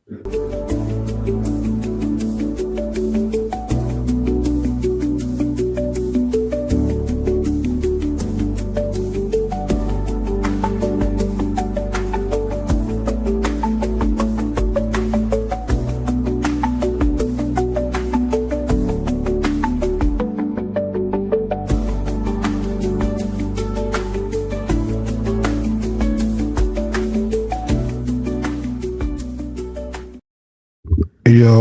Yo,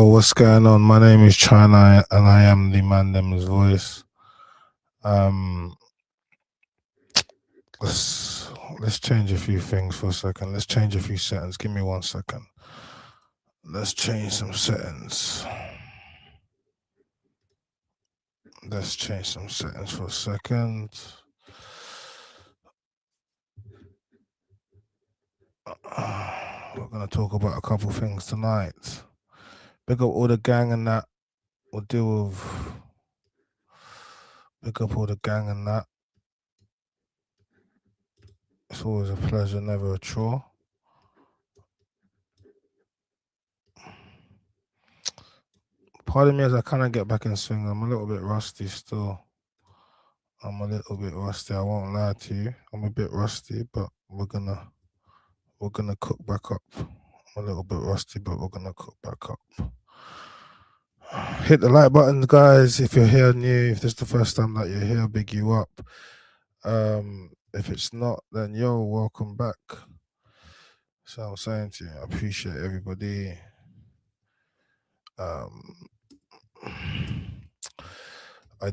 what's going on? My name is China and I am the man them's voice. Let's change a few things for a second. Let's change a few settings. Give me 1 second. Let's change some settings. Let's change some settings for a second. We're gonna talk about a couple things tonight. Big up all the gang and that. We'll deal with big up all the gang and that. It's always a pleasure, never a chore. Pardon me as I kind of get back in swing. I'm a little bit rusty still. I won't lie to you. I'm a bit rusty, but we're gonna cook back up. I'm a little bit rusty, but we're gonna cook back up. Hit the like button, guys, if you're here new. If this is the first time that you're here, big you up. If it's not, then yo, welcome back. So I'm saying to you, I appreciate everybody. I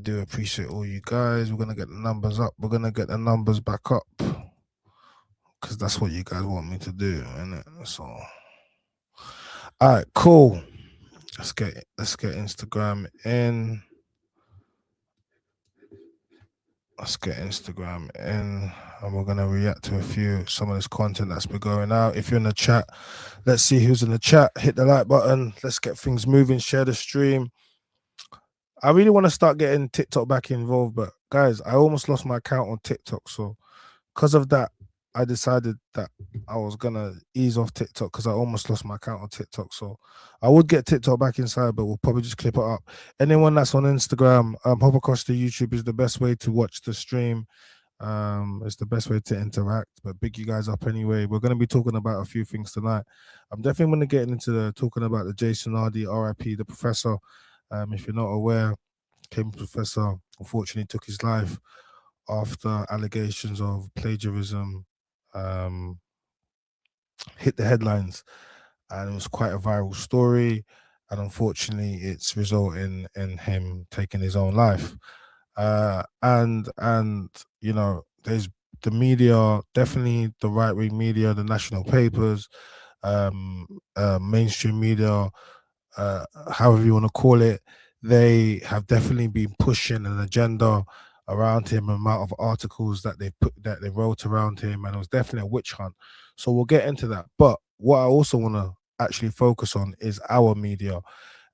do appreciate all you guys. We're gonna get the numbers up. We're gonna get the numbers back up because that's what you guys want me to do, innit? So, all right, cool. Let's get Instagram in. Let's get Instagram in, and we're gonna react to some of this content that's been going out. If you're in the chat, let's see who's in the chat. Hit the like button. Let's get things moving. Share the stream. I really want to start getting TikTok back involved, but guys, I almost lost my account on TikTok. So because of that, I decided that I was gonna ease off TikTok because I almost lost my account on TikTok. So I would get TikTok back inside, but we'll probably just clip it up. Anyone that's on Instagram, hop across to YouTube is the best way to watch the stream. It's the best way to interact. But big you guys up anyway. We're gonna be talking about a few things tonight. I'm definitely gonna get into talking about the Jason Ardey, RIP, the professor. If you're not aware, Cambridge professor unfortunately took his life after allegations of plagiarism hit the headlines, and it was quite a viral story, and unfortunately it's resulting in him taking his own life. And you know, there's the media, definitely the right-wing media, the national papers, mainstream media, however you want to call it, they have definitely been pushing an agenda around him, amount of articles that they wrote around him, and it was definitely a witch hunt. So we'll get into that. But what I also want to actually focus on is our media,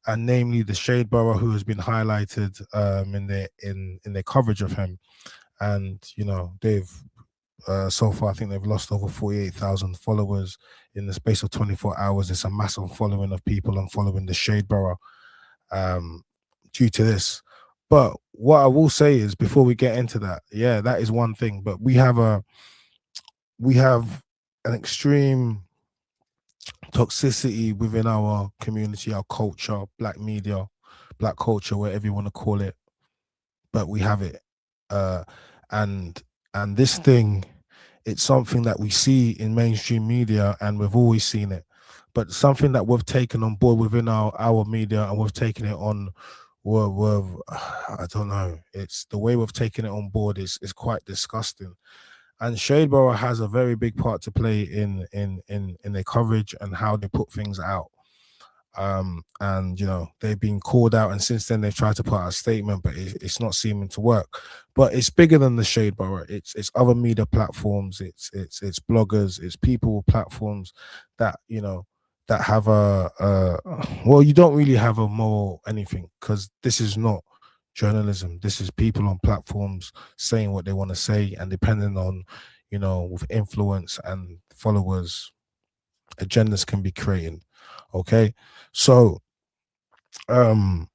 and namely the Shadeborough, who has been highlighted in their coverage of him. And you know, they've so far I think they've lost over 48,000 followers in the space of 24 hours. It's a massive following of people and following the Shadeborough due to this. But what I will say is, before we get into that, yeah, that is one thing, but we have an extreme toxicity within our community, our culture, black media, black culture, whatever you want to call it, but we have it. And this thing, it's something that we see in mainstream media, and we've always seen it, but something that we've taken on board within our media, and we've taken it on. I don't know. It's the way we've taken it on board is quite disgusting. And Shadeborough has a very big part to play in their coverage and how they put things out. And you know, they've been called out, and since then they've tried to put out a statement, but it's not seeming to work. But it's bigger than the Shadeborough. It's other media platforms, it's bloggers, it's people platforms that, you know, that have well, you don't really have a moral anything, because this is not journalism. This is people on platforms saying what they want to say, and depending on, you know, with influence and followers, agendas can be created. Okay, so um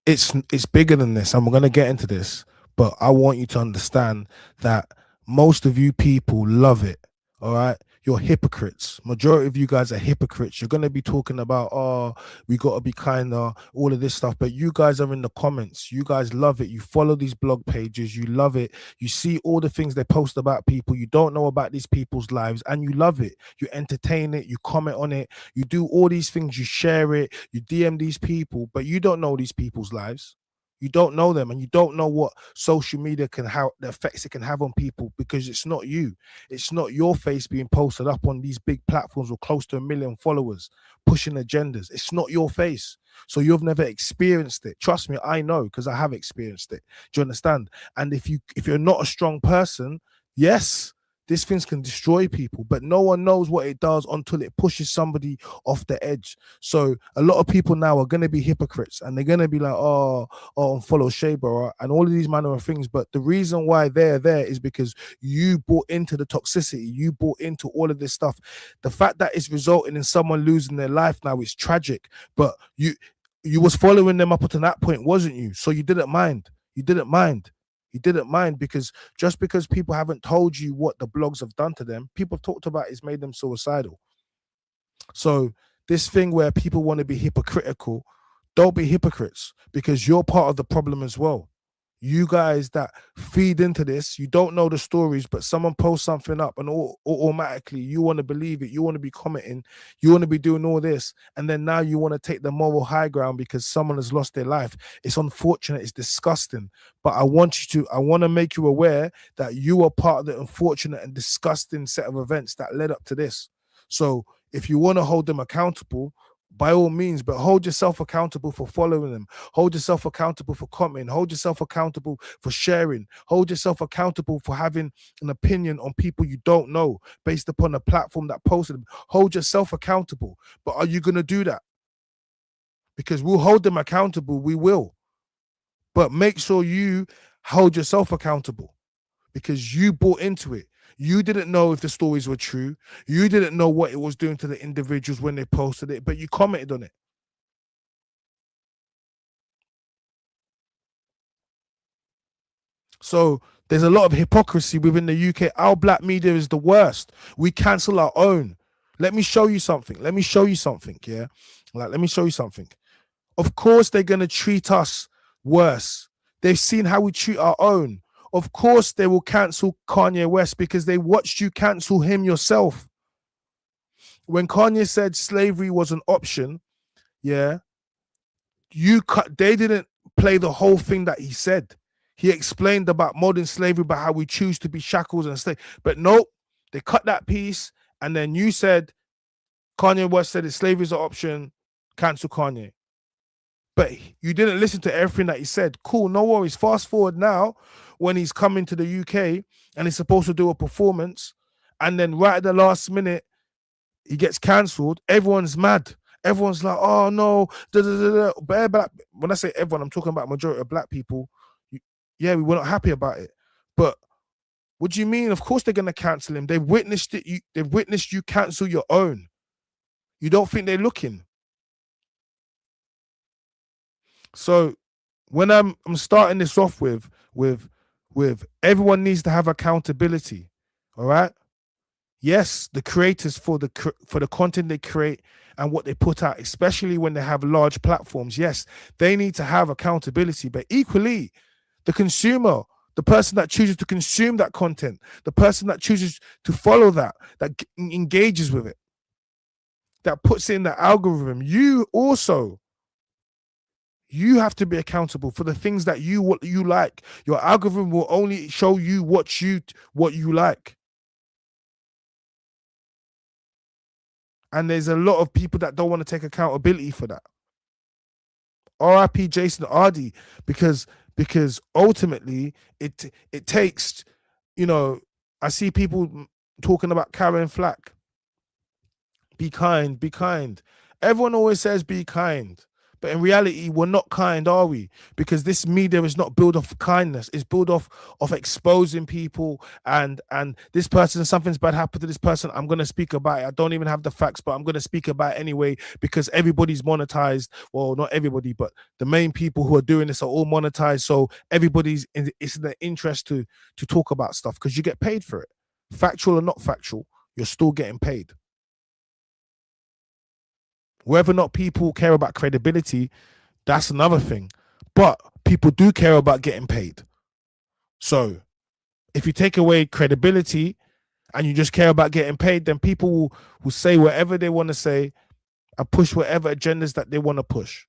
it's bigger than this, and we're going to get into this, but I want you to understand that most of you people love it. All right, you're hypocrites. Majority of you guys are hypocrites. You're going to be talking about, oh, we got to be kinder, all of this stuff, but you guys are in the comments. You guys love it. You follow these blog pages, you love it. You see all the things they post about people. You don't know about these people's lives, and you love it. You entertain it, you comment on it, you do all these things, you share it, you DM these people, but you don't know these people's lives. You don't know them, and you don't know what social media can, how the effects it can have on people, because it's not you. It's not your face being posted up on these big platforms with close to 1 million followers pushing agendas. It's not your face. So you've never experienced it. Trust me, I know, because I have experienced it. Do you understand? And if you're not a strong person, yes, these things can destroy people, but no one knows what it does until it pushes somebody off the edge. So a lot of people now are going to be hypocrites, and they're going to be like, and follow Shadeborough and all of these manner of things. But the reason why they're there is because you bought into the toxicity, you bought into all of this stuff. The fact that it's resulting in someone losing their life now is tragic, but you was following them up until that point, wasn't you? So you didn't mind. You didn't mind. You didn't mind, because just because people haven't told you what the blogs have done to them, people have talked about it's made them suicidal. So this thing where people want to be hypocritical, don't be hypocrites, because you're part of the problem as well. You guys that feed into this, you don't know the stories, but someone posts something up and automatically you want to believe it. You want to be commenting, you want to be doing all this, and then now you want to take the moral high ground because someone has lost their life. It's unfortunate, it's disgusting, but I want to make you aware that you are part of the unfortunate and disgusting set of events that led up to this. So if you want to hold them accountable, by all means, but hold yourself accountable for following them. Hold yourself accountable for commenting. Hold yourself accountable for sharing. Hold yourself accountable for having an opinion on people you don't know based upon a platform that posted them. Hold yourself accountable. But are you going to do that? Because we'll hold them accountable. We will. But make sure you hold yourself accountable, because you bought into it. You didn't know if the stories were true. You didn't know what it was doing to the individuals when they posted it, but you commented on it. So there's a lot of hypocrisy within the UK. Our black media is the worst. We cancel our own. Let me show you something. Let me show you something. Yeah. Let me show you something. Of course, they're going to treat us worse. They've seen how we treat our own. Of course, they will cancel Kanye West because they watched you cancel him yourself. When Kanye said slavery was an option, yeah, they didn't play the whole thing that he said. He explained about modern slavery, about how we choose to be shackles and slave. But nope, they cut that piece, and then you said Kanye West said that slavery is an option, cancel Kanye. But you didn't listen to everything that he said. Cool, no worries. Fast forward now, when he's coming to the UK and he's supposed to do a performance, and then right at the last minute, he gets cancelled. Everyone's mad. Everyone's like, oh no, But when I say everyone, I'm talking about majority of black people. Yeah, we were not happy about it. But what do you mean? Of course they're gonna cancel him. They've witnessed it. They've witnessed you cancel your own. You don't think they're looking? So when I'm starting this off with everyone needs to have accountability. All right. Yes, the creators for the content they create and what they put out, especially when they have large platforms, yes, they need to have accountability. But equally, the consumer, the person that chooses to consume that content, the person that chooses to follow that engages with it, that puts it in the algorithm, you have to be accountable for the things that what you like. Your algorithm will only show you what you like. And there's a lot of people that don't want to take accountability for that. RIP Jason Ardey, because ultimately it takes, I see people talking about Karen Flack. Be kind, be kind. Everyone always says be kind, But in reality, we're not kind, are we? Because this media is not built off kindness. It's built off of exposing people, and this person, something's bad happened to this person. I'm gonna speak about it. I don't even have the facts, but I'm gonna speak about it anyway because everybody's monetized. Well, not everybody, but the main people who are doing this are all monetized. So it's in their interest to talk about stuff because you get paid for it. Factual or not factual, you're still getting paid. Whether or not people care about credibility, that's another thing. But people do care about getting paid. So if you take away credibility and you just care about getting paid, then people will say whatever they want to say and push whatever agendas that they want to push.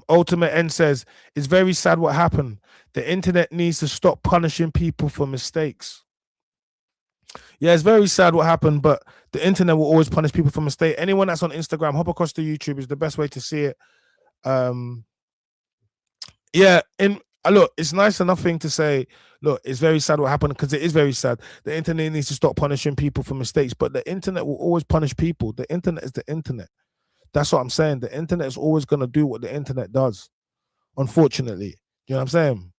Ultimate N says, it's very sad what happened. The internet needs to stop punishing people for mistakes. Yeah, it's very sad what happened, but the internet will always punish people for mistake. Anyone that's on Instagram, hop across to YouTube is the best way to see it. Yeah, look, it's nice enough thing to say, look, it's very sad what happened because it is very sad. The internet needs to stop punishing people for mistakes, but the internet will always punish people. The internet is the internet. That's what I'm saying. The internet is always going to do what the internet does, unfortunately. You know what I'm saying?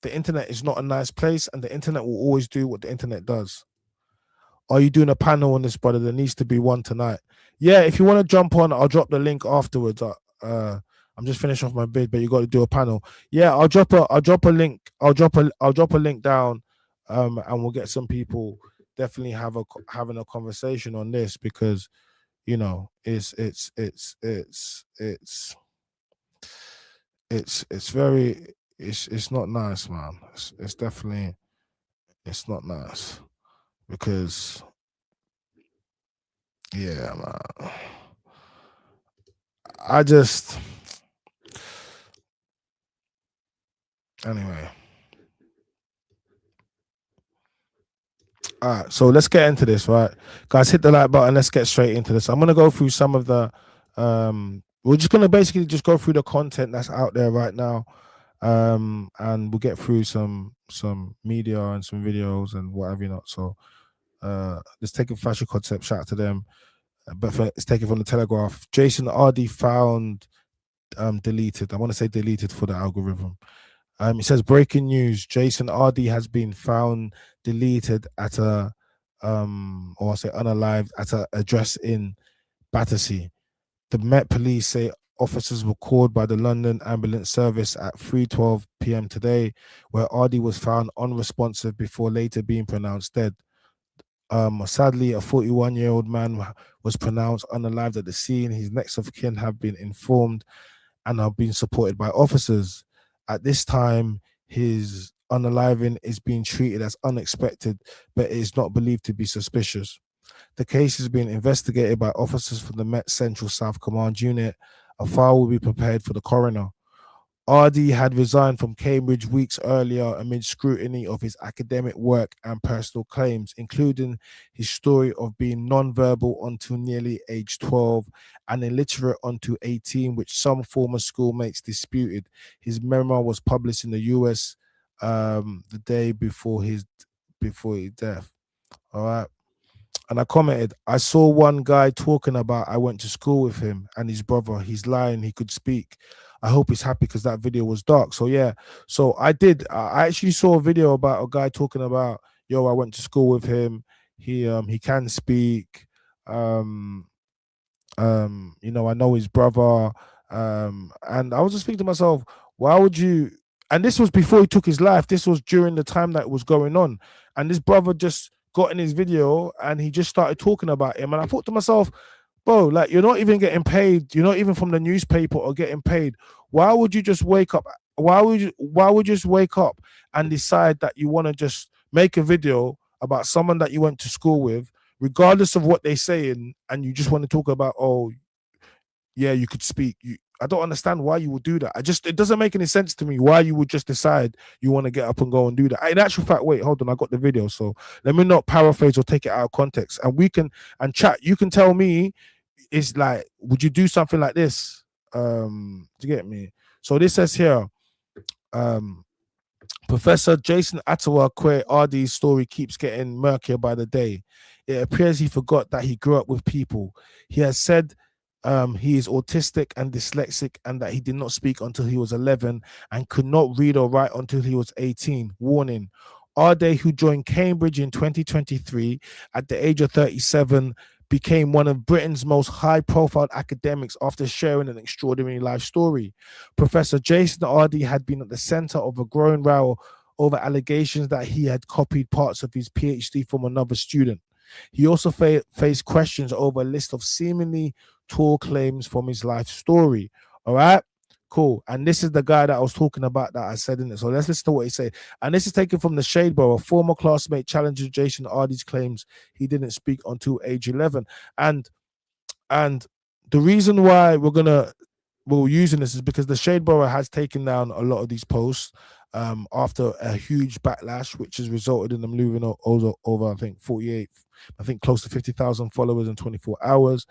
The internet is not a nice place, and the internet will always do what the internet does. Are you doing a panel on this, brother? There needs to be one tonight. Yeah, if you want to jump on, I'll drop the link afterwards. I'm just finishing off my bid, but you got to do a panel. Yeah, I'll drop a link. I'll drop a link down, and we'll get some people definitely having a conversation on this because, you know, it's not nice, man. It's definitely not nice because, yeah, man. Anyway. All right, so let's get into this, right? Guys, hit the like button. Let's get straight into this. I'm going to go through some of the, we're just going to basically just go through the content that's out there right now. And we'll get through some media and some videos and whatever not. So, let's take a fashion concept, shout out to them. But let's take it from the Telegraph. Jason Ardey found deleted. I want to say deleted for the algorithm. It says breaking news: Jason Ardey has been found deleted at or I'll say unalived at an address in Battersea. The Met Police say officers were called by the London Ambulance Service at 3:12 p.m. today, where Ardey was found unresponsive before later being pronounced dead. Sadly, a 41-year-old man was pronounced unalived at the scene. His next of kin have been informed and have been supported by officers. At this time, his unaliving is being treated as unexpected, but it is not believed to be suspicious. The case is being investigated by officers from the Met Central South Command Unit. A file will be prepared for the coroner. Ardey had resigned from Cambridge weeks earlier amid scrutiny of his academic work and personal claims, including his story of being non-verbal until nearly age 12 and illiterate until 18, which some former schoolmates disputed. His memoir was published in the US the day before his death. All right. And I commented, I saw one guy talking about I went to school with him and his brother. He's lying. He could speak. I hope he's happy because that video was dark. So yeah, so I actually saw a video about a guy talking about, yo, I went to school with him. He can speak. You know, I know his brother. And I was just thinking to myself, why would you? And this was before he took his life. This was during the time that it was going on. And this brother just got in his video and he just started talking about him. And I thought to myself, bro, like, you're not even getting paid. You're not even from the newspaper or getting paid. Why would you just wake up? Why would you just wake up and decide that you want to just make a video about someone that you went to school with, regardless of what they're saying, and you just want to talk about, oh, yeah, you could speak. I don't understand why you would do that. It doesn't make any sense to me why you would just decide you want to get up and go and do that. In actual fact, wait, hold on, I got the video, so let me not paraphrase or take it out of context. And chat, you can tell me, is like, would you do something like this? Do you get me? So this says here, Professor Jason Ardey's story keeps getting murkier by the day. It appears he forgot that he grew up with people. He has said he is autistic and dyslexic, and that he did not speak until he was 11 and could not read or write until he was 18. Warning. Ardey, who joined Cambridge in 2023 at the age of 37, became one of Britain's most high-profile academics after sharing an extraordinary life story. Professor Jason Ardey had been at the center of a growing row over allegations that he had copied parts of his PhD from another student. He also faced questions over a list of seemingly tall claims from his life story. All right, cool. And this is the guy that I was talking about that I said in it. So let's listen to what he said. And this is taken from the Shadeborough. A former classmate challenges Jason Ardey's claims he didn't speak until age 11. And the reason why we're using this is because the Shadeborough has taken down a lot of these posts after a huge backlash, which has resulted in them losing over I think 48, I think close to 50,000 followers in 24 hours,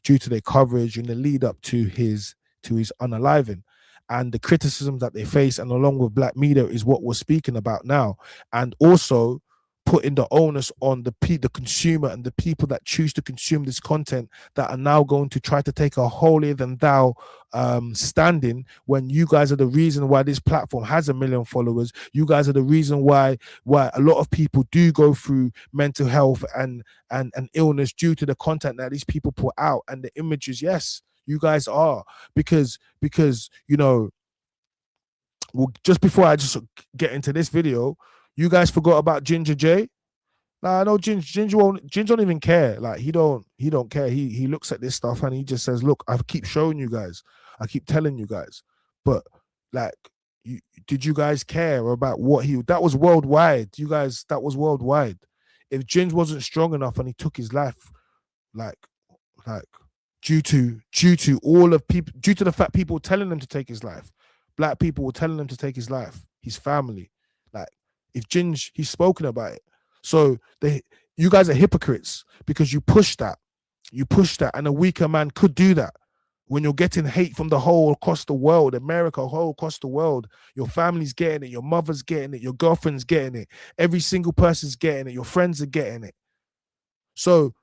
due to their coverage in the lead up to his unaliving. And the criticism that they face, and along with black media, is what we're speaking about now. And also putting the onus on the consumer and the people that choose to consume this content, that are now going to try to take a holier than thou standing, when you guys are the reason why this platform has 1 million followers. You guys are the reason why a lot of people do go through mental health and illness due to the content that these people put out and the images. Yes, you guys are, because well, just before I just get into this video, you guys forgot about Ginger J. Nah, no, Ginger don't even care. Like, he don't care. He looks at this stuff and he just says, look, I keep showing you guys, I keep telling you guys. But like, did you guys care about what that was worldwide? You guys, that was worldwide. If Ginger wasn't strong enough and he took his life, like due to all of people, due to the fact people telling him to take his life, black people were telling him to take his life, his family. Like, if Ginge, he's spoken about it. So you guys are hypocrites, because you push that, and a weaker man could do that. When you're getting hate from the whole across the world, America, whole across the world, your family's getting it, your mother's getting it, your girlfriend's getting it, every single person's getting it, your friends are getting it. So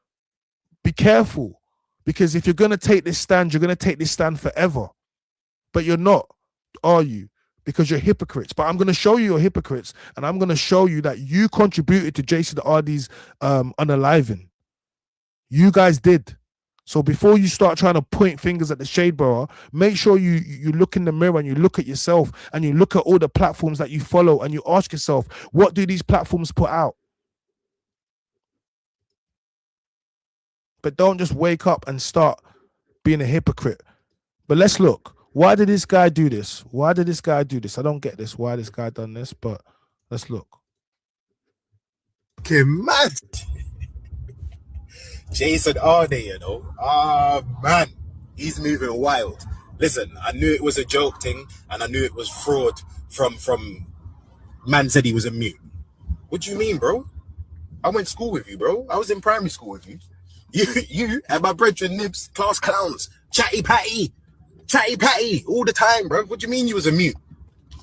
be careful, because if you're going to take this stand, you're going to take this stand forever. But you're not, are you? Because you're hypocrites. But I'm going to show you you're hypocrites, and I'm going to show you that you contributed to Jason Ardey's unaliving. You guys did. So before you start trying to point fingers at the Shadeborough, make sure you look in the mirror and you look at yourself, and you look at all the platforms that you follow, and you ask yourself, what do these platforms put out? But don't just wake up and start being a hypocrite. But let's look. Why did this guy do this? Why did this guy do this? I don't get this. Why this guy done this? But let's look. Okay, mad. Jason Ardey, you know. Man, he's moving wild. Listen, I knew it was a joke thing, and I knew it was fraud from man said he was a mute. What do you mean, bro? I went to school with you, bro. I was in primary school with you. You and my brethren Nibs, class clowns, chatty patty, all the time, bro. What do you mean you was a mute?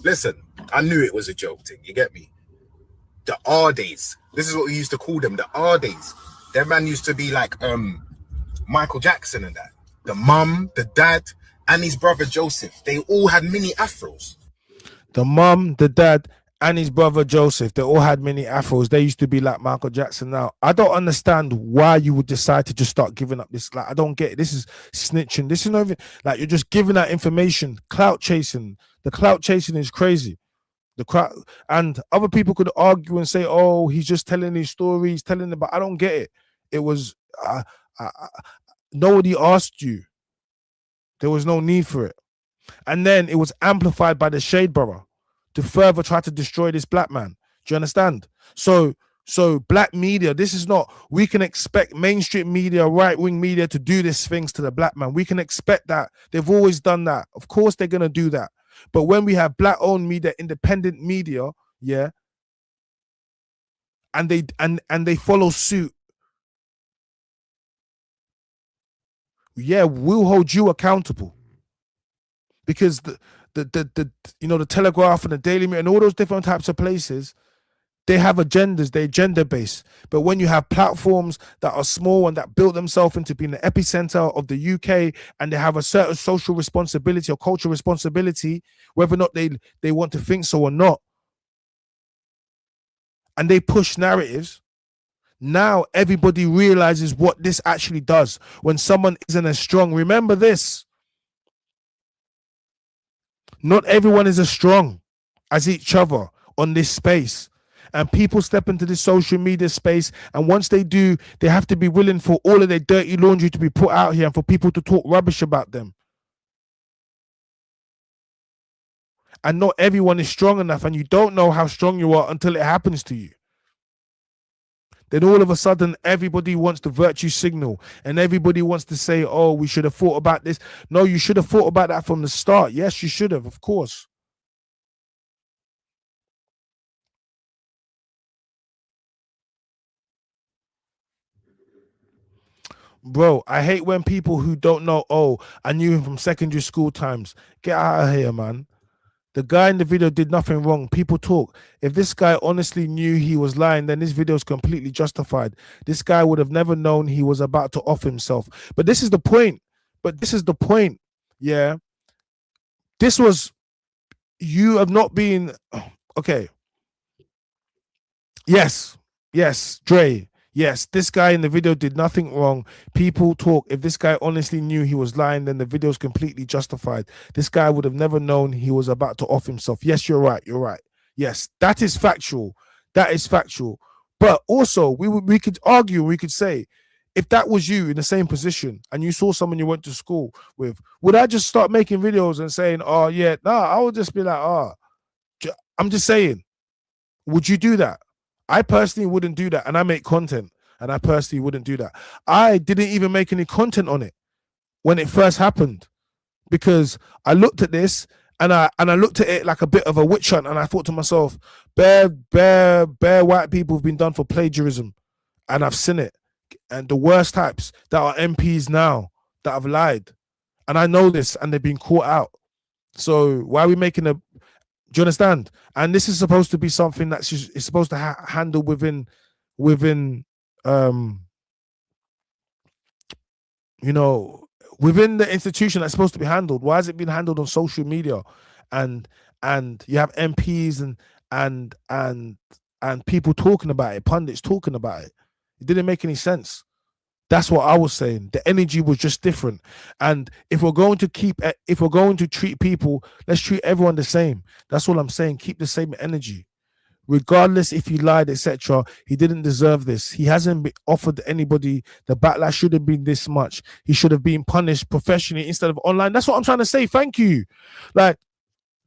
Listen, I knew it was a joke thing. You get me? The Ardeys. This is what we used to call them, the Ardeys. Their man used to be like Michael Jackson and that. The mum, the dad, and his brother Joseph. They all had mini afros. The mum, the dad, and his brother Joseph, they all had mini afros. They used to be like Michael Jackson. Now, I don't understand why you would decide to just start giving up this. Like, I don't get it. This is snitching. This is not even, like, you're just giving that information. Clout chasing. The clout chasing is crazy. The crowd, and other people could argue and say, oh, he's just telling his stories, telling them, but I don't get it. It was, nobody asked you. There was no need for it. And then it was amplified by the Shadeborough to further try to destroy this black man. Do you understand? So black media, this is not, we can expect mainstream media, right-wing media to do these things to the black man. We can expect that. They've always done that. Of course they're going to do that. But when we have black-owned media, independent media, yeah, and they follow suit, yeah, we'll hold you accountable. Because the Telegraph and the Daily Mirror and all those different types of places, They have agendas, they're gender based. But when you have platforms that are small and that build themselves into being the epicenter of the UK, and they have a certain social responsibility or cultural responsibility, whether or not they want to think so or not, and they push narratives, now everybody realizes what this actually does when someone isn't as strong. Remember this: not everyone is as strong as each other on this space. And people step into this social media space, and once they do, they have to be willing for all of their dirty laundry to be put out here and for people to talk rubbish about them. And not everyone is strong enough, and you don't know how strong you are until it happens to you. Then all of a sudden, everybody wants to virtue signal, and everybody wants to say, oh, we should have thought about this. No, you should have thought about that from the start. Yes, you should have, of course. Bro, I hate when people who don't know, oh, I knew him from secondary school times. Get out of here, man. The guy in the video did nothing wrong. People talk. If this guy honestly knew he was lying, then this video is completely justified. This guy would have never known he was about to off himself. But this is the point. Yeah. This was, you have not been, okay. Yes. Dre. Yes, this guy in the video did nothing wrong. People talk. If this guy honestly knew he was lying, then the video is completely justified. This guy would have never known he was about to off himself. Yes, you're right. Yes, that is factual. But also, we could argue, we could say, if that was you in the same position and you saw someone you went to school with, would I just start making videos and saying, oh, yeah, nah, I would just be like, I'm just saying, would you do that? I personally wouldn't do that, and I make content, and I personally wouldn't do that. I didn't even make any content on it when it first happened, because I looked at this and I looked at it like a bit of a witch hunt, and I thought to myself, bare white people have been done for plagiarism, and I've seen it, and the worst types that are MPs now that have lied, and I know this, and they've been caught out. So why are we making a? Do you understand? And this is supposed to be something that's just, it's supposed to handle within you know, within the institution that's supposed to be handled. Why has it been handled on social media? And you have MPs and people talking about it, pundits talking about it. It didn't make any sense. That's what I was saying. The energy was just different. And if we're going to treat people, let's treat everyone the same. That's all I'm saying. Keep the same energy. Regardless if he lied, etc., he didn't deserve this. He hasn't been offered anybody the backlash. Should have been this much. He should have been punished professionally instead of online. That's what I'm trying to say. Thank you. Like,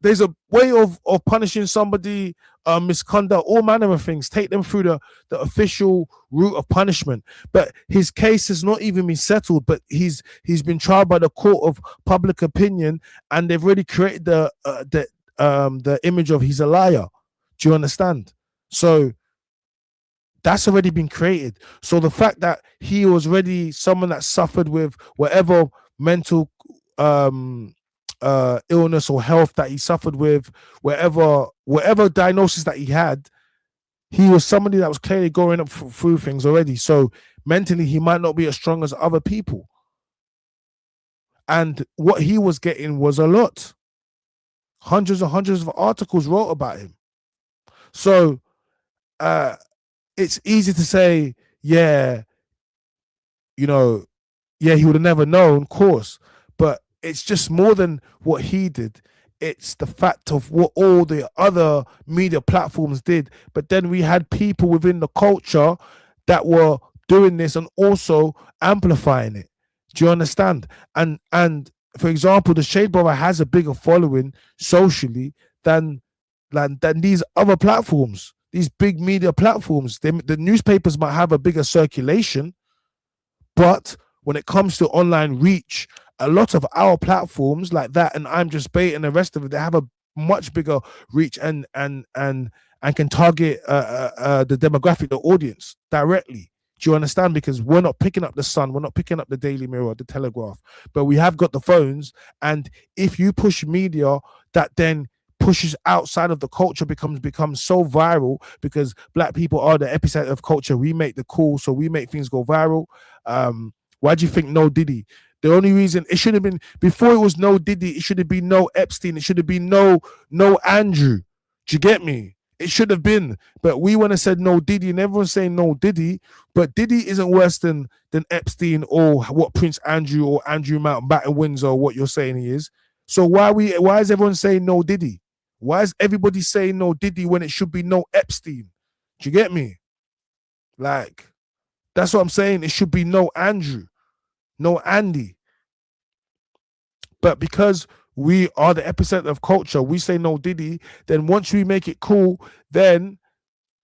there's a way of punishing somebody, misconduct, all manner of things. Take them through the official route of punishment. But his case has not even been settled. But he's been tried by the court of public opinion, and they've already created the image of he's a liar. Do you understand? So that's already been created. So the fact that he was already someone that suffered with whatever mental illness or health that he suffered with, whatever diagnosis that he had, he was somebody that was clearly going up through things already. So mentally, he might not be as strong as other people. And what he was getting was a lot. Hundreds and hundreds of articles wrote about him. So it's easy to say, yeah, he would have never known, of course. But it's just more than what he did. It's the fact of what all the other media platforms did. But then we had people within the culture that were doing this and also amplifying it. Do you understand? And for example, the Shadeborough has a bigger following socially than these other platforms, these big media platforms. The newspapers might have a bigger circulation, but when it comes to online reach, a lot of our platforms like that, and I'm Just Bait and the rest of it, they have a much bigger reach and can target the demographic, the audience directly. Do you understand? Because we're not picking up the Sun, we're not picking up the Daily Mirror, the Telegraph, but we have got the phones. And if you push media that then pushes outside of the culture becomes so viral because black people are the epicenter of culture. We make the cool, so we make things go viral. Why do you think no Diddy? The only reason it should have been before it was no Diddy, it should have been no Epstein, it should have been no Andrew. Do you get me? It should have been, but we want to say no Diddy, and everyone's saying no Diddy, but Diddy isn't worse than Epstein or what Prince Andrew or Andrew Mountbatten Windsor or what you're saying he is. So why is everyone saying no Diddy? Why is everybody saying no Diddy when it should be no Epstein? Do you get me? Like, that's what I'm saying. It should be no Andrew, no Andy. But because we are the epicenter of culture, we say no Diddy, then once we make it cool, then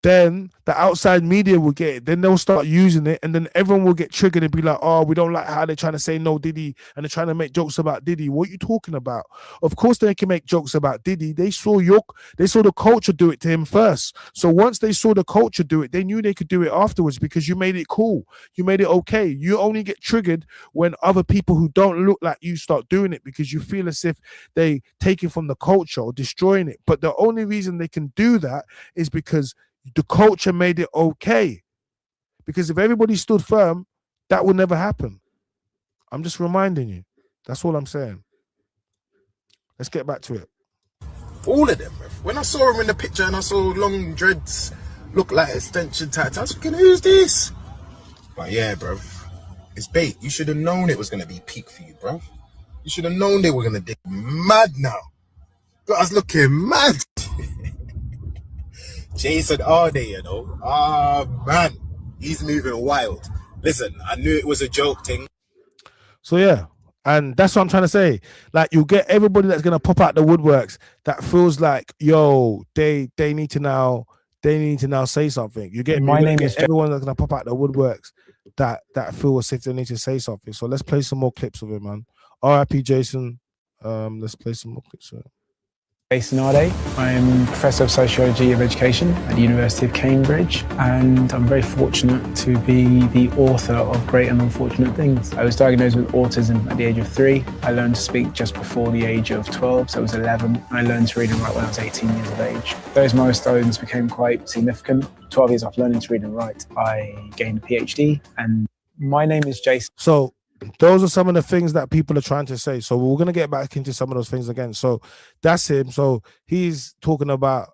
the outside media will get it. Then they'll start using it, and then everyone will get triggered and be like, oh, we don't like how they're trying to say no Diddy, and they're trying to make jokes about Diddy. What are you talking about? Of course they can make jokes about Diddy. They saw the culture do it to him first. So once they saw the culture do it, they knew they could do it afterwards because you made it cool. You made it okay. You only get triggered when other people who don't look like you start doing it because you feel as if they take it from the culture or destroying it. But the only reason they can do that is because the culture made it okay. Because if everybody stood firm, that would never happen. I'm just reminding you. That's all I'm saying. Let's get back to it. All of them, bruv. When I saw him in the picture and I saw long dreads look like extension tats, I was thinking, who's this? But yeah, bruv, it's bait. You should have known it was going to be peak for you, bruv. You should have known they were going to dig mad now. Got us looking mad. Jason Ardey, you know. Man, he's moving wild. Listen, I knew it was a joke thing. So yeah, and that's what I'm trying to say. Like, you get everybody that's gonna pop out the woodworks that feels like, yo, they need to now say something. You get my name is everyone that's gonna pop out the woodworks that feel as if they need to say something. So let's play some more clips of it, man. R.I.P. Jason. Let's play some more clips of it. Jason Ardey. I'm Professor of Sociology of Education at the University of Cambridge, and I'm very fortunate to be the author of Great and Unfortunate Things. I was diagnosed with autism at the age of 3. I learned to speak just before the age of 12, so I was 11. I learned to read and write when I was 18 years of age. Those milestones became quite significant. 12 years after learning to read and write, I gained a PhD, and my name is Jason. So those are some of the things that people are trying to say. So we're going to get back into some of those things again. So that's him. So he's talking about,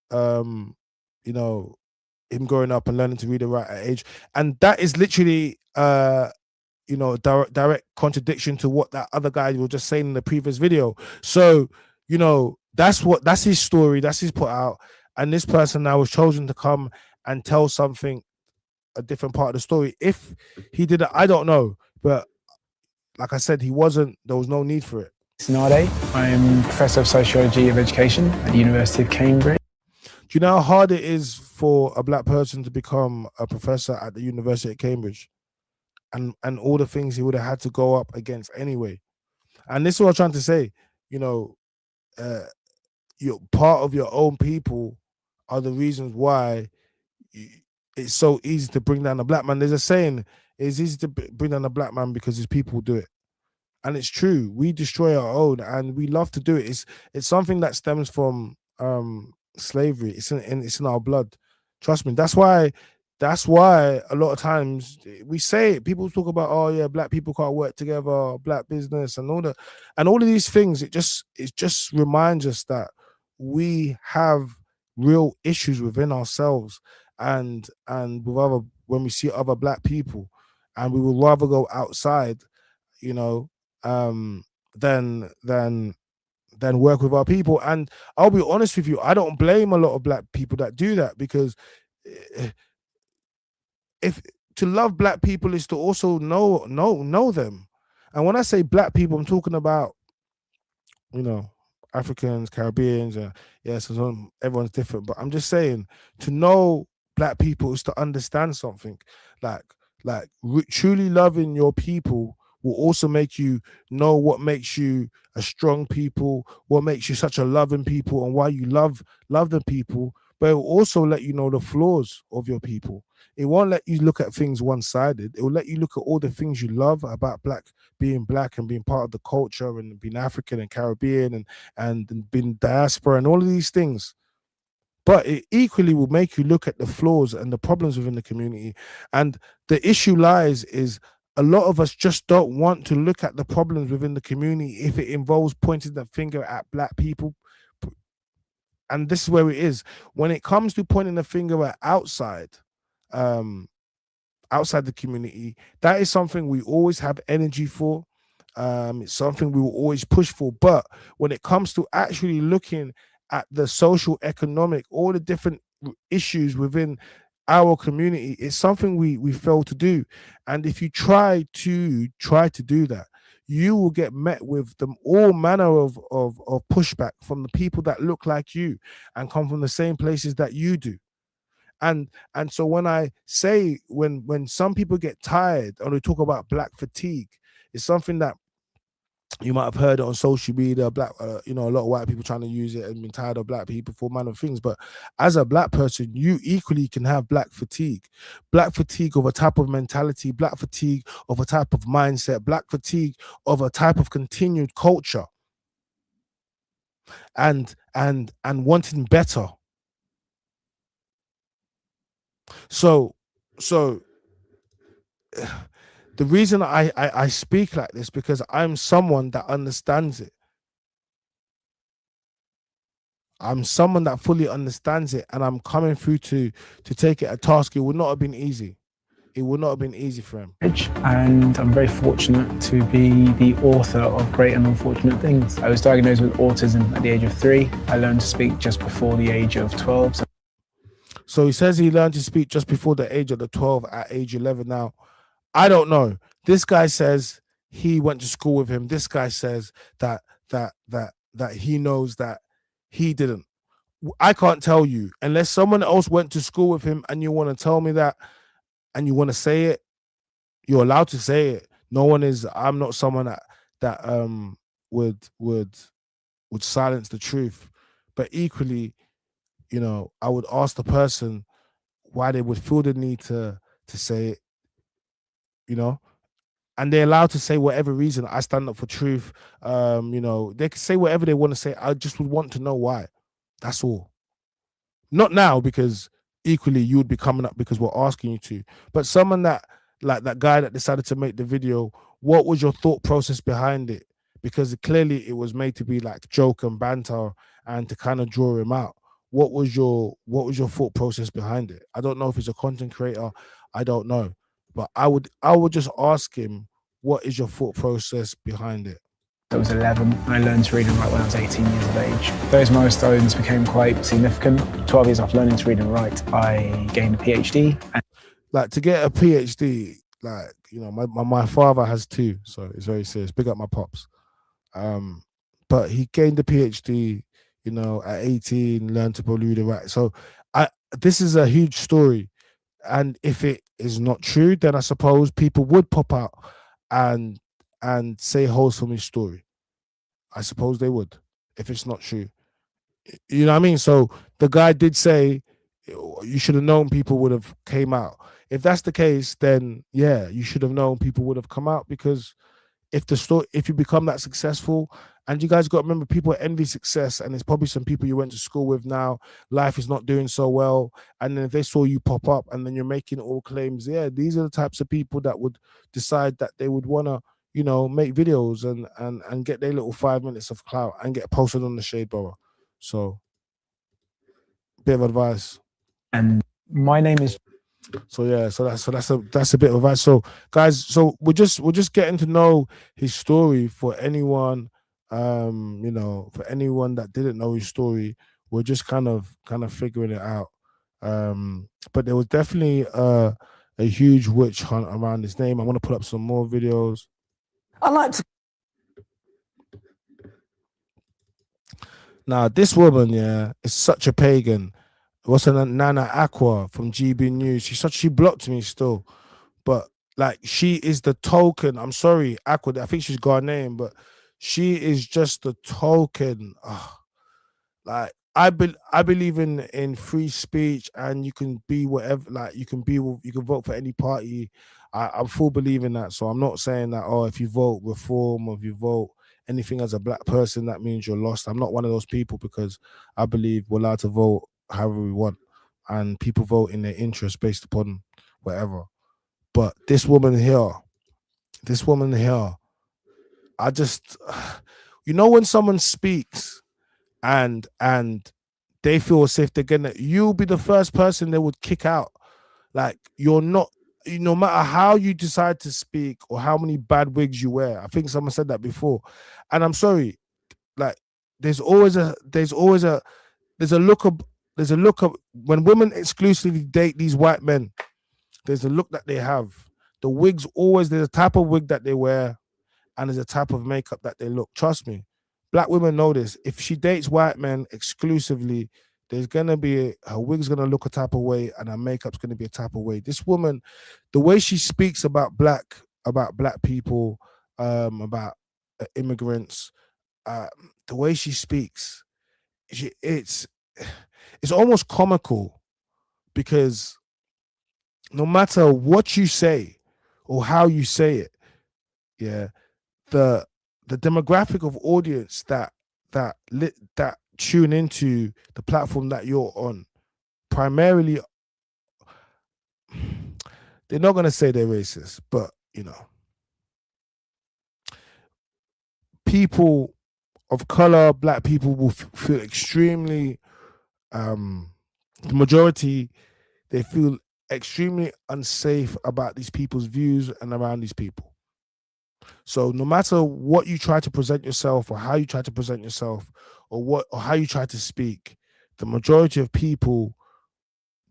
you know, him growing up and learning to read and write at age. And that is literally, you know, direct contradiction to what that other guy was just saying in the previous video. So, you know, that's his story. That's his put out. And this person now was chosen to come and tell something, a different part of the story. If he did it, I don't know. But like I said, there was no need for it. Jason Ardey. I'm Professor of Sociology of Education at the University of Cambridge. Do you know how hard it is for a black person to become a professor at the University of Cambridge? And all the things he would have had to go up against anyway. And this is what I'm trying to say. You know, you're part of your own people are the reasons why it's so easy to bring down a black man. There's a saying, it's easy to bring down a black man because his people do it. And it's true. We destroy our own and we love to do it. It's something that stems from slavery. It's in our blood. Trust me. That's why a lot of times we say it. People talk about, oh yeah, black people can't work together, black business and all that. And all of these things, it just reminds us that we have real issues within ourselves and with when we see other black people. And we would rather go outside, you know, than work with our people. And I'll be honest with you, I don't blame a lot of black people that do that, because if to love black people is to also know them. And when I say black people, I'm talking about, you know, Africans, Caribbeans, yes, everyone's different. But I'm just saying, to know black people is to understand something. Like truly loving your people will also make you know what makes you a strong people, what makes you such a loving people, and why you love the people. but it will also let you know the flaws of your people. It won't let you look at things one-sided. It will let you look at all the things you love about being black and being part of the culture and being African and Caribbean and being diaspora and all of these things. But it equally will make you look at the flaws and the problems within the community. And the issue lies is a lot of us just don't want to look at the problems within the community if it involves pointing the finger at black people. And this is where it is. When it comes to pointing the finger at um, outside the community, that is something we always have energy for. It's something we will always push for. But when it comes to actually looking at the social, economic, all the different issues within our community, it's something we fail to do. And if you try to do that, you will get met with them all manner of pushback from the people that look like you and come from the same places that you do. And so when I say when some people get tired or they talk about black fatigue, it's something that you might have heard it on social media. Black, a lot of white people trying to use it and being tired of black people for manner of things. But as a black person, you equally can have black fatigue of a type of mentality, black fatigue of a type of mindset, black fatigue of a type of continued culture, and wanting better. So the reason I speak like this because I'm someone that understands it. I'm someone that fully understands it, and I'm coming through to take it a task. It would not have been easy. It would not have been easy for him. And I'm very fortunate to be the author of Great and Unfortunate Things. I was diagnosed with autism at the age of 3. I learned to speak just before the age of 12. So he says he learned to speak just before the age of the 12 at age 11. Now, I don't know. This guy says he went to school with him. This guy says that he knows that he didn't. I can't tell you unless someone else went to school with him and you want to tell me that and you want to say it, you're allowed to say it. No one is. I'm not someone that would silence the truth. But equally, I would ask the person why they would feel the need to say it, and they're allowed to say whatever reason. I stand up for truth. They can say whatever they want to say. I just would want to know why. That's all. Not now, because equally you would be coming up because we're asking you to. But someone that, like that guy that decided to make the video, what was your thought process behind it? Because clearly it was made to be like joke and banter and to kind of draw him out. What was your thought process behind it? I don't know if he's a content creator. I don't know. But I would just ask him, what is your thought process behind it? I was 11. I learned to read and write when I was 18 years of age. Those milestones became quite significant. 12 years after learning to read and write, I gained a PhD. Like, to get a PhD, like, my father has 2, so it's very serious. Big up my pops. But he gained a PhD, at 18, learned to read and write. So this is a huge story. And if it is not true, then I suppose people would pop out and say holes from his story. I suppose they would, if it's not true. You know what I mean? So the guy did say you should have known people would have came out. If that's the case, then yeah, you should have known people would have come out, because if you become that successful, and you guys got to remember, people envy success, and there's probably some people you went to school with now, life is not doing so well, and then if they saw you pop up and then you're making all claims, yeah, these are the types of people that would decide that they would want to, make videos and get their little 5 minutes of clout and get posted on the Shadeborough. So, bit of advice. And my name is. So yeah, that's a bit of advice. So guys, so we're just getting to know his story. For anyone, for anyone that didn't know his story, we're just kind of figuring it out. But there was definitely a huge witch hunt around his name. I want to put up some more videos. I like to. Now, this woman, yeah, is such a pagan. What's her name? Nana Aqua from GB News. She blocked me still, but like, she is the token. I'm sorry, Aqua. I think she's Ghanaian, but she is just the token. Like, I believe in free speech, and you can be whatever, like you can vote for any party. I'm full believing that. So I'm not saying that, oh, if you vote reform or if you vote anything as a black person, that means you're lost. I'm not one of those people, because I believe we're allowed to vote however we want, and people vote in their interest based upon whatever. But this woman here, I just, when someone speaks and they feel as if they're gonna, you'll be the first person they would kick out. Like, you're not, no matter how you decide to speak or how many bad wigs you wear. I think someone said that before, and I'm sorry, like there's a look of when women exclusively date these white men, there's a look that they have. The wigs always, there's a type of wig that they wear, and there's a type of makeup that they look. Trust me, black women know this. If she dates white men exclusively, there's gonna be her wig's gonna look a type of way, and her makeup's gonna be a type of way. This woman, the way she speaks about black people, about immigrants, the way she speaks, it's almost comical, because no matter what you say or how you say it, yeah, the demographic of audience that tune into the platform that you're on, primarily, they're not going to say they're racist, but people of color, black people will feel extremely, the majority, they feel extremely unsafe about these people's views and around these people. So no matter what you try to present yourself, or how you try to present yourself, or how you try to speak, the majority of people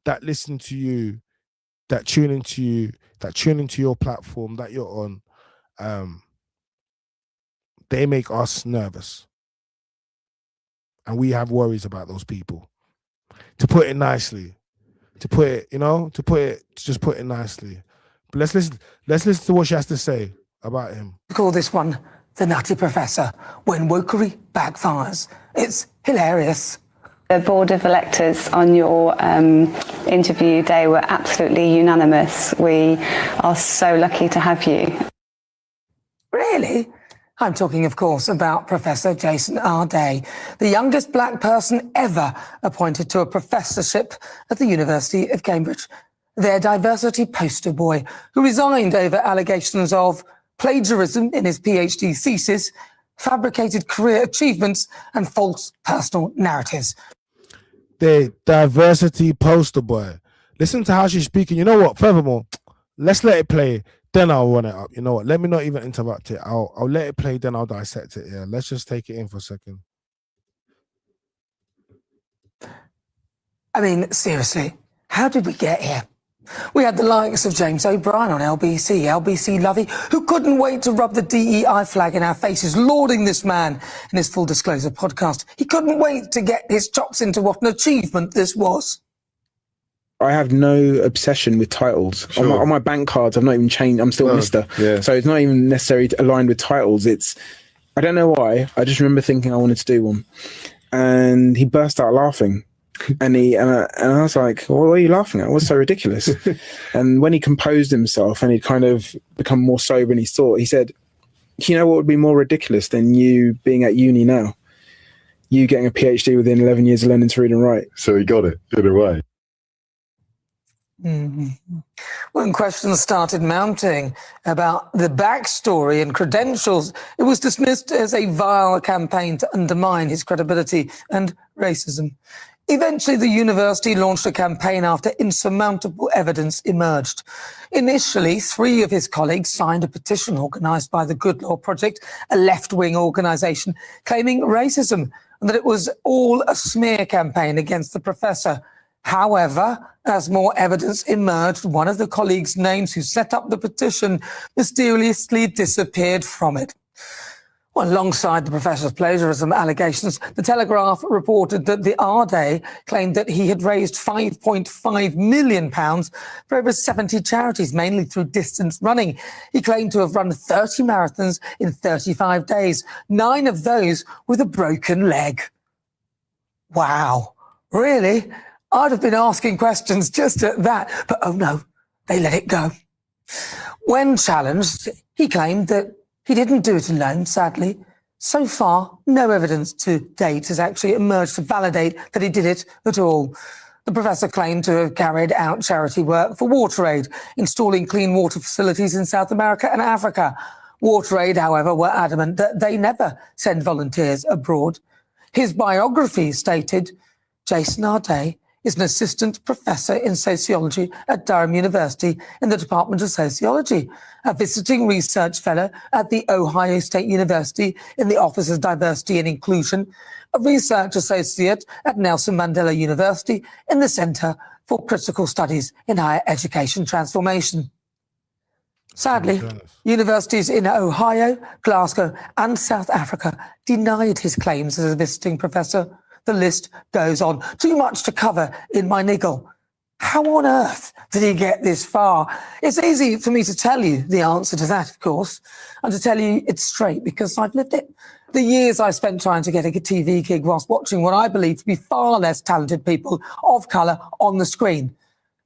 that listen to you, that tune into your platform that you're on, they make us nervous. And we have worries about those people. To put it nicely. To put it nicely. But let's listen to what she has to say about him. Call this one the Nutty Professor, when wokery backfires. It's hilarious. The board of electors on your interview day were absolutely unanimous. We are so lucky to have you. Really? I'm talking, of course, about Professor Jason Ardey, the youngest black person ever appointed to a professorship at the University of Cambridge. Their diversity poster boy, who resigned over allegations of plagiarism in his PhD thesis, fabricated career achievements, and false personal narratives. The diversity poster boy. Listen to how she's speaking. You know what? Furthermore, let's let it play. Then I'll run it up. You know what? Let me not even interrupt it. I'll let it play. Then I'll dissect it. Yeah. Let's just take it in for a second. I mean, seriously, how did we get here? We had the likes of James O'Brien on LBC Lovey, who couldn't wait to rub the DEI flag in our faces, lauding this man in his Full Disclosure podcast. He couldn't wait to get his chops into what an achievement this was. I have no obsession with titles. Sure. On my bank cards, I've not even changed. I'm still Mr. Yeah. So it's not even necessarily aligned with titles. I don't know why. I just remember thinking I wanted to do one. And he burst out laughing. And I was like, well, what are you laughing at? What's so ridiculous? And when he composed himself and he'd kind of become more sober in his thought, he said, you know what would be more ridiculous than you being at uni now? You getting a PhD within 11 years of learning to read and write. So he got it, in a way. Mm-hmm. When questions started mounting about the backstory and credentials, it was dismissed as a vile campaign to undermine his credibility and racism. Eventually, the university launched a campaign after insurmountable evidence emerged. Initially, 3 of his colleagues signed a petition organised by the Good Law Project, a left-wing organisation, claiming racism and that it was all a smear campaign against the professor. However, as more evidence emerged, one of the colleagues' names who set up the petition mysteriously disappeared from it. Well, alongside the professor's plagiarism allegations, the Telegraph reported that the Ardey claimed that he had raised £5.5 million for over 70 charities, mainly through distance running. He claimed to have run 30 marathons in 35 days, 9 of those with a broken leg. Wow, really? I'd have been asking questions just at that, but oh no, they let it go. When challenged, he claimed that he didn't do it alone, sadly. So far, no evidence to date has actually emerged to validate that he did it at all. The professor claimed to have carried out charity work for WaterAid, installing clean water facilities in South America and Africa. WaterAid, however, were adamant that they never send volunteers abroad. His biography stated, Jason Ardey is an assistant professor in sociology at Durham University in the Department of Sociology, a visiting research fellow at the Ohio State University in the Office of Diversity and Inclusion, a research associate at Nelson Mandela University in the Centre for Critical Studies in Higher Education Transformation. Sadly, universities in Ohio, Glasgow and South Africa denied his claims as a visiting professor. The list goes on. Too much to cover in my niggle. How on earth did he get this far? It's easy for me to tell you the answer to that, of course, and to tell you it's straight because I've lived it. The years I spent trying to get a TV gig whilst watching what I believe to be far less talented people of colour on the screen.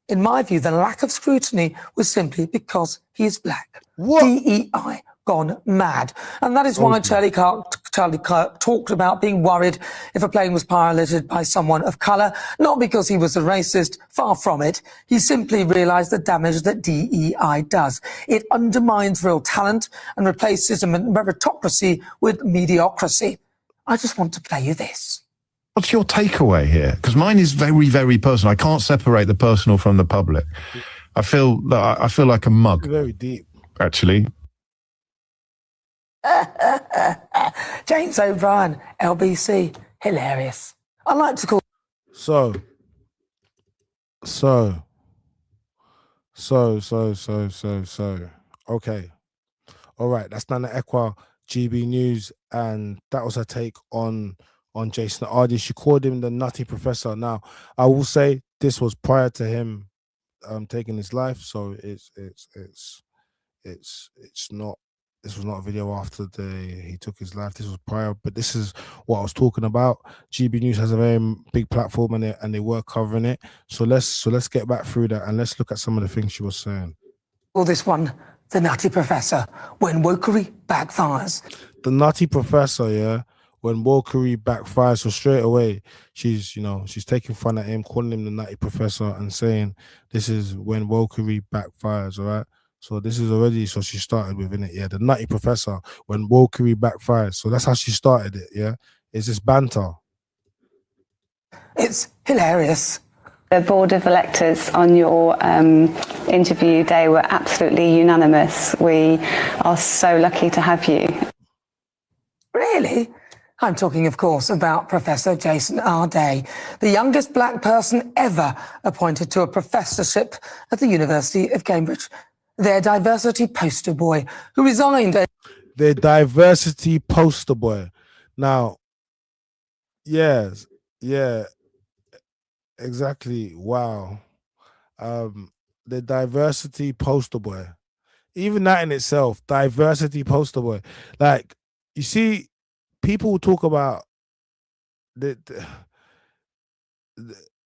In my view, the lack of scrutiny was simply because he is black. What? DEI gone mad. And that is why Charlie Kirk talked about being worried if a plane was piloted by someone of colour, not because he was a racist, far from it. He simply realised the damage that DEI does. It undermines real talent and replaces a meritocracy with mediocrity. I just want to play you this. What's your takeaway here? Because mine is very, very personal. I can't separate the personal from the public. I feel like a mug. Very deep. Actually. James O'Brien, LBC, hilarious. I like to call. So. Okay. All right. That's Nana Ekwa, GB News, and that was her take on Jason Ardey. She called him the nutty professor. Now, I will say this was prior to him taking his life, so it's not. This was not a video after he took his life. This was prior, but this is what I was talking about. GB News has a very big platform, and they were covering it. So let's get back through that and let's look at some of the things she was saying. Call this one the nutty professor when wokery backfires. The nutty professor, yeah. When wokery backfires, so straight away she's taking fun at him, calling him the nutty professor, and saying this is when wokery backfires. All right. So this is already, so she started within it, yeah. The nutty professor when wokery backfires. So that's how she started it, yeah. It's this banter. It's hilarious. The board of electors on your interview day were absolutely unanimous. We are so lucky to have you. Really? I'm talking, of course, about Professor Jason Ardey, the youngest black person ever appointed to a professorship at the University of Cambridge. Their diversity poster boy, who resigned. Their diversity poster boy. Now, yes, yeah, exactly. Wow. The diversity poster boy. Even that in itself, diversity poster boy. Like, you see, people talk about the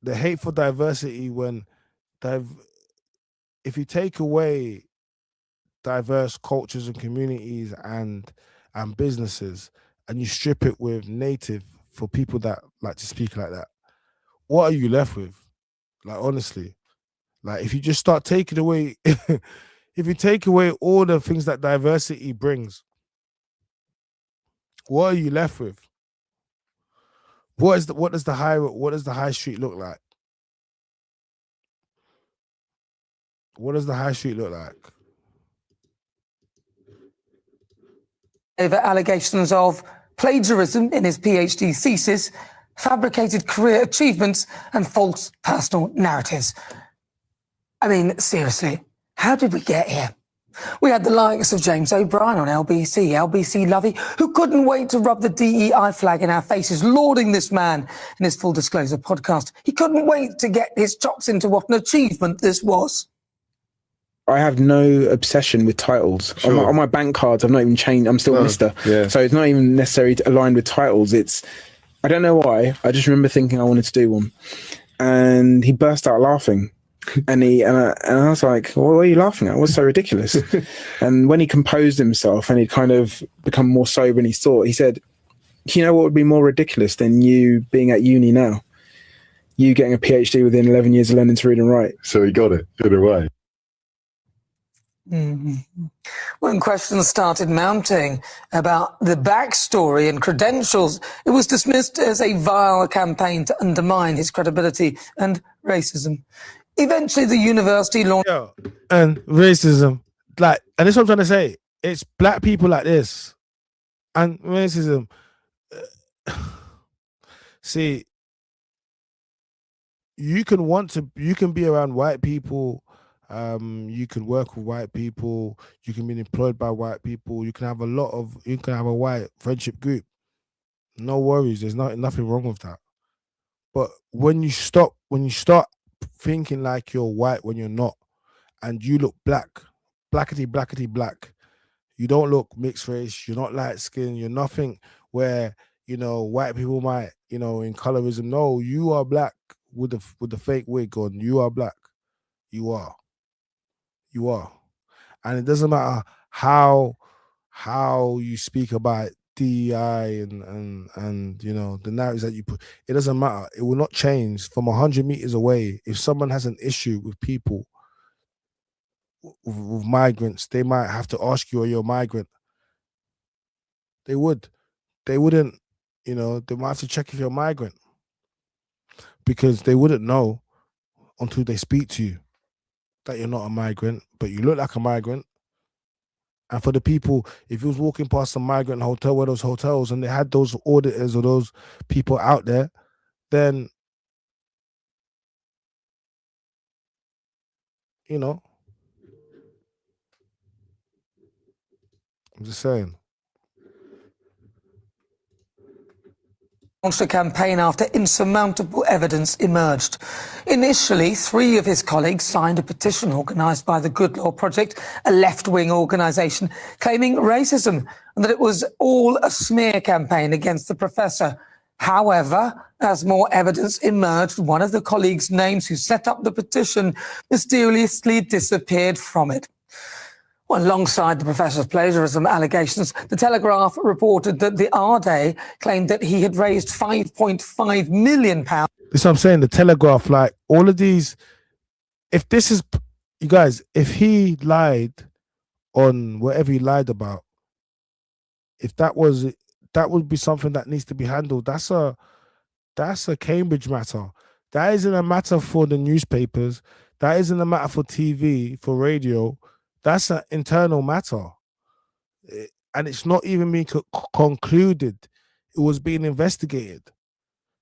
hateful diversity when if you take away diverse cultures and communities and businesses and you strip it with native for people that like to speak like that, what are you left with? Like, honestly, like if you just start taking away if you take away all the things that diversity brings, what are you left with? What does the high street look like? What does the high street look like? Over allegations of plagiarism in his PhD thesis, fabricated career achievements, and false personal narratives. I mean, seriously, how did we get here? We had the likes of James O'Brien on LBC Lovey, who couldn't wait to rub the DEI flag in our faces, lauding this man in his Full Disclosure podcast. He couldn't wait to get his chops into what an achievement this was. I have no obsession with titles. Sure. On my bank cards, I've not even changed. I'm still Mr. Yeah. So it's not even necessarily aligned with titles. It's I don't know why. I just remember thinking I wanted to do one, and he burst out laughing. And I was like, well, what are you laughing at? What's so ridiculous? And when he composed himself and he'd kind of become more sober in his thought, he said, you know what would be more ridiculous than you being at uni now? You getting a PhD within 11 years of learning to read and write. So he got it in a way. When questions started mounting about the backstory and credentials, it was dismissed as a vile campaign to undermine his credibility and racism. Eventually, the university launched... And racism. And this is what I'm trying to say. It's black people like this. And racism. See, you can be around white people, you can work with white people, you can be employed by white people, you can have a white friendship group. No worries, there's nothing wrong with that. But when you start thinking like you're white when you're not, and you look blackety black, you don't look mixed race, you're not light skinned, you're nothing where, white people might, in colorism. No, you are black with the fake wig on. You are black. You are. And it doesn't matter how you speak about DEI and the narratives that you put. It doesn't matter. It will not change from 100 meters away. If someone has an issue with people, with migrants, they might have to ask you, are you a migrant? They would. They wouldn't, they might have to check if you're a migrant, because they wouldn't know until they speak to you that you're not a migrant, but you look like a migrant. And for the people, if you was walking past a migrant hotel, where those hotels, and they had those auditors or those people out there, then, I'm just saying. Launched a campaign after insurmountable evidence emerged. Initially, 3 of his colleagues signed a petition organised by the Good Law Project, a left-wing organisation, claiming racism and that it was all a smear campaign against the professor. However, as more evidence emerged, one of the colleagues' names who set up the petition mysteriously disappeared from it. Well, alongside the professor's plagiarism allegations, the Telegraph reported that the Ardey claimed that he had raised £5.5 million. This is what I'm saying, the Telegraph, like all of these, if this is, you guys, if he lied on whatever he lied about, if that would be something that needs to be handled. That's a Cambridge matter. That isn't a matter for the newspapers. That isn't a matter for TV, for radio. That's an internal matter. And it's not even being concluded. It was being investigated.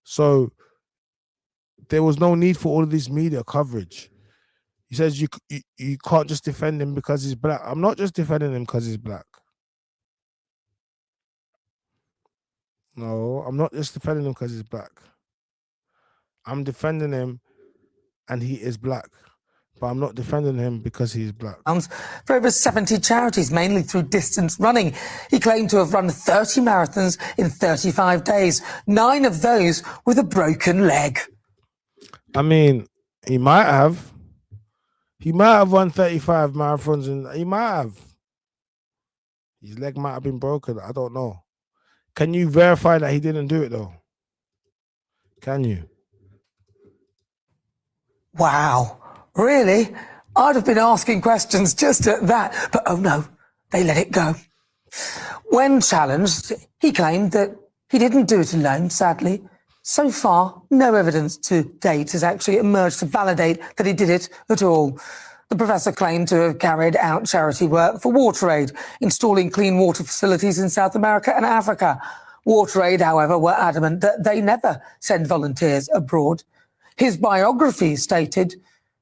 So there was no need for all of this media coverage. He says you can't just defend him because he's black. I'm not just defending him because he's black. No, I'm not just defending him because he's black. I'm defending him and he is black. But I'm not defending him because he's black. For over 70 charities, mainly through distance running. He claimed to have run 30 marathons in 35 days, 9 of those with a broken leg. I mean, he might have. He might have run 35 marathons, and he might have. His leg might have been broken. I don't know. Can you verify that he didn't do it, though? Can you? Wow. Really? I'd have been asking questions just at that, but oh no, they let it go. When challenged, he claimed that he didn't do it alone, sadly. So far, no evidence to date has actually emerged to validate that he did it at all. The professor claimed to have carried out charity work for WaterAid, installing clean water facilities in South America and Africa. WaterAid, however, were adamant that they never send volunteers abroad. His biography stated,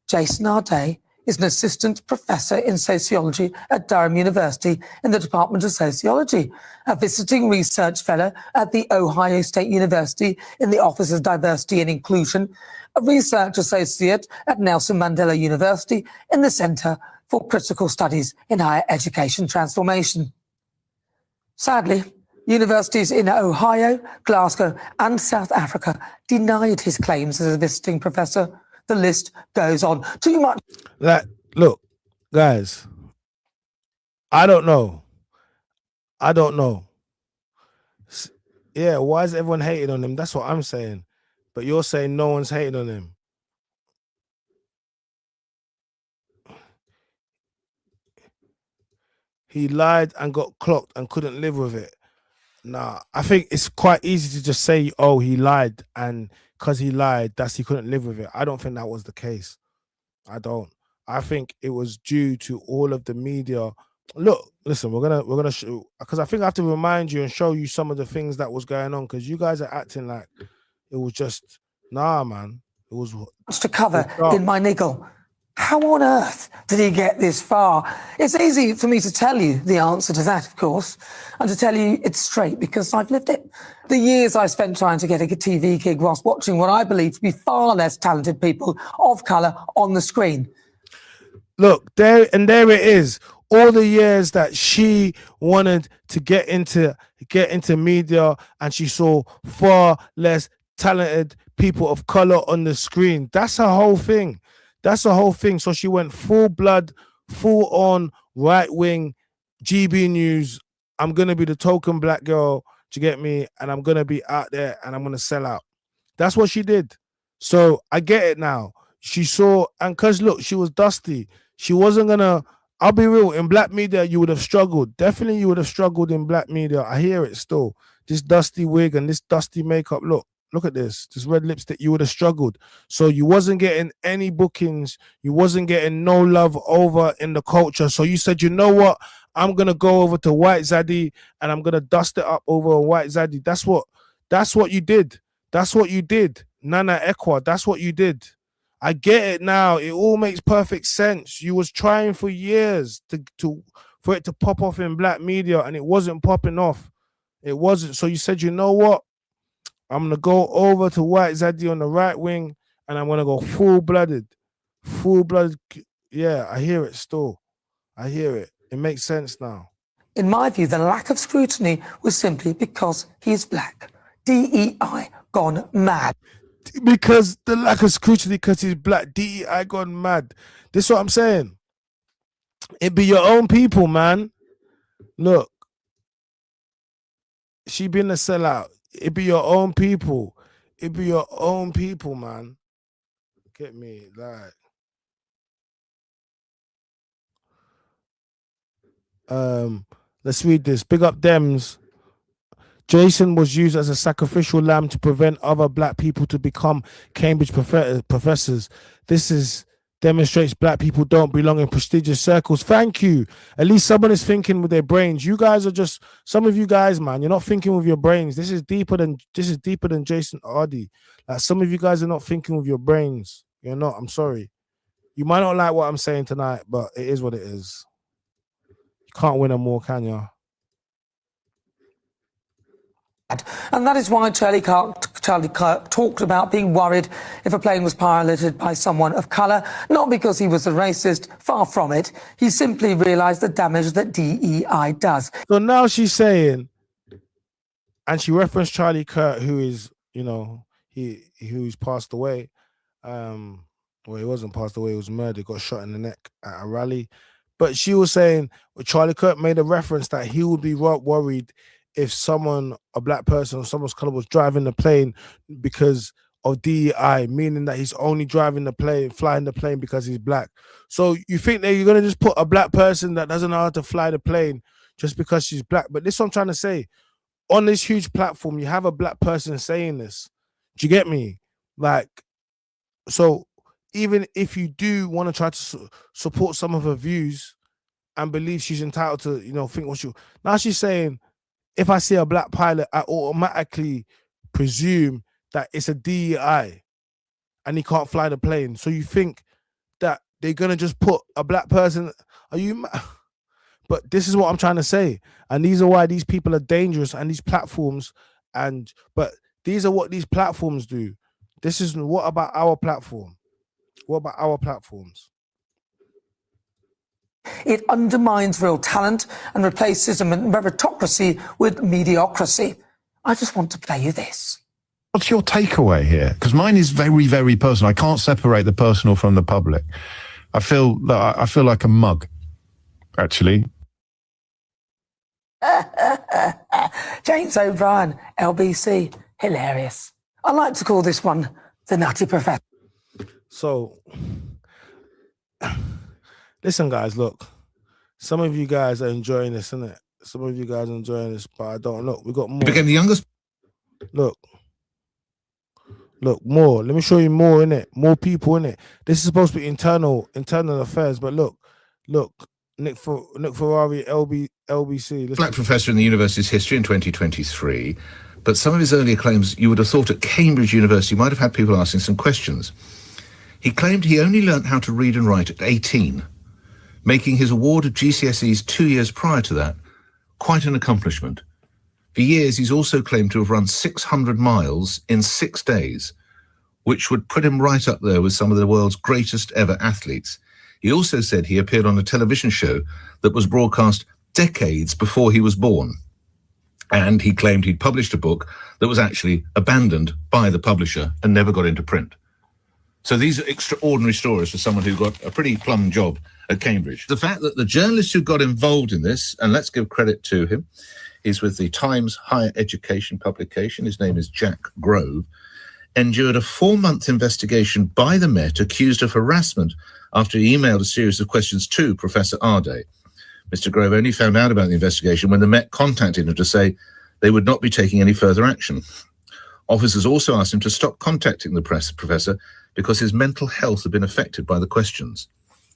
Jason Ardey is an assistant professor in sociology at Durham University in the Department of Sociology, a visiting research fellow at the Ohio State University in the Office of Diversity and Inclusion, a research associate at Nelson Mandela University in the Center for Critical Studies in Higher Education Transformation. Sadly, Universities in Ohio, Glasgow and South Africa denied his claims as a visiting professor. The list goes on. Too much. Like, look, guys, I don't know. Yeah, why is everyone hating on him? That's what I'm saying. But you're saying no one's hating on him. He lied and got clocked and couldn't live with it. Nah, I think it's quite easy to just say, oh, he lied, and because he lied, that's he couldn't live with it. I don't think that was the case. I don't. I think it was due to all of the media. Look, listen, we're gonna show, because I think I have to remind you and show you some of the things that was going on, because you guys are acting like it was just man. It was to cover in my niggle. How on earth did he get this far? It's easy for me to tell you the answer to that, of course, and to tell you it's straight because I've lived it. The years I spent trying to get a TV gig whilst watching what I believe to be far less talented people of colour on the screen. Look, there it is. All the years that she wanted to get into media, and she saw far less talented people of color on the screen. That's her whole thing. So she went full blood, full on right wing GB News. I'm gonna be the token black girl. Do you get me? And I'm gonna be out there and I'm gonna sell out. That's what she did. So I get it now. She saw, and because look, she was dusty. She wasn't gonna. I'll be real. In black media, you would have struggled. Definitely, you would have struggled in black media. I hear it still. This dusty wig and this dusty makeup. Look at this. This red lipstick. You would have struggled. So you wasn't getting any bookings. You wasn't getting no love over in the culture. So you said, you know what? I'm gonna go over to White Zaddy and I'm gonna dust it up over a White Zaddy. That's what you did. That's what you did. Nana Ekwa. That's what you did. I get it now. It all makes perfect sense. You was trying for years for it to pop off in black media, and it wasn't popping off. It wasn't. So you said, you know what? I'm gonna go over to White Zaddy on the right wing, and I'm gonna go full blooded. Yeah, I hear it still. I hear it. It makes sense now. In my view, the lack of scrutiny was simply because he's black. DEI gone mad. Because the lack of scrutiny, because he's black. DEI gone mad. This is what I'm saying. It be your own people, man. Look, she been a sellout. It be your own people. It be your own people, man. Get me, like. Let's read this. Big up Dems. Jason was used as a sacrificial lamb to prevent other black people to become Cambridge professors. This demonstrates black people don't belong in prestigious circles. Thank you. At least someone is thinking with their brains. You guys are just, some of you guys, man, you're not thinking with your brains. This is deeper than Jason Ardey. Like, some of you guys are not thinking with your brains. You're not. I'm sorry. You might not like what I'm saying tonight, but it is what it is. You can't win them all, can you? And that is why Charlie Kirk talked about being worried if a plane was piloted by someone of colour, not because he was a racist, far from it. He simply realised the damage that DEI does. So now she's saying, and she referenced Charlie Kirk, who is, you know, who's passed away. Well, he wasn't passed away, he was murdered, got shot in the neck at a rally. But she was saying, well, Charlie Kirk made a reference that he would be worried if someone, a black person or someone's color, was driving the plane because of DEI, meaning that he's only driving the plane, flying the plane because he's black. So you think that you're going to just put a black person that doesn't know how to fly the plane just because she's black? But this is what I'm trying to say. On this huge platform, you have a black person saying this. Do you get me? Like, so even if you do want to try to support some of her views and believe she's entitled to, you know, think what you... Now she's saying, if I see a black pilot, I automatically presume that it's a DEI and he can't fly the plane. So you think that they're going to just put a black person... Are you... But this is what I'm trying to say. And these are why these people are dangerous, and these platforms, but these are what these platforms do. This is what about our platform? What about our platforms? It undermines real talent and replaces meritocracy with mediocrity. I just want to play you this. What's your takeaway here? Because mine is very, very personal. I can't separate the personal from the public. I feel like a mug, actually. James O'Brien, LBC, hilarious. I like to call this one the Nutty Professor. So, listen, guys, look. Some of you guys are enjoying this, innit? Some of you guys are enjoying this, but I don't. Look, we got more. He became the youngest. Look, more. Let me show you more, innit? More people, innit? This is supposed to be internal affairs, but look. Nick Ferrari, LBC. Listen. Black professor in the university's history in 2023, but some of his earlier claims you would have thought at Cambridge University might have had people asking some questions. He claimed he only learnt how to read and write at 18, making his award of GCSEs 2 years prior to that quite an accomplishment. For years, he's also claimed to have run 600 miles in 6 days, which would put him right up there with some of the world's greatest ever athletes. He also said he appeared on a television show that was broadcast decades before he was born. And he claimed he'd published a book that was actually abandoned by the publisher and never got into print. So these are extraordinary stories for someone who got a pretty plum job at Cambridge. The fact that the journalist who got involved in this, and let's give credit to him, is with the Times Higher Education publication, his name is Jack Grove, endured a 4-month investigation by the Met accused of harassment after he emailed a series of questions to Professor Ardey. Mr. Grove only found out about the investigation when the Met contacted him to say they would not be taking any further action. Officers also asked him to stop contacting the professor because his mental health had been affected by the questions.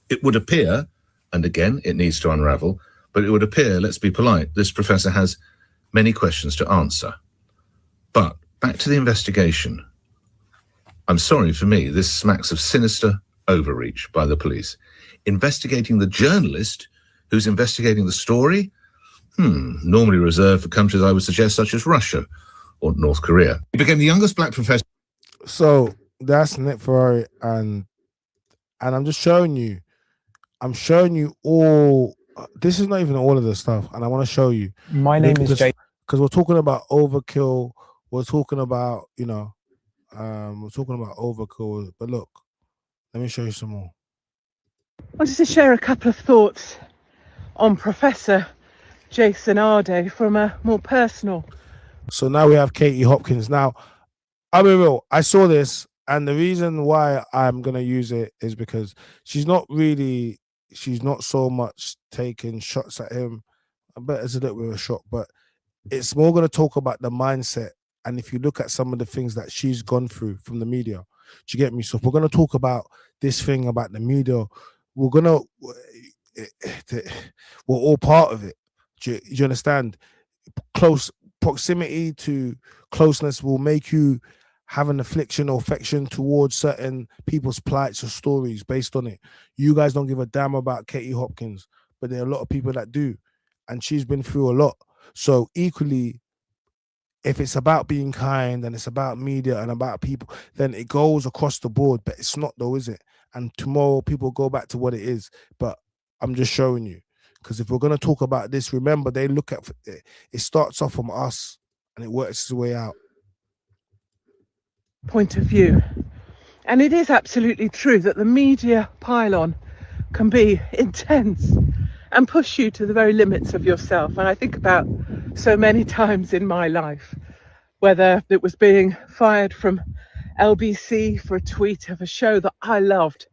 It would appear, and again, it needs to unravel, but it would appear, let's be polite, this professor has many questions to answer. But back to the investigation. I'm sorry, for me, this smacks of sinister overreach by the police. Investigating the journalist who's investigating the story? Normally reserved for countries I would suggest such as Russia or North Korea. He became the youngest black professor. So that's Nick Ferrari, and I'm just showing you. I'm showing you all. This is not even all of the stuff, and I want to show you. My name is Jason. Because we're talking about overkill. We're talking about, we're talking about overkill. But look, let me show you some more. I wanted to share a couple of thoughts on Professor Jason Ardey from a more personal. So now we have Katie Hopkins. Now, I'll be real. I saw this, and the reason why I'm gonna use it is because she's not so much taking shots at him. I bet it's a little bit of a shot, but it's more gonna talk about the mindset. And if you look at some of the things that she's gone through from the media, do you get me? So if we're gonna talk about this thing about the media, we're all part of it. Do you understand? Close proximity to closeness will make you have an affliction or affection towards certain people's plights or stories based on it. You guys don't give a damn about Katie Hopkins, but there are a lot of people that do, and she's been through a lot. So equally, if it's about being kind and it's about media and about people, then it goes across the board, but it's not though, is it? And tomorrow people go back to what it is, but I'm just showing you. Because if we're going to talk about this, remember, they look at it. It starts off from us and it works its way out. Point of view. And it is absolutely true that the media pylon can be intense and push you to the very limits of yourself. And I think about so many times in my life, whether it was being fired from LBC for a tweet of a show that I loved,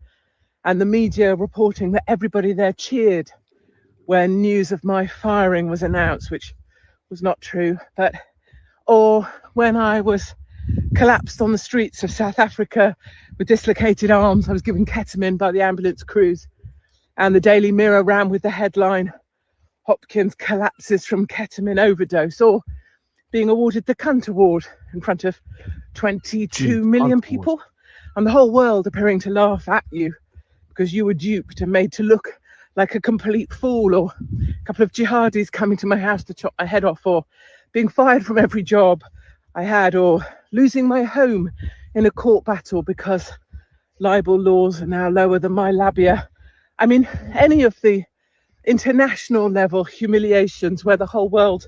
and the media reporting that everybody there cheered when news of my firing was announced, which was not true, or when I was collapsed on the streets of South Africa with dislocated arms, I was given ketamine by the ambulance crews, and the Daily Mirror ran with the headline, Hopkins collapses from ketamine overdose, or being awarded the Cunt Award in front of 22 million people, and the whole world appearing to laugh at you because you were duped and made to look like a complete fool, or a couple of jihadis coming to my house to chop my head off, or being fired from every job I had, or losing my home in a court battle because libel laws are now lower than my labia. I mean, any of the international level humiliations where the whole world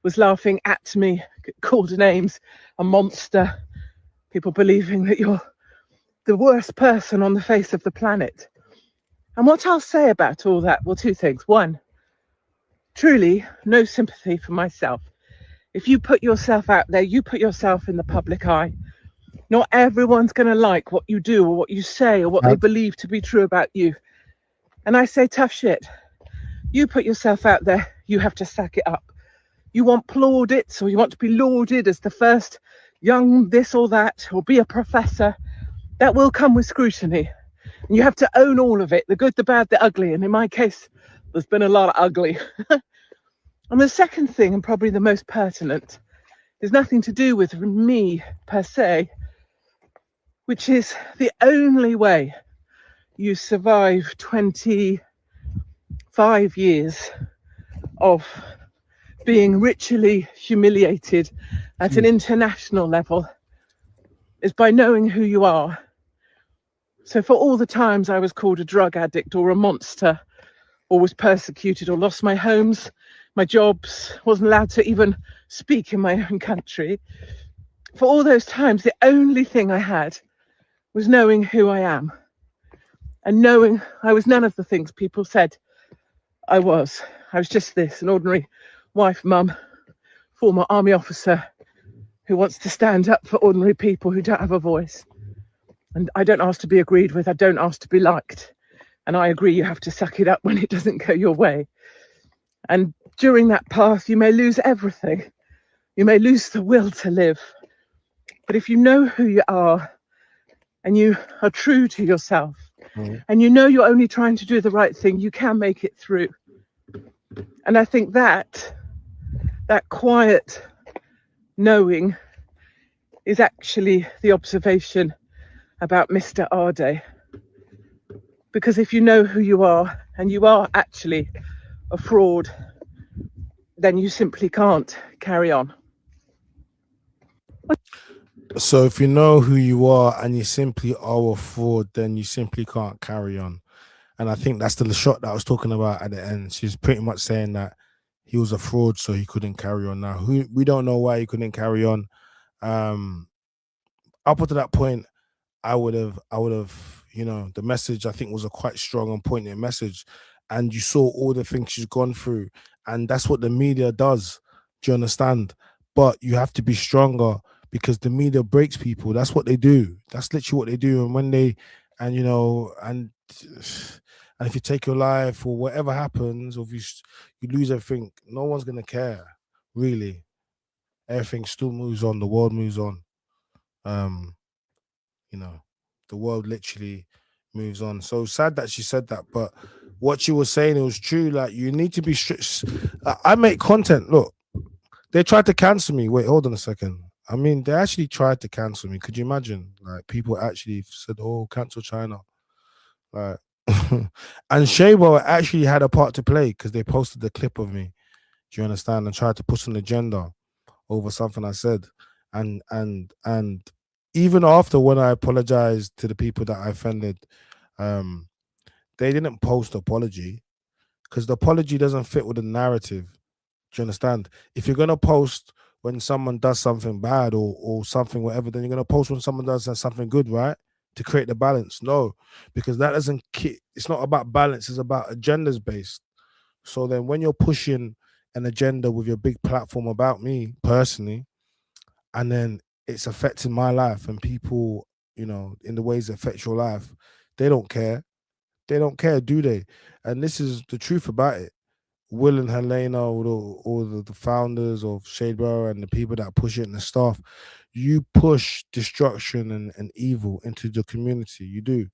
was laughing at me, called names, a monster, people believing that you're the worst person on the face of the planet. And what I'll say about all that, well, two things. One, truly no sympathy for myself. If you put yourself out there, you put yourself in the public eye. Not everyone's going to like what you do or what you say or what they believe to be true about you. And I say tough shit. You put yourself out there, you have to suck it up. You want plaudits, or you want to be lauded as the first young this or that, or be a professor. That will come with scrutiny. And you have to own all of it, the good, the bad, the ugly. And in my case, there's been a lot of ugly. And the second thing, and probably the most pertinent, is nothing to do with me per se, which is the only way you survive 25 years of being ritually humiliated at an international level is by knowing who you are. So for all the times I was called a drug addict or a monster, or was persecuted, or lost my homes, my jobs, wasn't allowed to even speak in my own country, for all those times, the only thing I had was knowing who I am, and knowing I was none of the things people said I was. I was just this, an ordinary wife, mum, former army officer who wants to stand up for ordinary people who don't have a voice. And I don't ask to be agreed with, I don't ask to be liked. And I agree you have to suck it up when it doesn't go your way. And during that path, you may lose everything. You may lose the will to live. But if you know who you are and you are true to yourself, and you know you're only trying to do the right thing, you can make it through. And I think that quiet knowing is actually the observation about Mr. Ardey. Because if you know who you are and you are actually a fraud, then you simply can't carry on. So if you know who you are and you simply are a fraud, then you simply can't carry on. And I think that's the shot that I was talking about at the end. She's pretty much saying that he was a fraud, so he couldn't carry on. Now, we don't know why he couldn't carry on. Up to that point, I would have, you know, the message I think was a quite strong and poignant message. And you saw all the things she's gone through. And that's what the media does. Do you understand? But you have to be stronger because the media breaks people. That's what they do. That's literally what they do. And when they, and you know, and if you take your life or whatever happens, or if you lose everything, no one's gonna care, really. Everything still moves on. The world moves on. You know, the world literally moves on. So sad that she said that, but what she was saying, it was true. Like, you need to be strict. I make content. Look, they tried to cancel me. Wait, hold on a second. I mean, they actually tried to cancel me. Could you imagine? Like, people actually said, "Oh, cancel China." Like, and Shadeborough actually had a part to play because they posted the clip of me. Do you understand? And tried to push an agenda over something I said. And even after, when I apologized to the people that I offended, they didn't post apology because the apology doesn't fit with the narrative. Do you understand? If you're gonna post when someone does something bad or something whatever, then you're gonna post when someone does something good, right? To create the balance. No, because that doesn't. It's not about balance. It's about agendas based. So then, when you're pushing an agenda with your big platform about me personally, and then it's affecting my life and people, you know, in the ways it affects your life, they don't care. They don't care, do they? And this is the truth about it. Will and Helena, all the founders of Shadeborough and the people that push it and the staff, you push destruction and evil into the community. You do.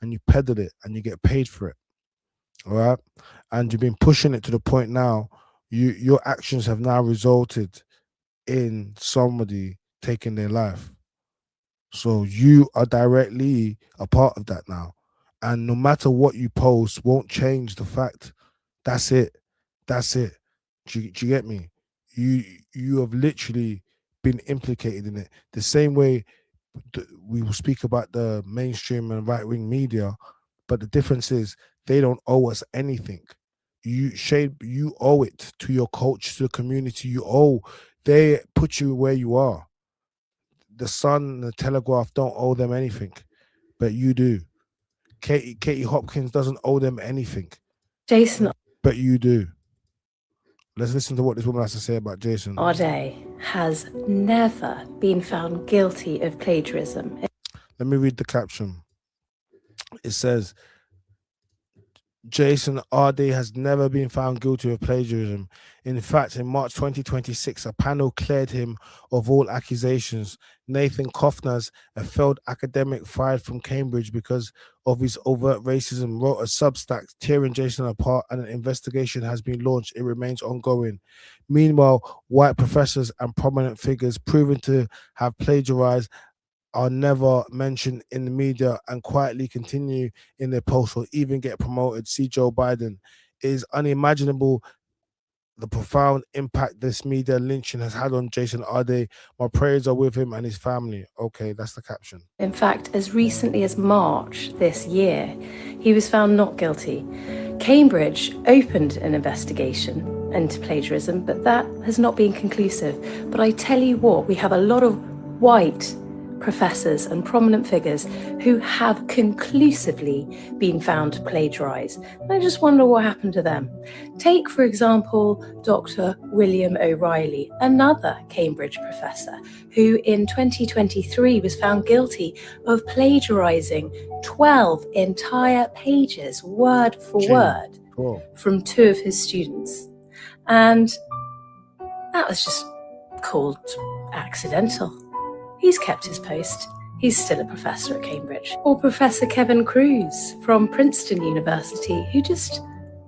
And you peddle it and you get paid for it. All right. And you've been pushing it to the point now, your actions have now resulted in somebody taking their life. So you are directly a part of that now. And no matter what you post won't change the fact. That's it. That's it. Do you get me? You have literally been implicated in it. The same way we will speak about the mainstream and right-wing media, but the difference is they don't owe us anything you owe it to your coach, to the community. They put you where you are. The Sun, the Telegraph don't owe them anything, but you do. Katie Hopkins doesn't owe them anything, Jason but you do. Let's listen to what this woman has to say about Jason. Ardey has never been found guilty of plagiarism. Let me read the caption. It says, Jason Ardey has never been found guilty of plagiarism. In fact, in March 2026, a panel cleared him of all accusations. Nathan Kofnas, a failed academic fired from Cambridge because of his overt racism, wrote a Substack tearing Jason apart, and an investigation has been launched. It remains ongoing. Meanwhile, white professors and prominent figures proven to have plagiarized are never mentioned in the media and quietly continue in their posts or even get promoted. See Joe Biden. It is unimaginable the profound impact this media lynching has had on Jason Ardey. My prayers are with him and his family. Okay, that's the caption. In fact, as recently as March this year, he was found not guilty. Cambridge opened an investigation into plagiarism, but that has not been conclusive. But I tell you what, we have a lot of white professors and prominent figures who have conclusively been found to plagiarise. I just wonder what happened to them. Take, for example, Dr. William O'Reilly, another Cambridge professor, who in 2023 was found guilty of plagiarising 12 entire pages, word for word, from 2 of his students. And that was just called accidental. He's kept his post. He's still a professor at Cambridge. Or Professor Kevin Cruz from Princeton University, who it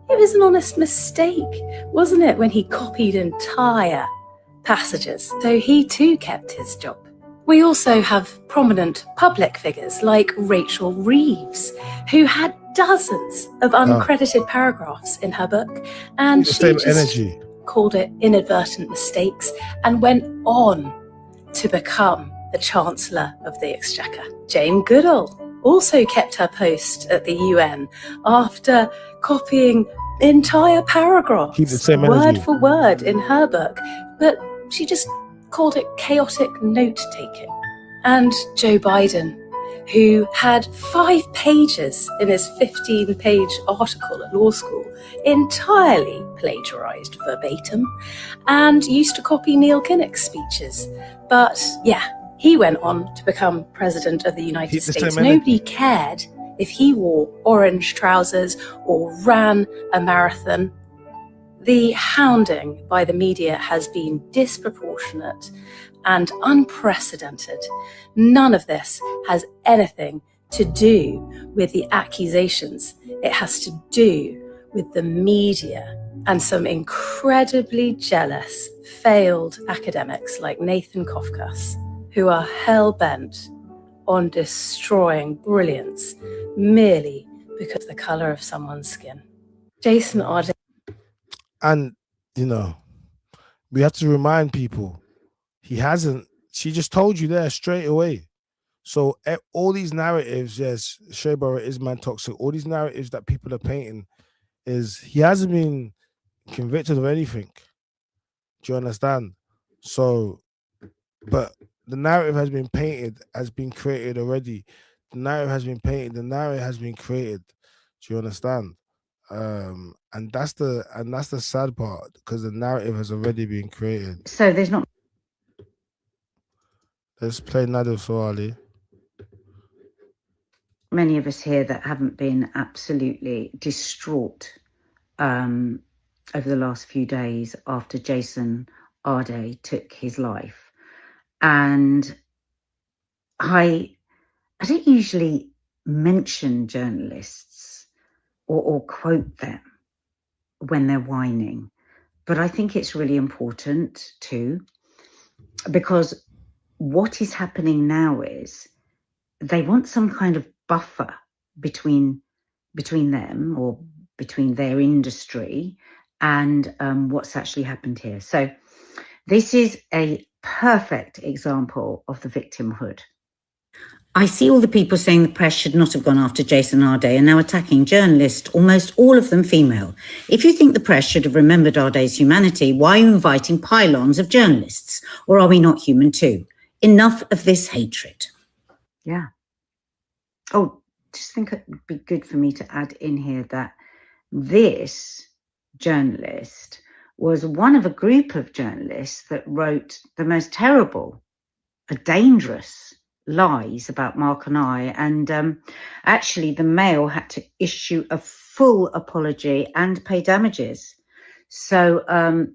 was an honest mistake, wasn't it, when he copied entire passages? So he too kept his job. We also have prominent public figures like Rachel Reeves, who had dozens of uncredited paragraphs in her book, and she just called it inadvertent mistakes and went on to become the Chancellor of the Exchequer. Jane Goodall also kept her post at the UN after copying entire paragraphs, word for word, in her book, but she just called it chaotic note-taking. And Joe Biden, who had 5 pages in his 15-page article at law school, entirely plagiarised verbatim, and used to copy Neil Kinnock's speeches. But yeah, he went on to become president of the United States. Nobody cared if he wore orange trousers or ran a marathon. The hounding by the media has been disproportionate and unprecedented. None of this has anything to do with the accusations. It has to do with the media and some incredibly jealous, failed academics like Nathan Kofnas, who are hell-bent on destroying brilliance merely because of the colour of someone's skin. Jason Ardey. And, we have to remind people, she just told you there straight away. So all these narratives, yes, Shadeborough is man toxic, all these narratives that people are painting is he hasn't been convicted of anything. Do you understand? So, but the narrative has been painted, has been created already. The narrative has been painted, the narrative has been created. Do you understand? And that's the sad part, because the narrative has already been created. So there's not. Let's play Nader Soali. Many of us here that haven't been absolutely distraught over the last few days after Jason Ardey took his life. And I don't usually mention journalists or quote them when they're whining, but I think it's really important too, because what is happening now is they want some kind of buffer between them or between their industry and what's actually happened here. So this is a perfect example of the victimhood. I see all the people saying the press should not have gone after Jason Ardey and now attacking journalists, almost all of them female. If you think the press should have remembered Ardey's humanity, why are you inviting pylons of journalists? Or are we not human too? Enough of this hatred. Yeah. Oh, just think it would be good for me to add in here that this journalist was one of a group of journalists that wrote the most terrible, dangerous lies about Mark and I. And actually, the Mail had to issue a full apology and pay damages. So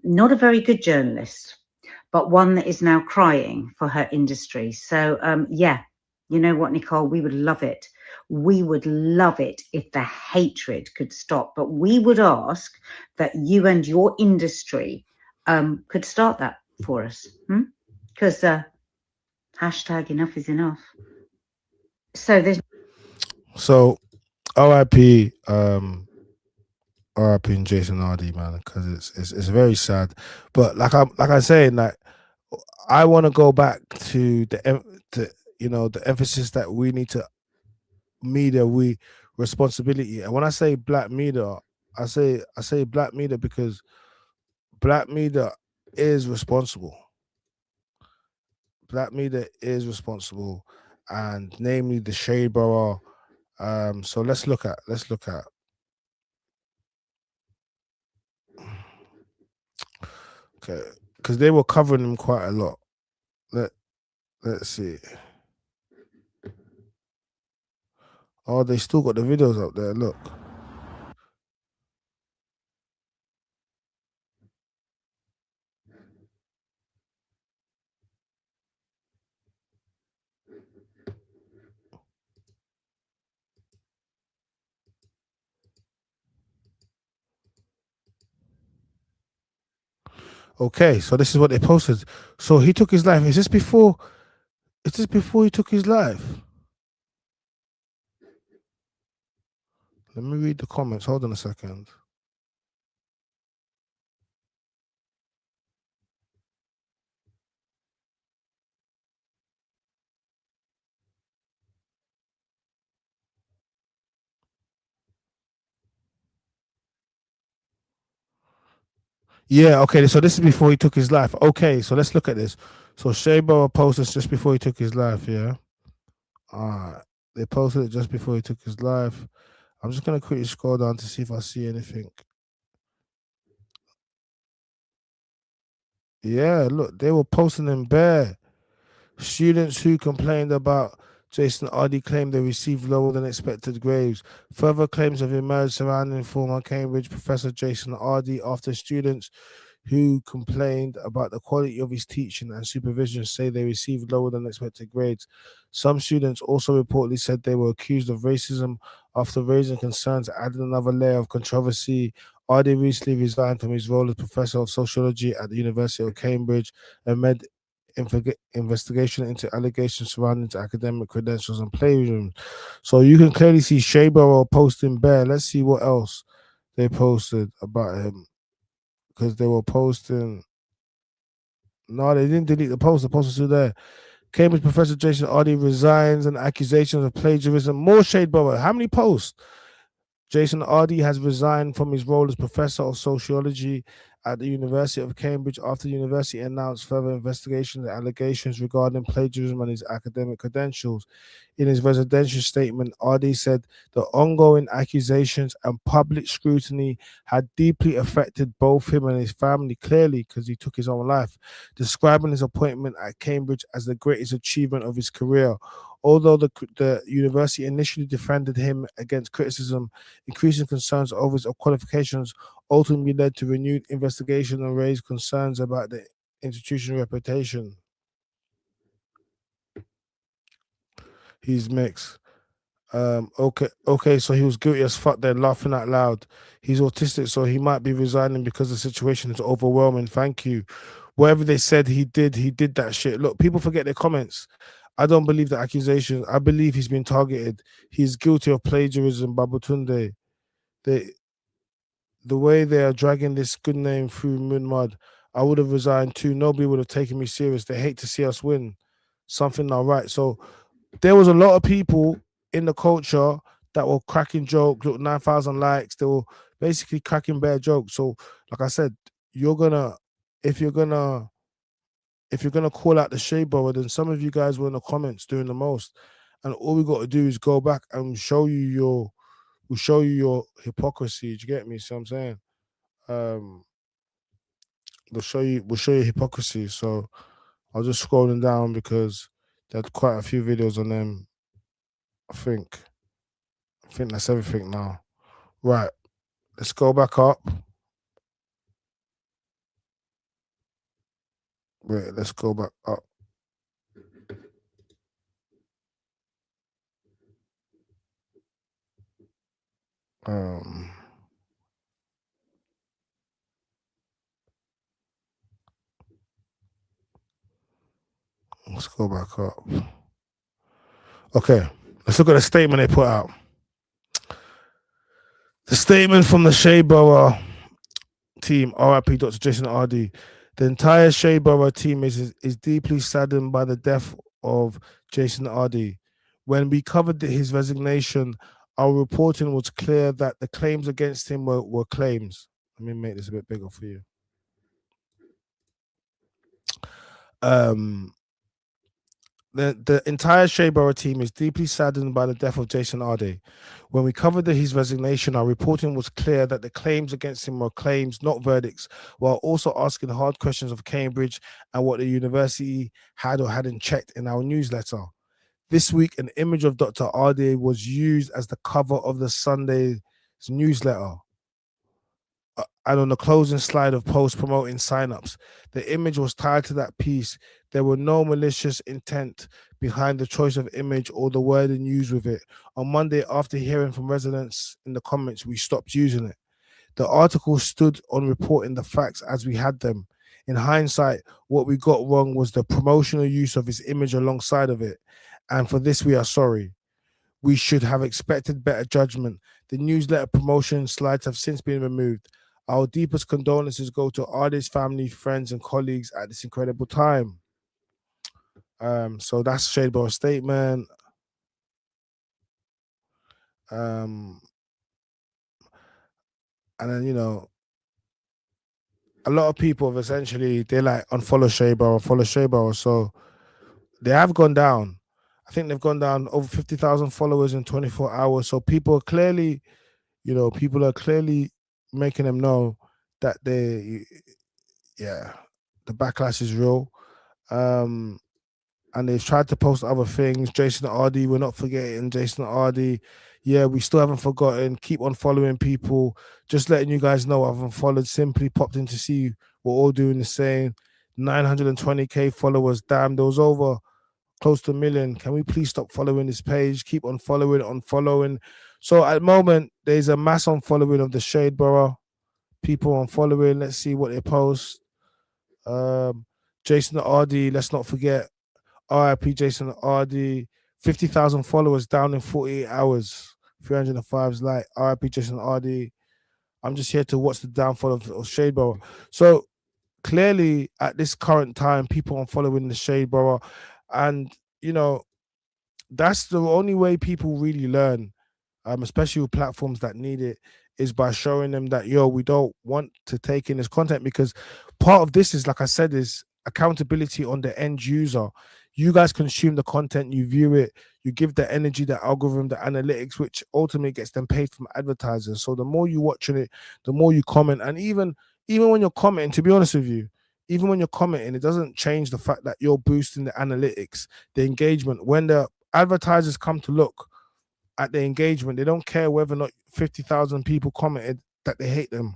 not a very good journalist, but one that is now crying for her industry. So yeah, you know what, Nicole, we would love it. We would love it if the hatred could stop. But we would ask that you and your industry could start that for us. Because hashtag enough is enough. So there's RIP RIP and Jason Ardey, man, because it's very sad. But like I say, like I want to go back to the emphasis that we need to responsibility. And when I say black media, I say black media because black media is responsible. Black media is responsible, and namely the Shadeborough. So let's look at okay, because they were covering them quite a lot. Let's see. Oh, they still got the videos up there. Look. Okay, so this is what they posted. So he took his life. Is this before he took his life? Let me read the comments. Hold on a second. Yeah, okay, so this is before he took his life. Okay, so let's look at this. So Shadeborough posted just before he took his life, yeah? Alright. They posted it just before he took his life. I'm just gonna quickly scroll down to see if I see anything. Yeah, look, they were posting them bare. Students who complained about Jason Ardey claimed they received lower than expected grades. Further claims have emerged surrounding former Cambridge professor Jason Ardey after students who complained about the quality of his teaching and supervision say they received lower than expected grades. Some students also reportedly said they were accused of racism after raising concerns, adding another layer of controversy. Ardey recently resigned from his role as professor of sociology at the University of Cambridge amid investigation into allegations surrounding his academic credentials and plagiarism. So you can clearly see Shadeborough posting bare. Let's see what else they posted about him, because they were posting. No, they didn't delete the post. The post was still there. Cambridge professor Jason Ardey resigns and accusations of plagiarism. More Shadeborough. How many posts? Jason Ardey has resigned from his role as professor of sociology at the University of Cambridge after the university announced further investigations and allegations regarding plagiarism and his academic credentials. In his residential statement, Ardey said the ongoing accusations and public scrutiny had deeply affected both him and his family, clearly because he took his own life, describing his appointment at Cambridge as the greatest achievement of his career. Although the university initially defended him against criticism, increasing concerns over his qualifications ultimately led to renewed investigation and raised concerns about the institution's reputation. He's mixed. Okay, so he was guilty as fuck. They're laughing out loud. He's autistic, so he might be resigning because the situation is overwhelming. Thank you. Whatever they said he did that shit. Look, people forget their comments. I don't believe the accusations. I believe he's been targeted. He's guilty of plagiarism, Babatunde. The way they are dragging this good name through mud, I would have resigned too. Nobody would have taken me serious. They hate to see us win. Something not right. So there was a lot of people in the culture that were cracking jokes. Look, 9,000 likes. They were basically cracking bare jokes. So, like I said, you're gonna if you're gonna call out the Shadeborough, then some of you guys were in the comments doing the most. And all we got to do is go back and show you your hypocrisy. Do you get me? See what I'm saying? We'll show you hypocrisy. So I'll just scrolling down because there's quite a few videos on them. I think that's everything now. Right. Let's go back up. Wait, let's go back up. Let's go back up. Okay, let's look at the statement they put out. The statement from the Shadeborough team, RIP Dr. Jason Ardey. The entire Shadeborough team is deeply saddened by the death of Jason Ardey. When we covered his resignation, our reporting was clear that the claims against him were claims. Let me make this a bit bigger for you. The entire Shadeborough team is deeply saddened by the death of Jason Ardey. When we covered his resignation, our reporting was clear that the claims against him were claims, not verdicts, while also asking hard questions of Cambridge and what the university had or hadn't checked in our newsletter. This week, an image of Dr. Ardey was used as the cover of the Sunday's newsletter. And on the closing slide of posts promoting signups, the image was tied to that piece. There were no malicious intent behind the choice of image or the wording used with it. On Monday, after hearing from residents in the comments, we stopped using it. The article stood on reporting the facts as we had them. In hindsight, what we got wrong was the promotional use of his image alongside of it. And for this, we are sorry. We should have expected better judgment. The newsletter promotion slides have since been removed. Our deepest condolences go to Ardey's family, friends, and colleagues at this incredible time. So that's Shadeborough's statement. And then, you know, a lot of people have essentially, they like unfollow Shadeborough, follow Shadeborough. So they have gone down. I think they've gone down over 50,000 followers in 24 hours. So people are clearly, making them know that the backlash is real. And they've tried to post other things. Jason Ardey, we're not forgetting Jason Ardey. Yeah, we still haven't forgotten. Keep on following people. Just letting you guys know I've unfollowed. Simply popped in to see we're all doing the same. 920K followers. Damn, there was over close to 1 million. Can we please stop following this page? Keep on following. So at the moment, there's a mass unfollowing of the Shadeborough. People unfollowing. Let's see what they post. Jason Ardey, let's not forget. RIP Jason Ardey, 50,000 followers down in 48 hours. 305's like RIP Jason Ardey. I'm just here to watch the downfall of Shadeborough. So clearly, at this current time, people are following the Shadeborough, and you know that's the only way people really learn, especially with platforms that need it, is by showing them that we don't want to take in this content, because part of this is, like I said, is accountability on the end user. You guys consume the content, you view it, you give the energy, the algorithm, the analytics, which ultimately gets them paid from advertisers. So the more you watching it, the more you comment. And even when you're commenting, to be honest with you, even when you're commenting, it doesn't change the fact that you're boosting the analytics, the engagement. When the advertisers come to look at the engagement, they don't care whether or not 50,000 people commented that they hate them.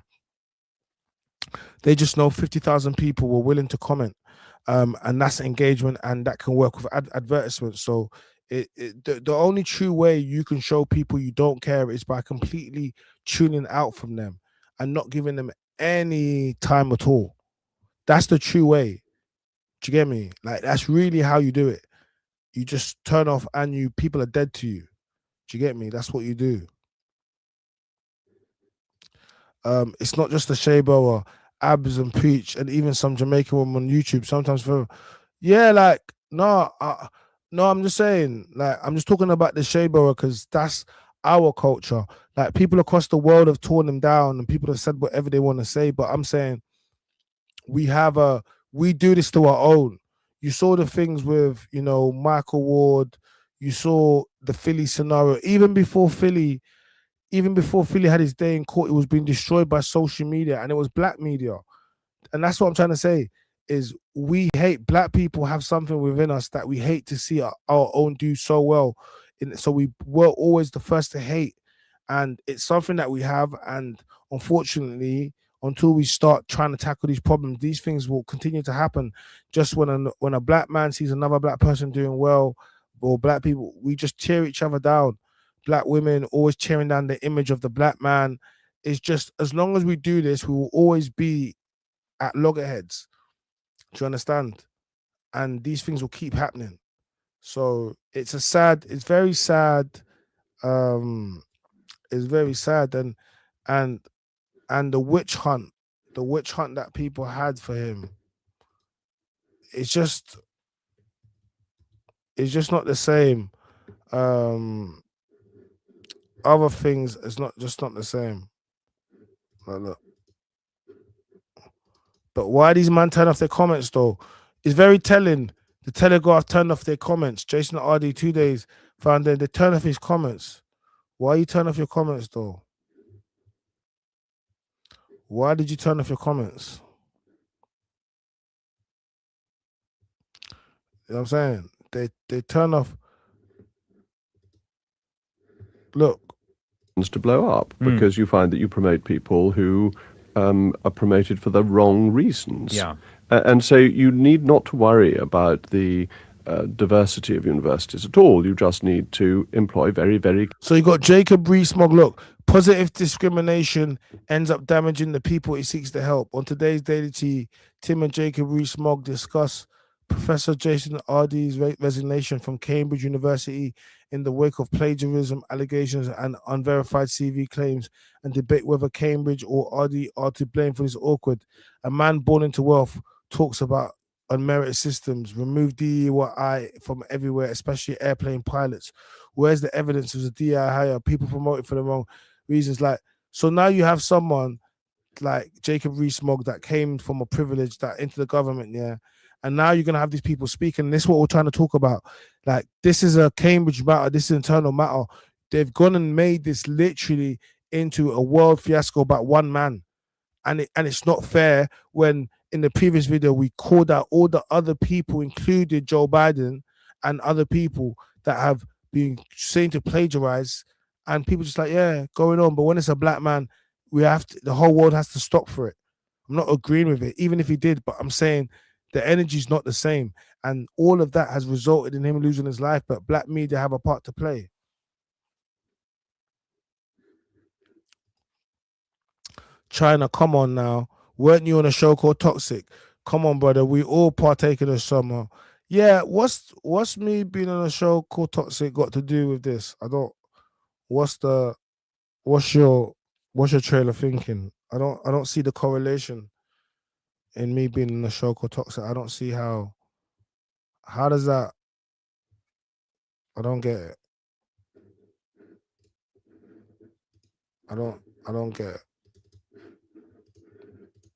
They just know 50,000 people were willing to comment. And that's engagement, and that can work with advertisements. So the only true way you can show people you don't care is by completely tuning out from them and not giving them any time at all. That's the true way. Do you get me? Like, that's really how you do it. You just turn off and people are dead to you. Do you get me? That's what you do. It's not just the Shadeborough, Abs and Preach, and even some Jamaican woman on YouTube. Sometimes No, I'm just saying, like, I'm just talking about the Shadeborough because that's our culture. Like, people across the world have torn them down and people have said whatever they want to say. But I'm saying we do this to our own. You saw the things with, Michael Ward. You saw the Philly scenario. Even before Philly had his day in court, it was being destroyed by social media, and it was black media. And that's what I'm trying to say is we hate black people have something within us that we hate to see our own do so well. So we were always the first to hate. And it's something that we have. And unfortunately, until we start trying to tackle these problems, these things will continue to happen. Just when a black man sees another black person doing well, or black people, we just tear each other down. Black women always tearing down the image of the black man. It's just, as long as we do this, we will always be at loggerheads. Do you understand? And these things will keep happening. So it's very sad. It's very sad. And the witch hunt that people had for him, it's just not the same. Other things, it's not the same. Look. But why these man turn off their comments though? It's very telling. The Telegraph turned off their comments. Jason Ardey 2 days found they turned off his comments. Why you turn off your comments though? Why did you turn off your comments? You know what I'm saying? They turn off. Look. To blow up because you find that you promote people who are promoted for the wrong reasons. Yeah. And so you need not to worry about the diversity of universities at all. You just need to employ very, very... So you got Jacob Rees-Mogg. Look, positive discrimination ends up damaging the people it seeks to help. On today's Daily Tea, Tim and Jacob Rees-Mogg discuss Professor Jason Ardey's resignation from Cambridge University in the wake of plagiarism allegations and unverified CV claims, and debate whether Cambridge or Ardey are to blame for this awkward. A man born into wealth talks about unmerited systems, remove DEI from everywhere, especially airplane pilots. Where's the evidence of the DEI hire? People promoted for the wrong reasons. Like, so now you have someone like Jacob Rees-Mogg that came from a privilege that into the government, yeah. And now you're going to have these people speaking. This is what we're trying to talk about. Like, this is a Cambridge matter. This is an internal matter. They've gone and made this literally into a world fiasco about one man. And it's not fair when in the previous video, we called out all the other people, including Joe Biden and other people that have been seen to plagiarize. And people just like, yeah, going on. But when it's a black man, the whole world has to stop for it. I'm not agreeing with it, even if he did, but I'm saying the energy is not the same. And all of that has resulted in him losing his life, but black media have a part to play. China, come on now. Weren't you on a show called Toxic? Come on, brother. We all partake in the summer. Yeah, what's me being on a show called Toxic got to do with this? What's your trailer thinking? I don't see the correlation in me being in a show called Toxic. I don't see how does that? I don't get it. I don't get it.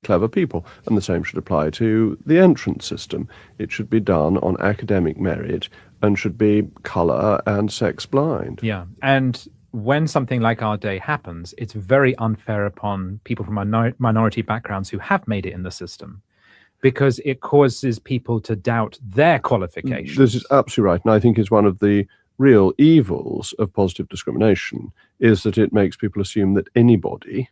Clever people, and the same should apply to the entrance system. It should be done on academic merit and should be colour and sex blind. Yeah, and when something like our day happens, it's very unfair upon people from minority backgrounds who have made it in the system, because it causes people to doubt their qualifications. This is absolutely right, and I think it's one of the real evils of positive discrimination is that it makes people assume that anybody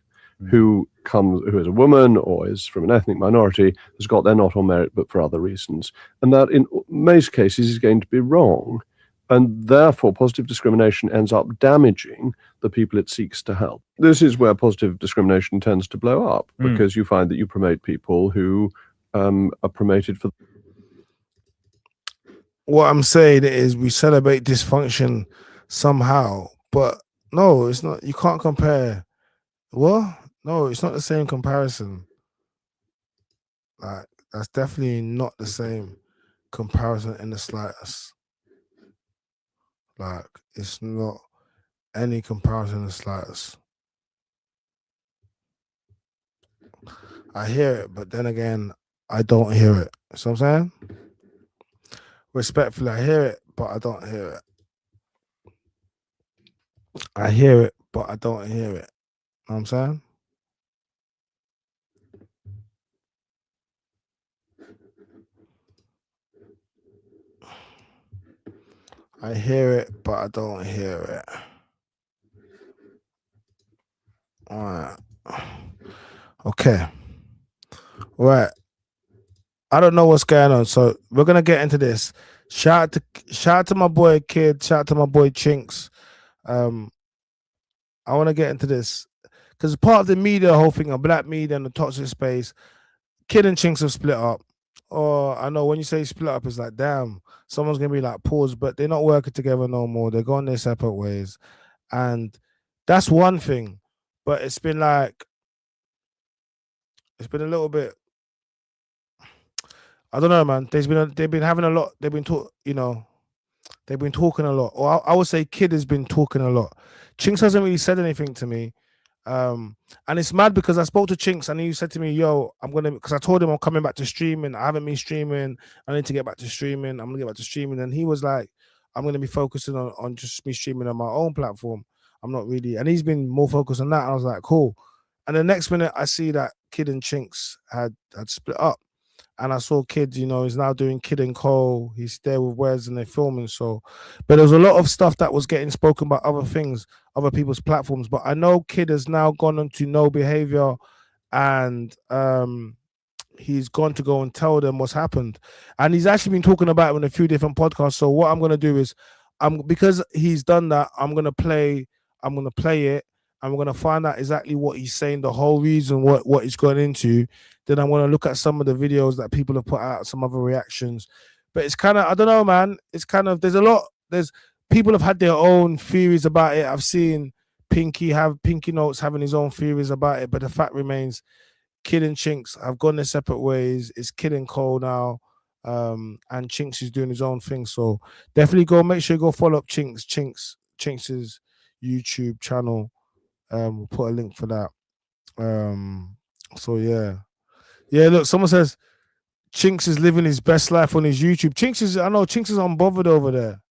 who is a woman or is from an ethnic minority has got their not on merit but for other reasons, and that in most cases is going to be wrong, and therefore positive discrimination ends up damaging the people it seeks to help. This is where positive discrimination tends to blow up, because you find that you promote people who are promoted for... What I'm saying is we celebrate dysfunction somehow, but no, it's not. You can't compare. What? No, it's not the same comparison. Like, that's definitely not the same comparison in the slightest. Like, it's not any comparison in the slightest. I hear it, but then again, I don't hear it. See what I'm saying? Respectfully, I hear it, but I don't hear it. I hear it, but I don't hear it. Know what I'm saying? I hear it, but I don't hear it. All right. Okay. All right. I don't know what's going on, so we're gonna get into this. Shout out to my boy Kidd. Shout out to my boy Chinx. I want to get into this because part of the media, whole thing of black media and the toxic space, Kidd N Chinx have split up. Or I know when you say split up, it's like, damn, someone's gonna be like, pause, but they're not working together no more. They're going their separate ways, and that's one thing. But it's been a little bit. I don't know, man. They've been having a lot. They've been they've been talking a lot. Or I would say Kidd has been talking a lot. Chinx hasn't really said anything to me. And it's mad because I spoke to Chinx and he said to me, yo, because I told him I'm coming back to streaming. I haven't been streaming. I need to get back to streaming. I'm gonna get back to streaming. And he was like, I'm gonna be focusing on just me streaming on my own platform. I'm not really, and he's been more focused on that. And I was like, cool. And the next minute I see that Kidd N Chinx had split up. And I saw Kidd, he's now doing Kidd and Co. He's there with Wes and they're filming. So, but there was a lot of stuff that was getting spoken about other things, other people's platforms. But I know Kidd has now gone on to No Behavior, and he's gone to go and tell them what's happened. And he's actually been talking about it on a few different podcasts. So what I'm gonna do is, because he's done that, I'm gonna play it. I'm going to find out exactly what he's saying, the whole reason what he's gone into. Then I'm going to look at some of the videos that people have put out, some other reactions. But it's kind of, I don't know, man. It's kind of, there's people have had their own theories about it. I've seen Pinky Notes having his own theories about it. But the fact remains, Kidd N Chinx have gone their separate ways. It's Kidd and Co now. And Chinx is doing his own thing. So definitely make sure you go follow up Chinx's YouTube channel. We'll put a link for that. So yeah. Look, someone says Chinx is living his best life on his YouTube. Chinx is unbothered over there.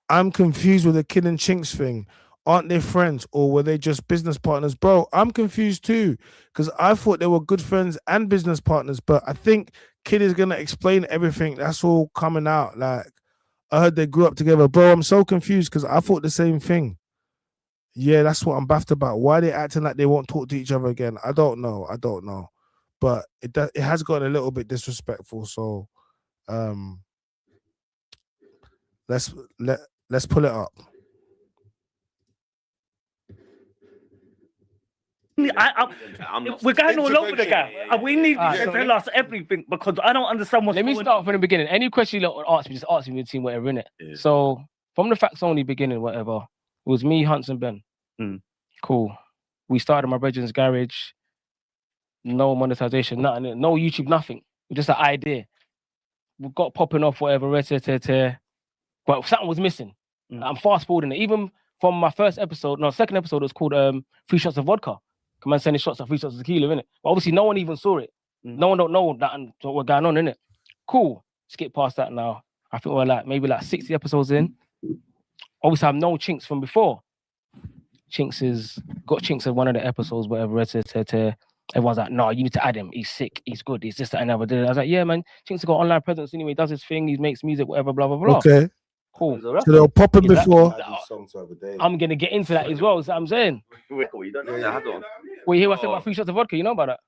I'm confused with the Kidd N Chinx thing. Aren't they friends or were they just business partners? Bro, I'm confused too because I thought they were good friends and business partners, but I think Kidd is gonna explain everything. That's all coming out. Like, I heard they grew up together. Bro, I'm so confused because I thought the same thing. Yeah, that's what I'm baffed about. Why are they acting like they won't talk to each other again? I don't know. But it has gotten a little bit disrespectful. So let's pull it up. We're going all over the guy. We need you to tell us everything because I don't understand what's Let me start from the beginning. Any question you lot ask me, just ask me with the team, whatever, innit? Yeah. So, from the facts only beginning, whatever, it was me, Hunts, and Ben. Cool. We started my brethren's garage. No monetization, nothing. No YouTube, nothing. Just an idea. We got popping off, whatever, but something was missing. I'm fast forwarding it. Even from my second episode, it was called 3 Shots of Vodka. Come on, sending shots of 3 shots of tequila, innit? But obviously, no one even saw it. No one don't know that and what's going on, innit? Cool. Skip past that now. I think we're maybe 60 episodes in. Obviously, I've known Chinx from before. Chinx at one of the episodes, whatever. Everyone's like, no, you need to add him. He's sick. He's good. He's this, that, and other. I was like, yeah, man. Chinx has got online presence anyway. He does his thing. He makes music, whatever, blah, blah, blah. Okay. Cool. So they'll pop him before. I'm going to get into that as well. Is what I'm saying. You don't know that. Well, you hear what I said about 3 shots of vodka? You know about that?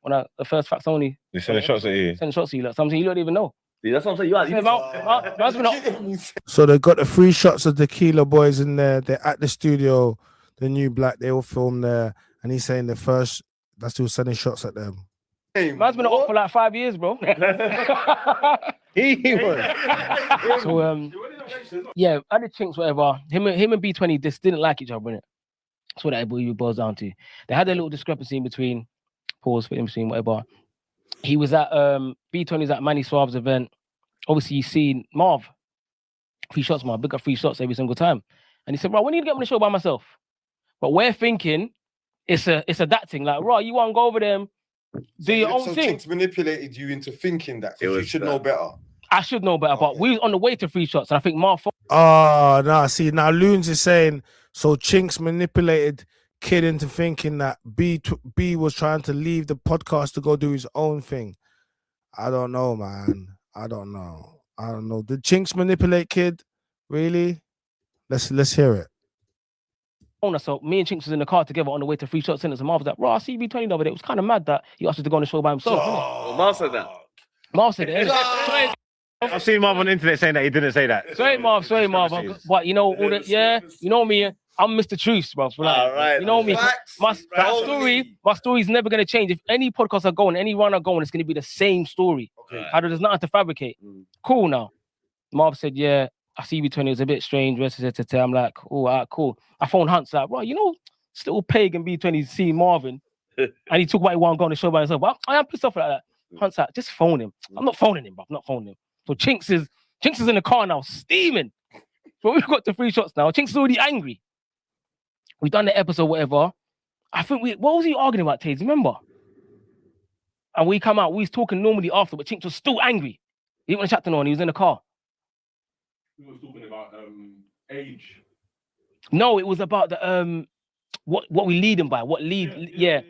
When the first facts only. They sending shots at you. Sending shots at you. Like, something you don't even know. See, that's what I'm saying. So they got the 3 shots of tequila boys in there. They're at the studio. The New Black, they all film there. And he's saying that's still sending shots at them. Hey, man's been up for 5 years, bro. He was. So yeah, I did Chinx, whatever. Him and B20 just didn't like each other, innit? That's what that boils down to. They had a little discrepancy in between, pause for in between, whatever. He was at B20's at Manny Suave's event. obviously you seen Marv, 3 shots, Marv, big up 3 shots every single time. And he said, bro, when you get on the show by myself? But we're thinking it's a that thing. Like, right, you want to go over there, do your own thing. Chinx manipulated you into thinking that because you should know better. I should know better, but we was on the way to 3 shots, and I think Marv. Oh, no, see, now Loons is saying, so Chinx manipulated Kidd into thinking that B was trying to leave the podcast to go do his own thing. I don't know, man. I don't know. Did Chinx manipulate Kidd? Really? Let's hear it. So me and Chinx was in the car together on the way to 3 shots, and Marv was like, bro, I see B20 over there. It was kind of mad that he asked us to go on the show by himself. Well, Marv said that. Marv said it. I've seen Marv on the internet saying that he didn't say that. Sorry, Marv. But you know, you know me. I'm Mr. Truth, bro. Like, you know me. My story's never gonna change. If any podcast are going, any run are going, it's gonna be the same story. Okay. There's nothing to fabricate. Cool now. Marv said, yeah, I see B20 was a bit strange. I'm like, oh, all right, cool. I phoned Hunt's like, bro, you know, this little pagan B20 see Marvin, and he talk about he want to go on the show by himself. But I am pissed off like that. Hunt's like, just phone him. I'm not phoning him, bro. I'm not phoning him. So Chinx is in the car now, steaming. So we've got the 3 shots now. Chinx is already angry. We've done the episode, whatever. I think what was he arguing about, Taze? Remember? And we come out, we was talking normally after, but Chinx was still angry. He didn't want to chat to no one, he was in the car. He was talking about age. No, it was about the what we lead him by. What lead? Yeah.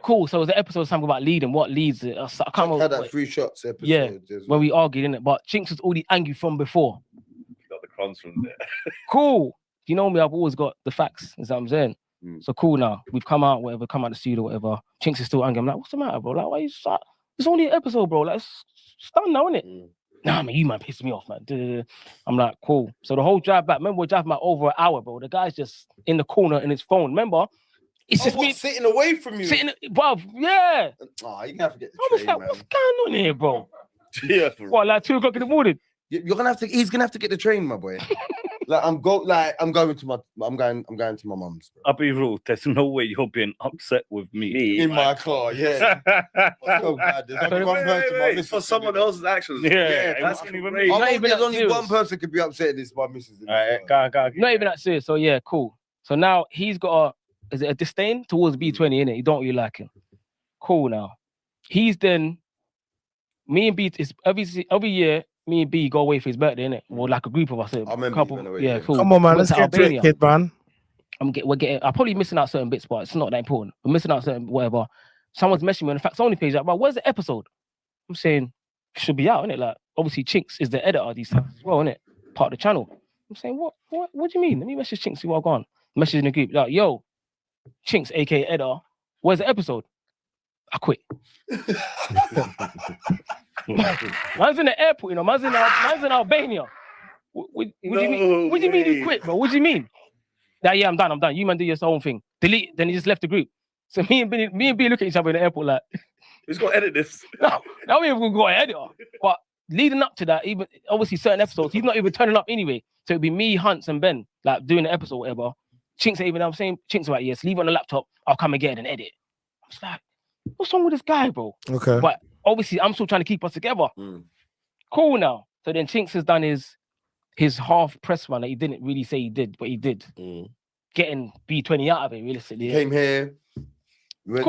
Cool. So it was an episode something about leading. What leads it? I can't remember. Had that 3 shots episode. Yeah, when we argued, innit? But Chinx was already angry from before. You got the crumbs from there. Cool. You know me, I've always got the facts, is what I'm saying. So cool now. We've come out the studio, whatever. Chinx is still angry. I'm like, what's the matter, bro? Like, why you start? It's only an episode, bro. Like, it's done now, innit? Nah, man, you man pissed me off, man. I'm like, cool. So the whole drive back, remember we're driving back over an hour, bro. The guy's just in the corner in his phone. Remember? It's just me sitting away from you. Bro, yeah. Oh, you're gonna have to get the I was train, like, man. what's going on here, bro? Yeah, what, like 2 o'clock in the morning? You're gonna have to. He's gonna have to get the train, my boy. I'm going to my mum's. I'll be real. There's no way you're being upset with me in my car. Yeah. So bad. There's only one person. For someone else's actions. Yeah, that's there's only one person could be upset. This my missus. Not even that serious. So yeah, cool. So now he's got a disdain towards B20, innit? You don't really like him. Cool now. He's then me and B is every year. Me and B go away for his birthday, innit? Or like a group of us. I remember couple. Yeah, cool. Come on, man. Let's get to it, Kidd, man. I'm probably missing out certain bits, but it's not that important. We're missing out certain whatever. Someone's messaging me on the Facts Only page, like, bro, where's the episode? I'm saying, it should be out, innit? Like, obviously, Chinx is the editor of these things as well, innit? Part of the channel. I'm saying, what do you mean? Let me message Chinx, see what I've gone. Message in the group, like, yo, Chinx, aka editor, where's the episode? I quit. Man's in the airport, you know. Man's in Albania. What do you mean? What do you mean you quit, bro? What do you mean? Yeah, I'm done. You man do your own thing. Delete. Then he just left the group. So me and B look at each other in the airport like, who's got to edit this? Now we haven't got an editor. But leading up to that, even obviously certain episodes, he's not even turning up anyway. So it'd be me, Hunts, and Ben like doing the episode, whatever. Chinx ain't even. I'm saying Chinx like, yes, leave it on the laptop. I'll come again and edit. I was like, what's wrong with this guy, bro? Okay. But obviously, I'm still trying to keep us together. Cool now. So then Chinx has done his half press run that he didn't really say he did, but he did. Getting B20 out of it, realistically. Came here. Went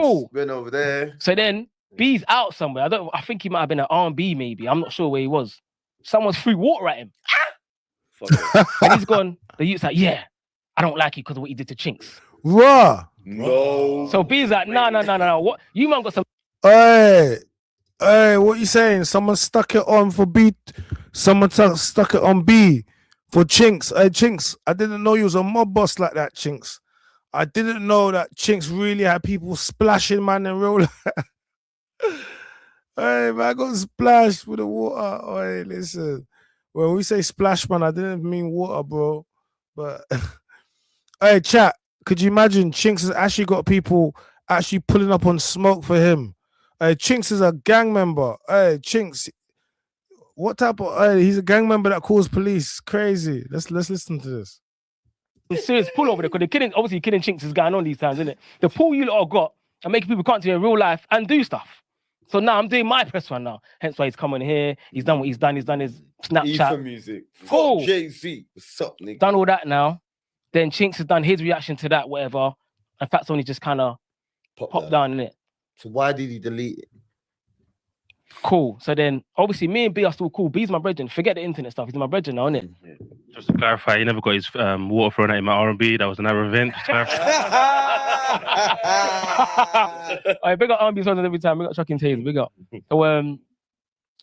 over there. So then B's out somewhere. I think he might have been at R&B maybe. I'm not sure where he was. Someone's threw water at him. And he's gone. The youth's like, yeah, I don't like you because of what you did to Chinx. Raw. No. So B's like, no. What? You man got some. Hey, what you saying? Someone stuck it on for B. Someone stuck it on B for Chinx. Hey, Chinx, I didn't know you was a mob boss like that, Chinx. I didn't know that Chinx really had people splashing, man, in real life. Hey, man, I got splashed with the water. Oh, hey, listen. When we say splash, man, I didn't mean water, bro. But, hey, chat, could you imagine Chinx has actually got people actually pulling up on smoke for him? Hey, Chinx is a gang member. Hey, Chinx, what type of... Hey, he's a gang member that calls police. Crazy. Let's listen to this. Serious pull over there, because Kidd N Chinx is going on these times, isn't it? The pull you lot got and making people come to you in real life and do stuff. So now I'm doing my press run now. Hence why he's coming here. He's done what he's done. He's done his Snapchat. Ether music. Cool. Jay-Z. What's up, nigga? Done all that now. Then Chinx has done his reaction to that, whatever. And Facts Only just kind of popped down in it. So why did he delete it? Cool. So then, obviously, me and B are still cool. B's my brethren. Forget the internet stuff. He's my brethren now, innit? Just to clarify, he never got his water thrown at him at R&B. That was another event. Just clarify. Alright, big up R&B songs every time. Big up Chucking Taylor. Big up. So,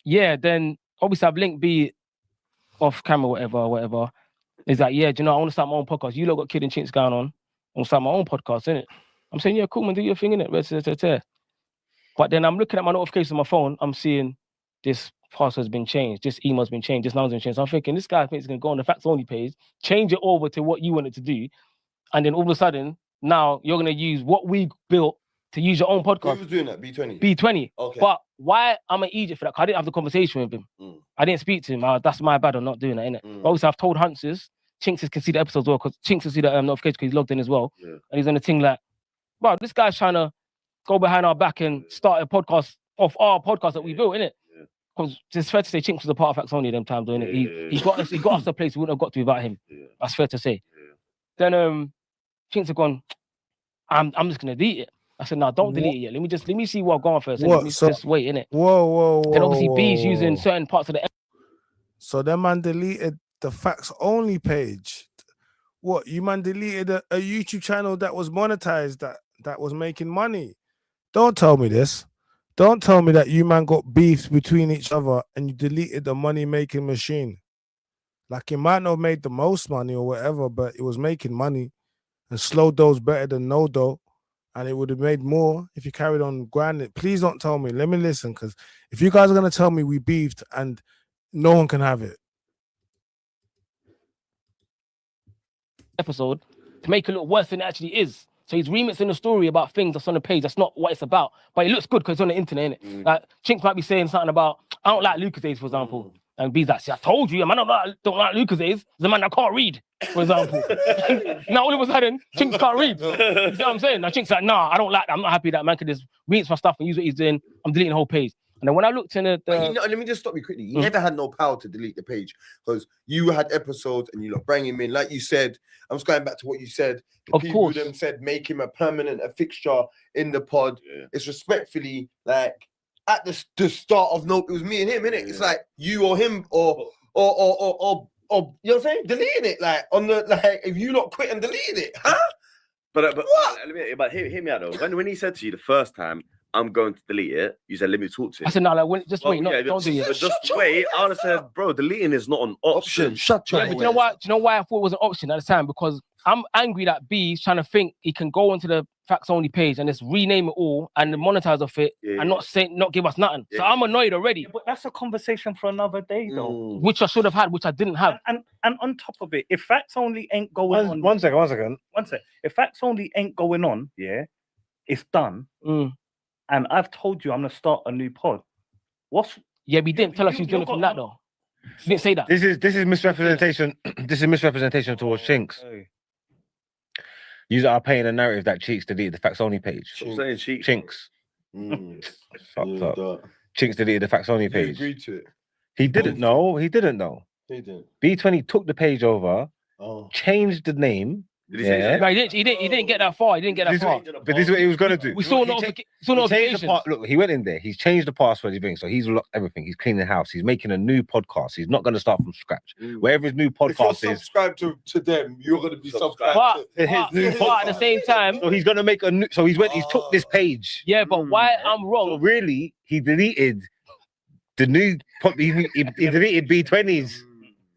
yeah, then obviously I've linked B off camera, whatever. He's like, yeah, do you know, I want to start my own podcast. You lot got Kidd N Chinx going on. I want to start my own podcast, innit? I'm saying, yeah, cool, man, do your thing, innit? But then I'm looking at my notifications on my phone. I'm seeing this password's been changed. This email's been changed. This number's been changed. So I'm thinking, this guy thinks he's going to go on the Facts Only page, change it over to what you want it to do. And then all of a sudden, now you're going to use what we built to use your own podcast. Who was doing that? B20? B20. Okay. But why I'm an idiot for that? 'Cause I didn't have the conversation with him. I didn't speak to him. That's my bad on not doing that, innit? But obviously, I've told Hunts's, Chinx can see the episodes as well, because Chinx can see the notification because he's logged in as well. Yeah. And he's on the thing like, bro, this guy's trying to go behind our back and start a podcast off our podcast that we built, innit? Because it's fair to say Chinx was a part of Facts Only them times, doing it. He got us to a place we wouldn't have got to without him. That's fair to say. Then Chinx have gone, I'm just gonna delete it. I said, no, don't delete it yet. Let me see what I've gone first. Let me just wait, innit? Whoa. Then obviously B's using certain parts of the. So that man deleted the Facts Only page. What, you man deleted a YouTube channel that was monetized, that was making money? Don't tell me this. Don't tell me that you man got beefs between each other and you deleted the money making machine. Like, it might not have made the most money or whatever, but it was making money, and slow dough's better than no dough, and it would have made more if you carried on grinding. Please don't tell me. Let me listen, because if you guys are going to tell me we beefed and no one can have it. Episode to make it look worse than it actually is. So he's remixing the story about things that's on the page. That's not what it's about. But it looks good because it's on the internet, innit? Like, Chinx might be saying something about, I don't like Lucasades, for example. And B's like, see, I told you, man, I don't like Lucasades. The man that can't read, for example. Now all of a sudden, Chinx can't read. You see what I'm saying? Now Chinx like, nah, I don't like that. I'm not happy that man can just remix my stuff and use what he's doing. I'm deleting the whole page. And then when I looked in let me just stop you quickly. You never had no power to delete the page because you had episodes and you lot bring him in. Like you said, I'm just going back to what you said. The people of them said make him a fixture in the pod. Yeah. It's respectfully like at the start of Nope, it was me and him, innit? Yeah. It's like you or him or you know what I'm saying? Deleting it like on the like if you not quit and deleting it, huh? But what? Hear me out though. When he said to you the first time, I'm going to delete it, you said, let me talk to him. I said, no, like, just wait, don't do it. But just wait. I would have said, bro, deleting is not an option. Shut your mouth. But do you know why I thought it was an option at the time? Because I'm angry that B's trying to think he can go onto the Facts Only page and just rename it all and monetize off it and not give us nothing. Yeah. So I'm annoyed already. But that's a conversation for another day, though. Which I should have had, which I didn't have. And on top of it, if Facts Only ain't going on... One second. If Facts Only ain't going on, it's done. And I've told you I'm going to start a new pod. Yeah, we didn't tell us you was doing it from that, though. You didn't say that. This is misrepresentation. This is misrepresentation towards Chinx. You are painting a narrative that Chinx deleted the Facts Only page. Stop saying Chinx. Fucked up. Chinx deleted the Facts Only page. He agreed to it. He didn't know. He didn't. B20 took the page over, changed the name. Did he say that? No, he didn't get that far. He didn't get that far. But this is what he was going to do. We saw notifications. Look, he went in there. He's changed the password. So he's locked everything. He's cleaning the house. He's making a new podcast. He's not going to start from scratch. Wherever his new podcast if you're subscribed to them, you're going to be subscribed to his new podcast. At the same time, so he's going to make a new. So he's took this page. Yeah, but why I'm wrong? So really, he deleted the new. He deleted B20s.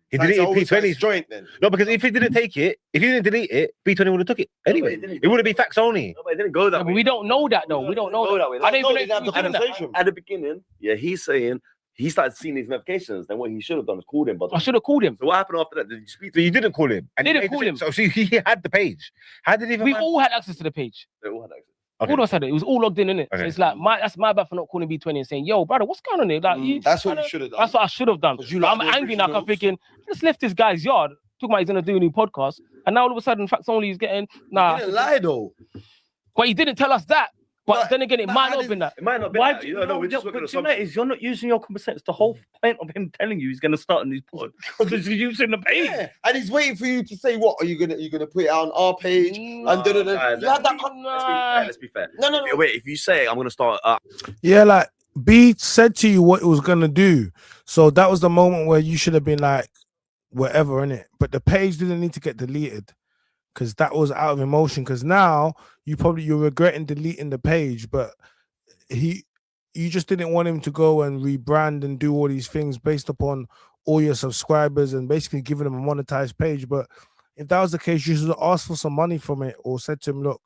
He deleted B20's joint then. No, because if he didn't take it, if he didn't delete it, B20 would have took it anyway. It would have been Facts Only. No, but it didn't go that way. But we don't know that though. We don't know that way. I don't even know at the beginning. Yeah, he's saying he started seeing these notifications. Then what he should have done is called him. But I should have called him. So what happened after that? Did you speak to him? So you didn't call him. I didn't call him. So he had the page. How did he? We've all had access to the page. They all had access. Okay. All of us had it. It was all logged in, innit? Okay. So it's like that's my bad for not calling B20 and saying, "Yo, brother, what's going on here?" Like, that's what you should have done. That's what I should have done. I'm angry now. I'm thinking, I just left this guy's yard. Talking about he's gonna do a new podcast, and now all of a sudden, Facts Only is getting. Nah, he didn't lie though. But he didn't tell us that. But then again, it might not have been that. It might not be. Why That. do You you don't know. know? We're just But looking at you know, is you're not using your common sense. The whole point of him telling you he's going to start a new pod because he's using the page. Yeah, and he's waiting for you to say what are you gonna put it on our page and Guys, you have that. let's be fair. No. Wait, if you say I'm gonna start, Yeah, like B said to you what it was gonna do, so that was the moment where you should have been like, whatever, in it. But the page didn't need to get deleted because that was out of emotion. Because now you're regretting deleting the page, but you just didn't want him to go and rebrand and do all these things based upon all your subscribers and basically giving them a monetized page. But if that was the case, you should have asked for some money from it or said to him, look,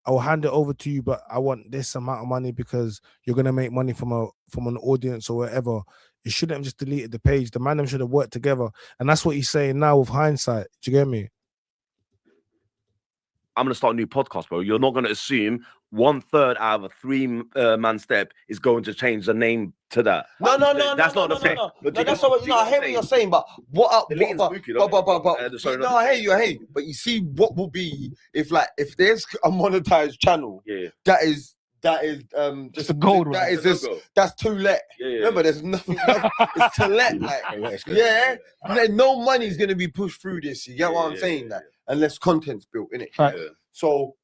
I'll hand it over to you, but I want this amount of money because you're gonna make money from an audience or whatever. You shouldn't have just deleted the page. The man them should have worked together, and that's what he's saying now with hindsight. Do you get me? I'm gonna start a new podcast, bro. You're not gonna assume 1/3 out of a 3-man step is going to change the name to that. No. That's not the thing. No, that's not what I hear what you're saying, but no, I hear you. But you see, what will be if there's a monetized channel? That is just a gold. That's to let. Remember, there's nothing. It's to let. No money's gonna be pushed through this. You get what I'm saying? That unless content's built in it. So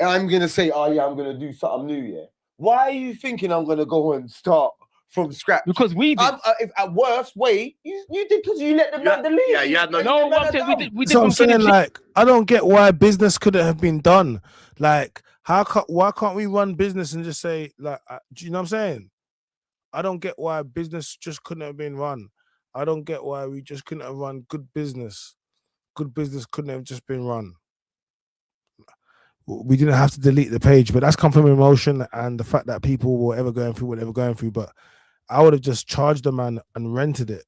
I'm gonna say, I'm gonna do something new. Yeah. Why are you thinking I'm gonna go and start from scratch? Because we did. If at worst, wait, you did because you let them delete. Yeah, you had no. We did. So I'm saying, like, I don't get why business couldn't have been done. Like, why can't we run business and just say, like, do you know what I'm saying? I don't get why business just couldn't have been run. I don't get why we just couldn't have run good business. Good business couldn't have just been run. We didn't have to delete the page, but that's come from emotion and the fact that people were ever going through what they were going through. But I would have just charged the man and rented it.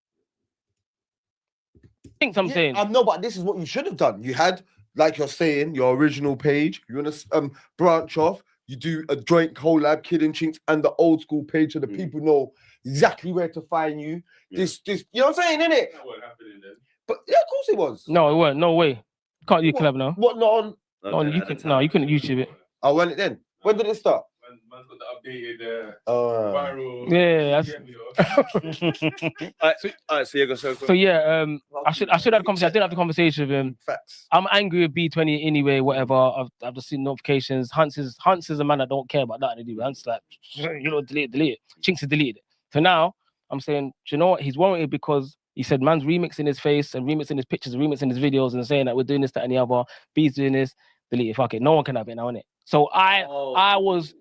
I think I'm saying. No, but this is what you should have done. You had, like you're saying, your original page. You want to branch off. You do a joint collab, Kidd N Chinx, and the old school page, so the people know exactly where to find you. This, you know what I'm saying, innit? That wasn't happening then. But yeah, of course it was. No, it weren't. No way. Can't do collab now. What? Not on. You couldn't YouTube it. Oh, when it then? When did it start? Man's got the updated viral. Yeah. So yeah, I should have the conversation. I didn't have the conversation with him. Facts. I'm angry with B20 anyway. Whatever. I've just seen notifications. Hunt's is a man that don't care about that. Hunt's like, delete it. Chinx is deleted. So now I'm saying, do you know what? He's worried because he said man's remixing his face and remixing his pictures and remixing his videos and saying that we're doing this, that, and the other. B's doing this. Delete it. Fuck it. No one can have it now, innit? So I was.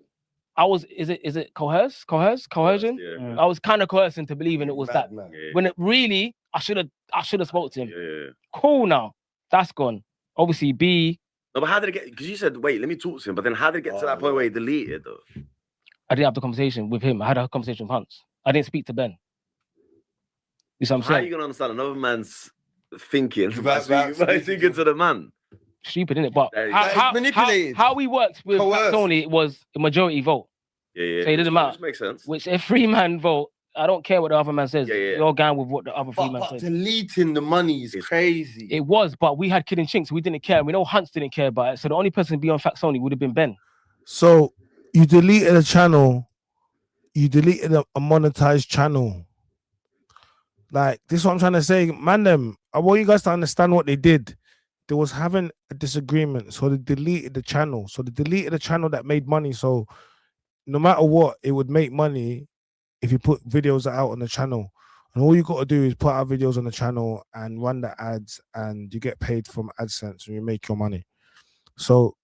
Is it coercion? Yeah. I was kind of coercing to believing it was that. When it really, I should have spoke to him. Yeah. Cool now. That's gone. Obviously, B. No, but how did it get? Because you said, wait, let me talk to him. But then how did it get to that point where he deleted though? I didn't have the conversation with him. I had a conversation with Hunt. I didn't speak to Ben. You see what I'm How are saying? you gonna understand another man's thinking by speaking to the man? Stupid, innit? But manipulated. how we worked with Tony was a majority vote. Yeah. So it doesn't matter. Which makes sense. Which a 3-man vote, I don't care what the other man says. You're going with what the other 3-man But says. deleting the money is crazy. It was, but we had Kidd N Chinx, so we didn't care. We know Hunts didn't care about it. So the only person to be on Facts Only would have been Ben. So you deleted a channel. You deleted a monetized channel. Like, this is what I'm trying to say. Man, I want you guys to understand what they did. They was having a disagreement, so they deleted the channel. So they deleted the channel that made money. So no matter what, it would make money if you put videos out on the channel. And all you got to do is put out videos on the channel and run the ads, and you get paid from AdSense and you make your money. So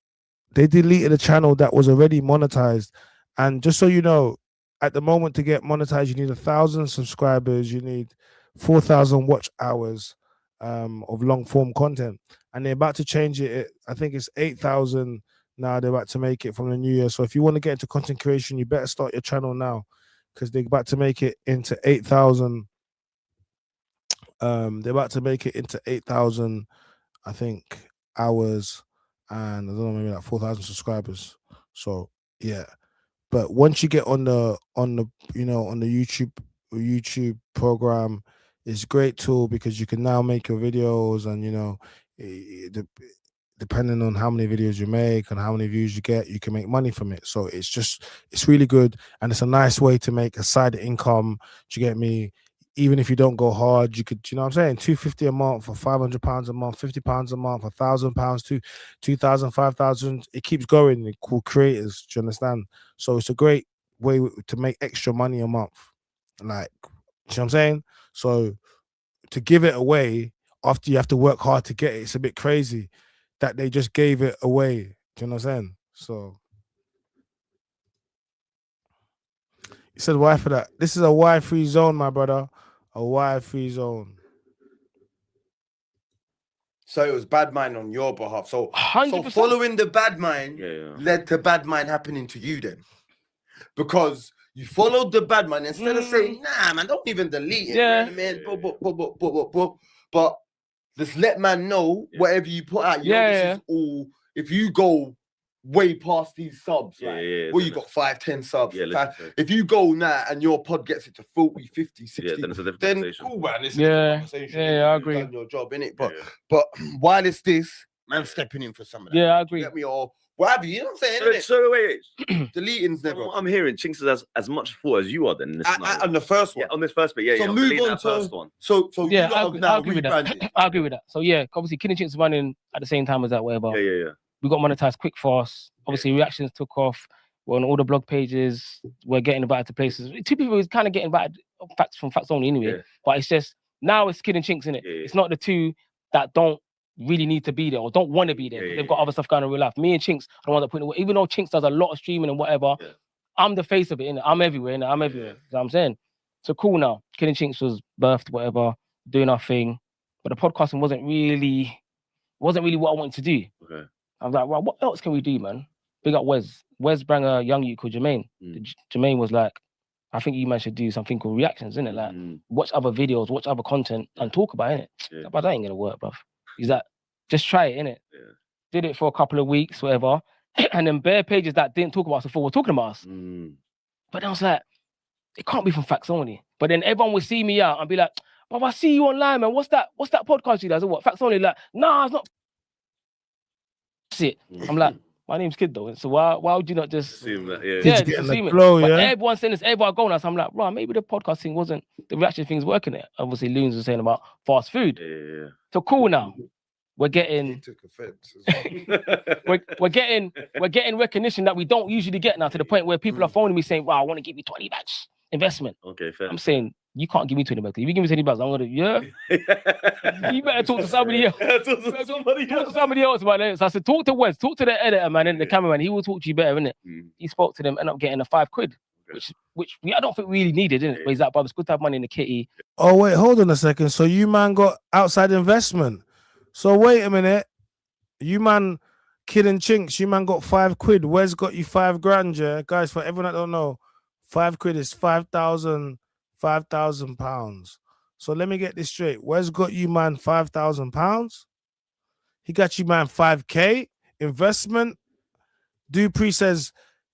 they deleted a channel that was already monetized. And just so you know, at the moment to get monetized, you need 1,000 subscribers, you need 4,000 watch hours of long form content. And they're about to change it. I think it's 8,000 now. They're about to make it from the new year. So if you want to get into content creation, you better start your channel now, because they're about to make it into 8,000. They're about to make it into 8,000, I think, hours, and I don't know, maybe like 4,000 subscribers. So yeah, but once you get on the YouTube program, it's a great tool because you can now make your videos, and the depending on how many videos you make and how many views you get, you can make money from it. So it's really good, and it's a nice way to make a side income. Do you get me? Even if you don't go hard, you could, you know what I'm saying, £250 a month, or £500 a month, £50 a month, £1,000, 2,000, 5,000. It keeps going. They're cool creators. Do you understand? So it's a great way to make extra money a month. Like, you know what I'm saying? So to give it away after you have to work hard to get it, it's a bit crazy that they just gave it away. Do you know what I'm saying? So you said why for that? This is a wire-free zone, my brother. A wire-free zone. So it was bad mind on your behalf. So 100%. following the bad mind led to bad mind happening to you then. Because you followed the bad mind instead of saying, nah, man, don't even delete it. Yeah. Man. But just let man know whatever you put out. You know, this is all, if you go way past these subs, you got 5, 10 subs. If you go now and your pod gets it to 40, 50, 60, then it's a different then conversation. cool, man. It's a different conversation. I agree. You've done your job, innit? But while it's this, man, stepping in for some of that. Yeah, I agree. Get me all. What have you? You know what I'm saying? So wait, deleting's never. What I'm hearing, Chinx has as much thought as you are. Then in this on the first one, on this first bit, So I'm move deleting on that to first one. So yeah, I agree with that. I agree with that. So yeah, obviously, Kidd N Chinx running at the same time as that, whatever. Yeah. We got monetized quick fast. Obviously, reactions took off. We're on all the blog pages. We're getting invited to places. Two people was kind of getting invited from Facts Only anyway. But it's just now it's Kidd N Chinx, innit? It's not the two that don't really need to be there or don't want to be there. They've got other stuff going on in real life. Me and Chinx are the ones that put it. Even though Chinx does a lot of streaming and whatever, I'm the face of it, innit? I'm everywhere, innit? I'm everywhere. You know what I'm saying? So cool now. Kidd N Chinx was birthed, whatever, doing our thing. But the podcasting wasn't really what I wanted to do. Okay. I was like, well, what else can we do, man? Big up Wes. Wes brought a young youth called Jermaine. Jermaine was like, I think you man should do something called reactions, innit? Like, watch other videos, watch other content, and talk about it, innit? But that ain't gonna work, bruv. He's like, just try it, innit? Did it for a couple of weeks, whatever. And then bare pages that didn't talk about us before were talking about us. But then I was like, it can't be from Facts Only. But then everyone would see me out and be like, but I see you online, man. What's that podcast you guys? Or what? Facts Only? Like, nah, it's not. That's it. I'm like, my name's Kidd though. So why would you not just assume that? just assume it? But everyone's saying this, everyone going. So I'm like, right, maybe the podcast thing wasn't the reaction thing's working there. Obviously, Loons was saying about fast food. So cool now. We're getting took offense. we're getting recognition that we don't usually get now, to the point where people are phoning me saying, wow, I want to give you 20 bucks investment. Okay, fair. I'm saying, you can't give me 20 bucks. If you give me 20 bucks, I'm gonna you better talk to somebody else. Talk to somebody else about it. So I said, talk to Wes, talk to the editor, man, and the cameraman. He will talk to you better, innit? He spoke to them, ended up getting a £5, which I don't think we really needed, innit? But he's like, but it's good to have money in the kitty. Oh wait, hold on a second. So you man got outside investment. So wait a minute. You man, Kidd N Chinx, you man got £5. Wes got you £5,000, yeah? Guys, for everyone that don't know, £5 is £5,000. So let me get this straight. Wes got you man £5,000. He got you man 5K investment. Dupree says,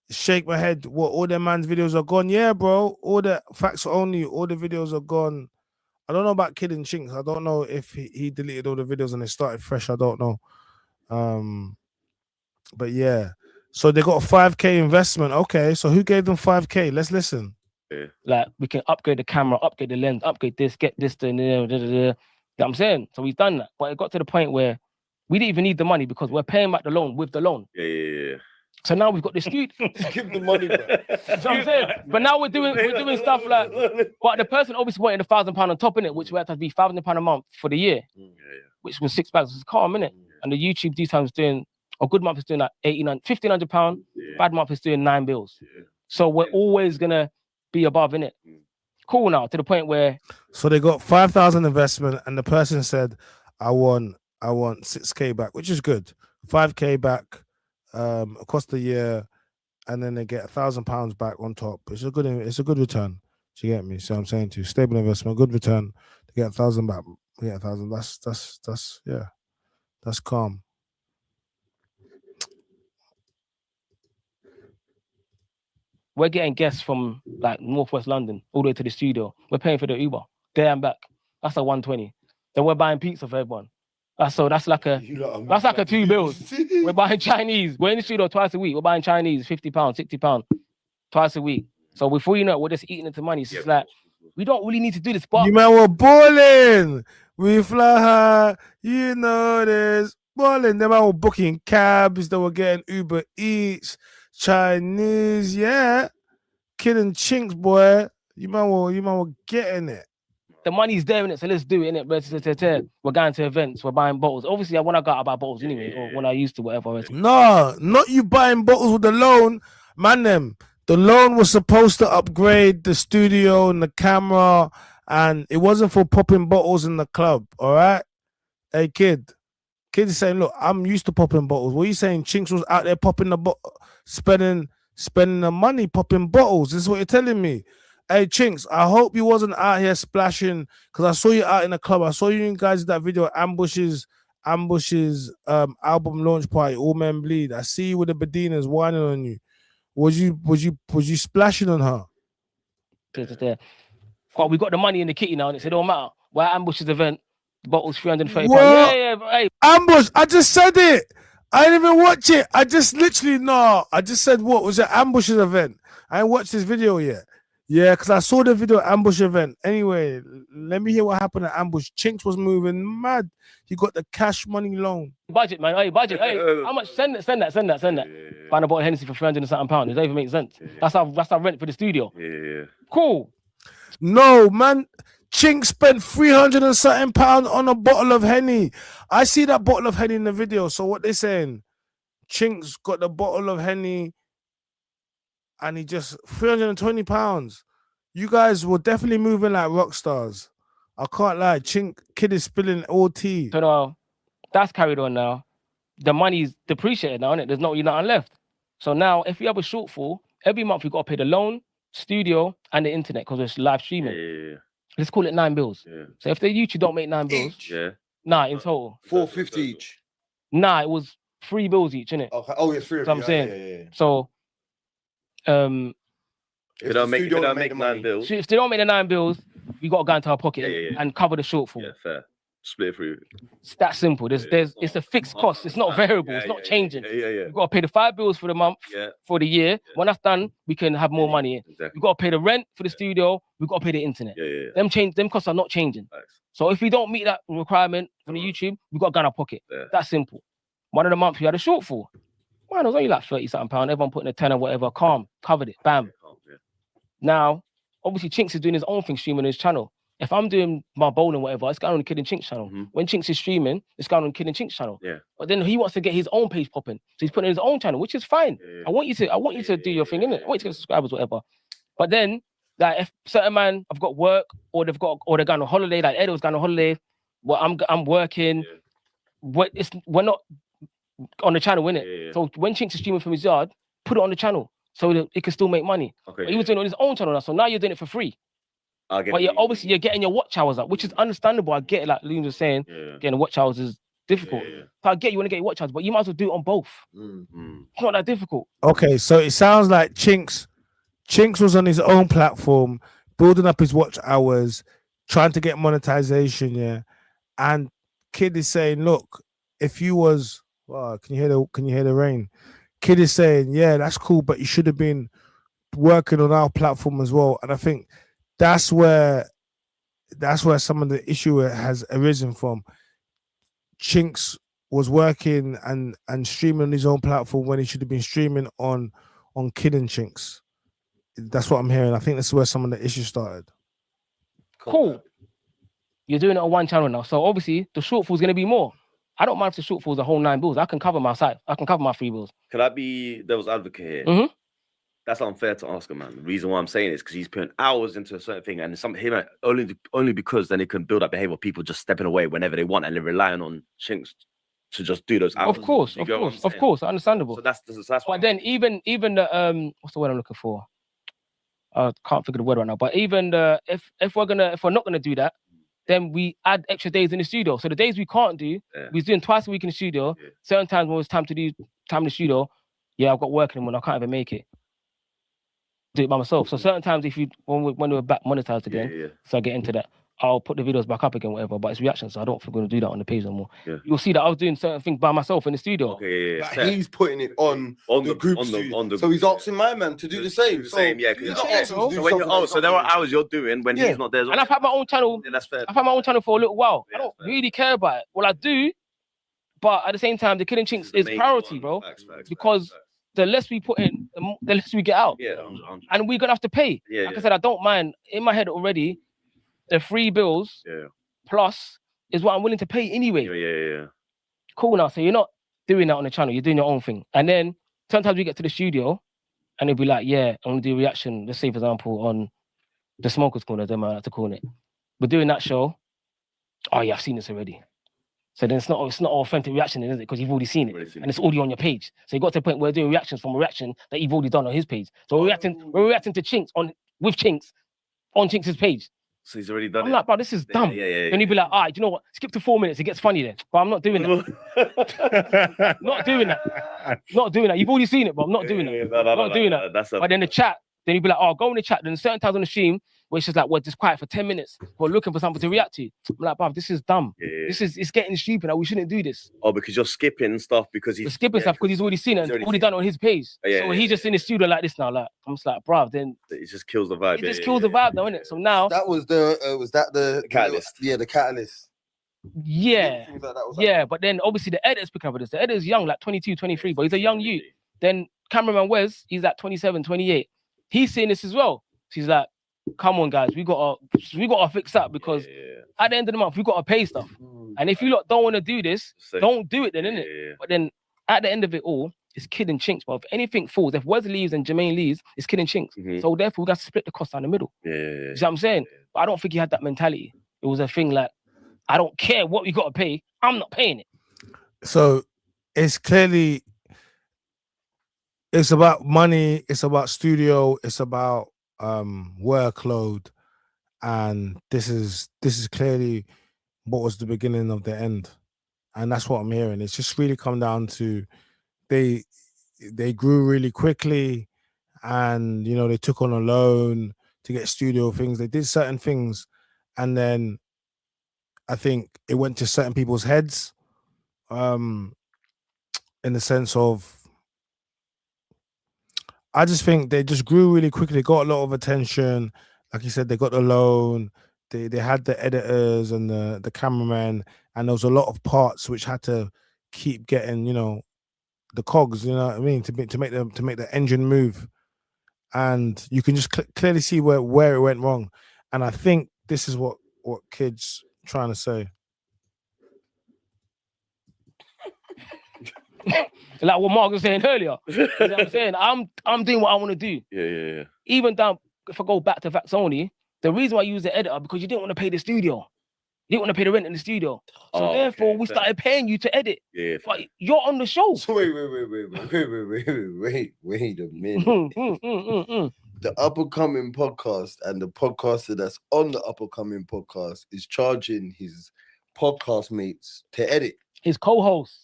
shake my head. What, all their man's videos are gone? Yeah, bro. All the Facts Only, all the videos are gone. I don't know about Kidd N Chinx. I don't know if he deleted all the videos and it started fresh. I don't know. But yeah. So they got a 5K investment. Okay. So who gave them 5K? Let's listen. Like, we can upgrade the camera, upgrade the lens, upgrade this, get this, you know what I'm saying? So we've done that. But it got to the point where we didn't even need the money because we're paying back the loan with the loan. Yeah. So now we've got this studio. Just give the money, bro. That's what I'm saying. But now we're doing stuff like, but the person obviously wanted £1,000 on top, innit, which we had to be £1,000 a month for the year, which was £6. It's calm, innit? And the YouTube these times doing, a good month is doing like £1,500, bad month is doing 9 bills. So we're always gonna be above, innit? Cool now, to the point where. So they got 5,000 investment, and the person said, I want 6K back, which is good. 5K back across the year, and then they get £1,000 back on top. It's a good return. Do you get me? So I'm saying to you, stable investment, good return. To get 1,000 back, get 1,000. That's calm. We're getting guests from like Northwest London all the way to the studio. We're paying for the Uber there and back. That's a 120. Then we're buying pizza for everyone. That's like a 2 bills. We're buying Chinese. We're in the studio twice a week. We're buying Chinese, £50, £60, twice a week. So before you know it, we're just eating into money. It's just like, we don't really need to do this. But You man were balling. We fly high. You know this. Balling. Them man were booking cabs. They were getting Uber Eats, Chinese. Yeah. Kidd N Chinx, boy. You man were getting it. the money's there in it, so let's do it, innit? We're going to events, we're buying bottles. Obviously, when I got out, I buy bottles anyway, or when I used to, whatever. No, not you buying bottles with the loan. Man, the loan was supposed to upgrade the studio and the camera, and it wasn't for popping bottles in the club, all right? Hey, Kid is saying, look, I'm used to popping bottles. What are you saying? Chinx was out there popping the spending the money, popping bottles. This is what you're telling me. Hey, Chinx, I hope you wasn't out here splashing, because I saw you out in the club. I saw you guys in that video, Ambush's album launch party, All Men Bleed. I see you with the Badinas whining on you. Was you splashing on her? We got the money in the kitty now, and it said, don't matter. We're at Ambush's event, the bottle's £330. What? Yeah, hey. Ambush, I just said it. I didn't even watch it. I just said what was it? Ambush's event. I ain't watched this video yet. Yeah, because I saw the video Ambush event. Anyway, let me hear what happened at Ambush. Chinx was moving mad. He got the cash money loan. Budget, man. Hey, budget. Hey, how much? Send that. Find a bottle of Hennessy for £300 and something pounds. It doesn't even make sense. That's our rent for the studio. Yeah. Cool. No, man. Chinx spent £300 and something pounds on a bottle of Henny. I see that bottle of Henny in the video. So what they saying? Chinx got the bottle of Henny and he just £320. You guys were definitely moving like rock stars. I can't lie. Kidd is spilling all tea. So now, that's carried on now. The money's depreciated now, innit? There's nothing left. So now, if you have a shortfall, every month you got to pay the loan, studio, and the internet because it's live streaming. Yeah. Let's call it 9 bills. Yeah. So if the YouTube don't make 9 bills, nah, in total. 450 each. Nah, it was 3 bills each, innit? Okay. Oh, yeah, 3 of That's what I'm saying. Yeah. So, if they don't make 9 bills. So if they don't make the 9 bills, we got to go into our pocket and cover the shortfall. Yeah, fair. Split it through. It's that simple. It's a fixed cost. It's not variable. It's not changing. Yeah. We've got to pay the 5 bills for the month, for the year. When that's done, we can have more money in. Exactly. We've got to pay the rent for the studio. We've got to pay the internet. Them costs are not changing. Nice. So if we don't meet that requirement for the YouTube, we've got to go in our pocket. That's simple. One of the months we had a shortfall. Man, it was only like £30-something. Everyone putting a 10 or whatever. Calm. Covered it. Bam. Now, obviously, Chinx is doing his own thing, streaming his channel. If I'm doing my bowling, whatever, it's going on the Kidd N Chinx channel. When Chinx is streaming, it's going on the Kidd N Chinx channel. Yeah. But then he wants to get his own page popping, so he's putting his own channel, which is fine. I want you to do your thing, innit? I want you to get subscribers, whatever. But then, like, if certain man have got work, or they're going on holiday, like Edo's going on holiday, well, I'm working. We're not on the channel, innit? So when Chinx is streaming from his yard, put it on the channell so that it can still make money. Okay. But he was doing it on his own channel now, so now you're doing it for free. But you're getting your watch hours up, which is understandable. I get it, like Liam was saying, getting watch hours is difficult. So I get you want to get your watch hours, but you might as well do it on both. It's not that difficult. Okay, so it sounds like Chinx was on his own platform, building up his watch hours, trying to get monetization, and Kidd is saying, look, if you was, can you hear the rain? Kidd is saying, yeah, that's cool, but you should have been working on our platform as well. And I think that's where some of the issue has arisen from. Chinx was working and streaming on his own platform when he should have been streaming on Kidd N Chinx. That's what I'm hearing. I think that's where some of the issues started. Cool. You're doing it on one channel now, so obviously the shortfall is going to be more. I don't mind if the shortfall is a whole 9 bills. I can cover my side. I can cover my 3 bills. Could I be devil's advocate here? Mm-hmm. That's unfair to ask him, man. The reason why I'm saying it is because he's putting hours into a certain thing, and only because then it can build up behavior of people just stepping away whenever they want, and they're relying on Chinx to just do those hours. Of course, understandable. So that's but then even the what's the word I'm looking for? I can't figure the word right now. But even if we're not gonna do that, then we add extra days in the studio. So the days we can't do, we're doing twice a week in the studio. Certain times when it's time in the studio, I've got work in the morning, I can't even make it. Do it by myself. So certain times when we're back monetized again, so I get into that. I'll put the videos back up again, whatever. But it's reactions, so I don't think we're gonna do that on the page no more. Yeah. You'll see that I was doing certain things by myself in the studio. Okay, Like he's putting it on the group studio. So he's asking my man to do the same. Yeah, so when you're, so there are hours you're doing when he's not there. And I've had my own channel. Yeah, that's fair. I've had my own channel for a little while. I don't really care about it. Well, I do, but at the same time, the Kidd N Chinx is priority, bro. Because the less we put in, the less we get out. Yeah, and we're gonna have to pay. Yeah, like I said, I don't mind. In my head already, the 3 bills plus is what I'm willing to pay anyway. Yeah. Cool now. So you're not doing that on the channel. You're doing your own thing. And then sometimes we get to the studio, and it'll be like, yeah, I'm gonna do a reaction. Let's say, for example, on the Smokers Corner, them I like to call it. We're doing that show. Oh yeah, I've seen this already. So then it's not authentic reaction, is it? Because you've already seen it, and it's already on your page. So you got to the point where we're doing reactions from a reaction that you've already done on his page. So we're reacting to Chinx with Chinx on Chinx's page. So he's already done I'm like, bro, this is dumb. Yeah. And you'd be like, all right, you know what? Skip to 4 minutes. It gets funny then. But I'm not doing that. Not doing that. Not doing that. You've already seen it, but I'm not doing that. Not doing that. But then the chat, then you'd be like, oh, go in the chat. Then certain times on the stream, where it's just like, we're just quiet for 10 minutes. We're looking for something to react to. I'm like, bruv, this is dumb. It's getting stupid. Like, we shouldn't do this. Oh, because you're skipping stuff because he's skipping stuff because he's already seen it and already done it on his page. So he's just in the studio like this now. Like, I'm just like, bruv, then it just kills the vibe. It just kills the vibe, though, innit? So now that was the catalyst. The catalyst. Yeah. But then obviously the editor's picking up with this. The editor's young, like 22, 23, but he's a young youth. Then cameraman Wes, he's like 27, 28. He's seeing this as well. So he's like, come on, guys, we gotta fix that because at the end of the month we gotta pay stuff. And if you lot don't want to do this, don't do it then, innit? But then at the end of it all, it's Kidd N Chinx. But if anything falls, if Wes leaves and Jermaine leaves, it's Kidd N Chinx. So therefore we got to split the cost down the middle. You see what I'm saying? But I don't think he had that mentality. It was a thing like, I don't care what we gotta pay, I'm not paying it. So it's clearly it's about money, it's about studio, it's about workload, and this is clearly what was the beginning of the end, and that's what I'm hearing. It's just really come down to they grew really quickly, and you know they took on a loan to get studio things. They did certain things, and then I think it went to certain people's heads, in the sense of, I just think they just grew really quickly. They got a lot of attention. Like you said, they got the loan. They had the editors and the cameraman, and there was a lot of parts which had to keep getting, you know, the cogs. You know what I mean, to make the engine move. And you can just clearly see where it went wrong. And I think this is what Kidd's trying to say. Like what Mark was saying earlier. You know what I'm saying? I'm doing what I want to do. Yeah. Even down, if I go back to Facts Only, the reason why I use the editor because you didn't want to pay the studio. You didn't want to pay the rent in the studio. So therefore we started paying you to edit. Yeah. But you're on the show. So wait a minute. The Up and Coming podcast and the podcaster that's on the Up and Coming podcast is charging his podcast mates to edit. His co-host.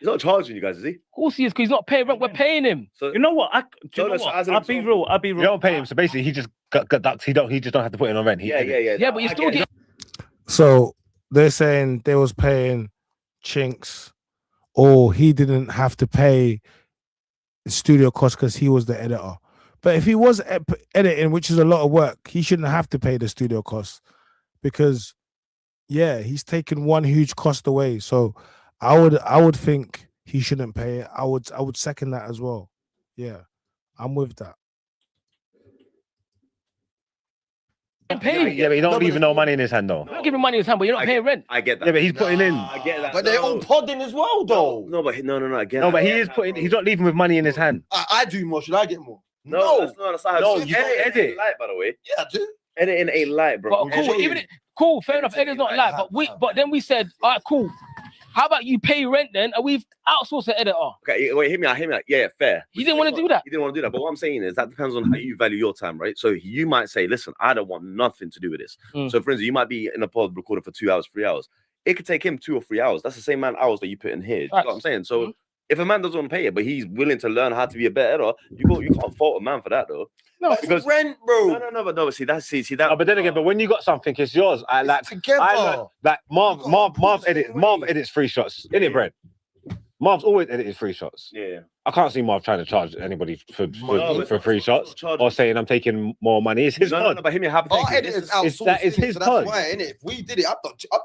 He's not charging you guys, is he? Of course he is, because he's not paying rent. We're paying him. So you know what? I'll be real. You don't pay him, so basically he just got ducks. He just don't have to put it on rent. Yeah, but you still get. So they're saying they was paying Chinx, or he didn't have to pay the studio cost because he was the editor. But if he was editing, which is a lot of work, he shouldn't have to pay the studio costs, because he's taken one huge cost away. So I would think he shouldn't pay it. I would second that as well. Yeah, I'm with that. Yeah, but you don't leave no money in his hand though. You're not giving money in his hand, but you're not paying rent. I get that. Yeah, but he's putting in. I get that. But they're all podding as well, though. No, but I get No, that. but he is putting. He's not leaving with money in his hand. I do more. Should I get more? No, that's not. No, you don't edit. Light, by the way. Yeah, I do. Editing ain't light, bro. But cool, cool, fair enough. Editing's not light, but then we said, all right, cool. How about you pay rent then, and we've outsourced the editor? Okay, wait, hear me out. Yeah, fair. He didn't want to do that. He didn't want to do that. But what I'm saying is that depends on how you value your time, right? So you might say, listen, I don't want nothing to do with this. So for instance, you might be in a pod recording for 2 hours, 3 hours. It could take him 2 or 3 hours. That's the same amount of hours that you put in here. Do you know what I'm saying? So If a man doesn't want to pay it, but he's willing to learn how to be a better editor, you can't fault a man for that though. No, because rent, bro. No. See that. No, but then again, but when you got something, it's yours. Together. Marv edits free shots, innit, Brent? Marv's always edited free shots. Yeah. I can't see Marv trying to charge anybody for free shots or saying I'm taking more money. It's his pod. No, but him have our editors outsourced. That is his pod. That's why, innit? If we did it, I'm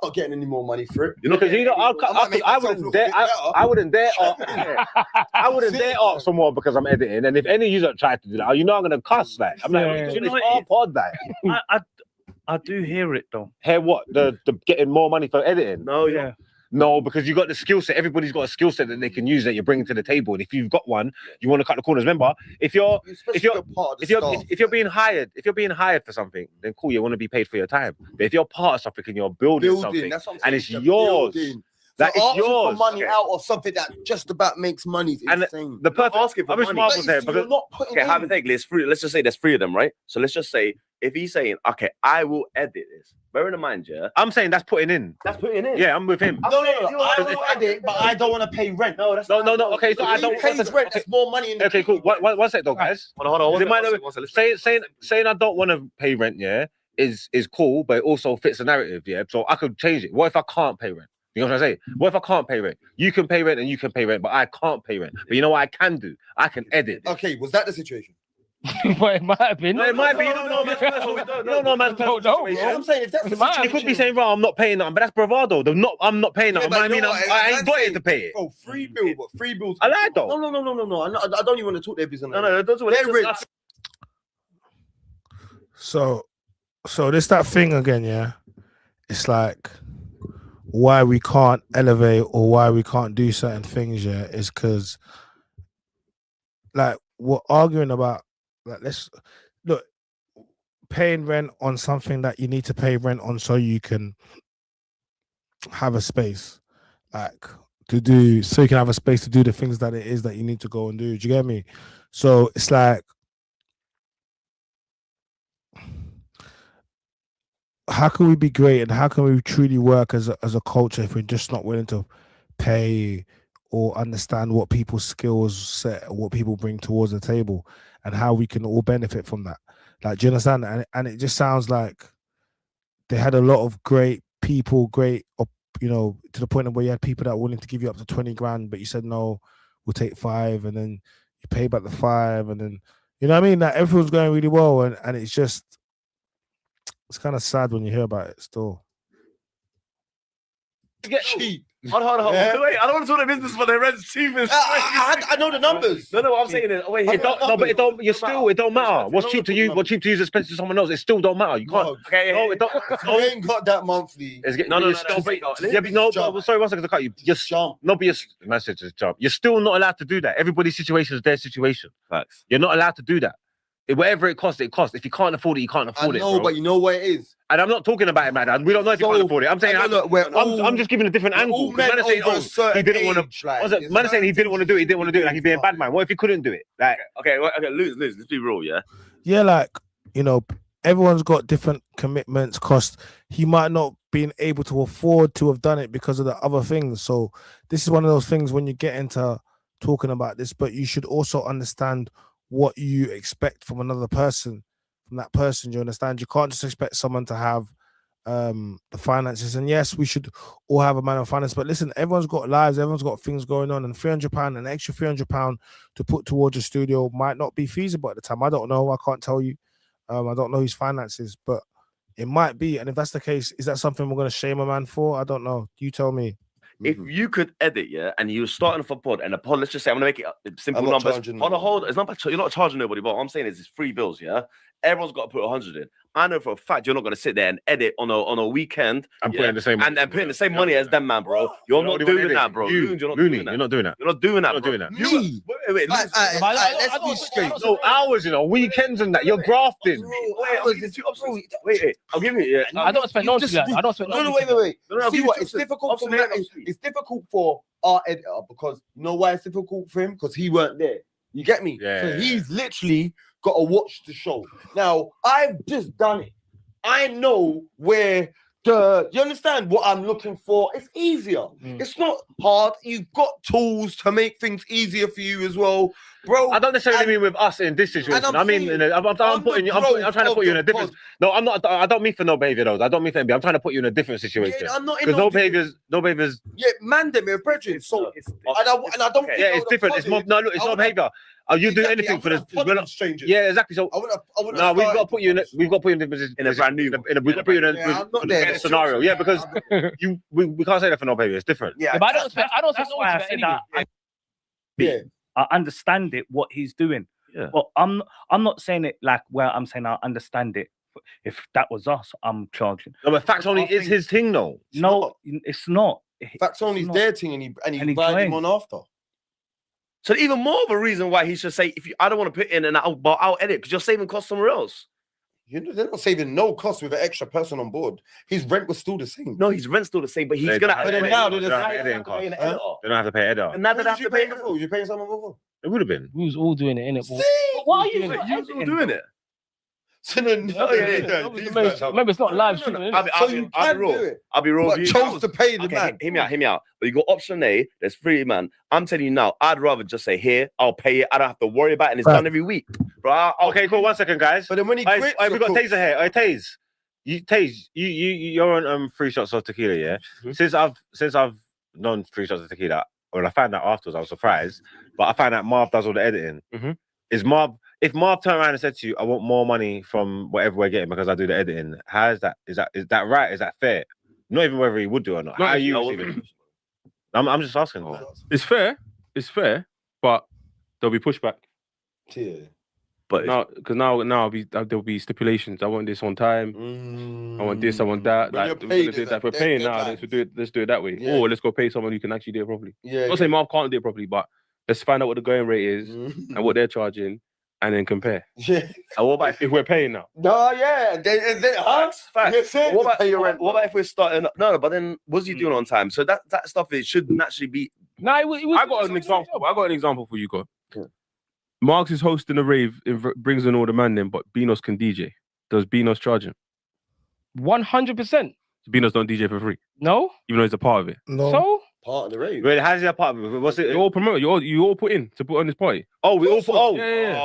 not getting any more money for it. I wouldn't dare ask someone because I'm editing, and if any user tried to do that, you know I'm gonna cuss that. I'm like, it's our pod that. I do hear it though. Hear what? The getting more money for editing? No, yeah. No, because you got the skill set. Everybody's got a skill set that they can use that you're bringing to the table. And if you've got one, you want to cut the corners. Remember, if you're being hired for something, then cool, you want to be paid for your time. But if you're part of something and you're building something, and it's yours, that is yours. For money out of something that just about makes money is insane. The perfect asking for money. Mark was there because hypothetically, it's free. Let's just say there's 3 of them, right? So let's just say if he's saying, okay, I will edit this. Bear in mind, yeah. I'm saying that's putting in. That's putting in. Yeah, I'm with him. No. I will edit, but I don't want to pay rent. No, that's no. Okay, so I don't pay rent. That's more money. Okay, cool. One sec, though, guys. Hold on. Saying I don't want to pay rent, yeah, is cool, but it also fits the narrative, yeah. So I could change it. What if I can't pay rent? You know what I'm saying? What if I can't pay rent? You can pay rent and you can pay rent, but I can't pay rent. But you know what I can do? I can edit. Okay, was that the situation? Well, it might have been. No, it might be. You don't know, man. You don't know, man. I'm saying if that's the situation, you could be saying, "Right, I'm not paying nothing," but that's bravado. I'm not paying nothing. I ain't got it to pay it. Oh, free bills. I lied though. No. I don't even want to talk their business. No, don't talk their business. So this that thing again, yeah. It's like why we can't elevate or why we can't do certain things, yeah, is because like we're arguing about. Like, let's look, paying rent on something that you need to pay rent on so you can have a space, like so you can have a space to do the things that it is that you need to go and do. Do you get me? So it's like, how can we be great and how can we truly work as a culture if we're just not willing to pay or understand what people's skills set, what people bring towards the table, and how we can all benefit from that? Like, do you understand? And it just sounds like they had a lot of great people, to the point of where you had people that were willing to give you up to 20 grand, but you said, no, we'll take 5, and then you pay back the 5, and then, you know what I mean? That everyone's going really well, and it's just, it's kind of sad when you hear about it still. Get cheap. Hold on. Yeah. Wait, I don't want to talk the business, but their rent's cheap. I know the numbers. No, what I'm saying is, it don't matter. What's cheap to you? What's cheap to you is expensive to someone else. It still don't matter. You can't. It don't. You ain't got that monthly. No. Sorry, 1 second to cut you. You're still not allowed to do that. Everybody's situation is their situation. Facts. You're not allowed to do that. Whatever it costs, it costs. If you can't afford it, you can't afford it. I know, but you know what it is. And I'm not talking about it, man. We don't know if you can't afford it. I'm saying I'm just giving a different angle. Man is saying, he didn't want to. Man is saying he didn't want to do it. He didn't want to do it. Like he's being a bad man. What if he couldn't do it? Like, okay, Lose. Let's be real, yeah. Yeah, like, everyone's got different commitments, costs. He might not been able to afford to have done it because of the other things. So this is one of those things when you get into talking about this, but you should also understand what you expect from another person, from that person. You understand? You can't just expect someone to have the finances. And yes, we should all have a man of finance, but listen, everyone's got lives, everyone's got things going on, and £300, an extra £300 to put towards a studio might not be feasible at the time. I don't know. I can't tell you. I don't know his finances, but it might be. And if that's the case, is that something we're going to shame a man for? I don't know. You tell me. If you could edit, yeah, and you were starting off a pod, and the pod, let's just say, I'm going to make it simple numbers. Hold, it's not, you're not charging nobody, but what I'm saying is it's free bills, yeah? Everyone's got to put 100 in. I know for a fact you're not going to sit there and edit on a weekend and putting the same money. And putting the same money as them, man, bro. You're not doing that, bro. You're not doing that. You're not doing that. You're not doing that, bro. Me? Wait, let's be straight. No hours, weekends and that. You're grafting. Wait. I'll give you. I don't expect no to that. I don't expect no. Wait. See what? It's difficult for it's difficult for our editor because you know why it's difficult for him? Because he weren't there. You get me? Yeah. So he's literally got to watch the show. Now, I've just done it. I know where you understand what I'm looking for? It's easier. It's not hard. You've got tools to make things easier for you as well, bro. I don't necessarily mean with us in this situation. I mean, I'm trying to put you in a different. No, I'm not. I don't mean for no behavior though. I don't mean for envy. I'm trying to put you in a different situation. Yeah, I'm not in because no behaviors. Yeah, man, they're brethren. So I don't. Yeah, it's different. It's more. No, look, it's not behavior. You do anything for this? We're not strangers. Yeah, exactly. So no, we've got to put you in. We've got to put you in a brand new. We've got to put you in a scenario. Yeah, because we can't say that for no behavior. It's different. Yeah, but I don't expect why I said that. I understand it, what he's doing. Yeah. But I'm not saying it like where I'm saying I understand it. If that was us, I'm charging. No, but facts only is his thing, though. No, it's not. Facts only is their thing, and he ride him on after. So even more of a reason why he should say, I don't want to put in and I'll edit because you're saving costs somewhere else. They're not saving no cost with an extra person on board. His rent was still the same. No, his rent's still the same, but he's gonna have to pay. They don't have to pay editor. And now they have to pay before. You paying someone before? It would have been. We was all doing it, innit? Why are you all doing it? So then, remember, it's not live streaming. I'll be real. But chose to pay the man. Hear me out. But you got option A. There's 3 man. I'm telling you now. I'd rather just say here. I'll pay it. I don't have to worry about it. And it's done every week, bro. Okay, cool. 1 second, guys. But then when he quits, we got Taser here. Hey, Taze, you're on 3 shots of tequila, yeah. Since I've known 3 shots of tequila, when I found out afterwards, I was surprised. But I found out Marv does all the editing. If Marv turned around and said to you, I want more money from whatever we're getting because I do the editing, how is that? Is that right? Is that fair? Not even whether he would do or not. How are you receiving it? I'm just asking. It's fair, but there'll be pushback. Yeah. But now there'll be stipulations. I want this on time. I want this. I want that. Like if we're paying now, let's do it that way. Yeah. Or let's go pay someone who can actually do it properly. Yeah. I'm not saying Marv can't do it properly, but let's find out what the going rate is and what they're charging. And then compare. Yeah. And what about if we're paying now? No, yeah. Facts. What about if we're starting? No, but then what's he doing on time? So that stuff it should naturally be. No, I got an example. I got an example for you, God. Marks is hosting a rave, brings in all the man then, but Beanos can DJ. Does Beanos charge him? 100%. Beanos don't DJ for free. No, even though he's a part of it. No. So part of the rave. Wait, how's he a part of it? What's it? You all promote. You all put in to put on this party. Oh, we all put. Oh, yeah.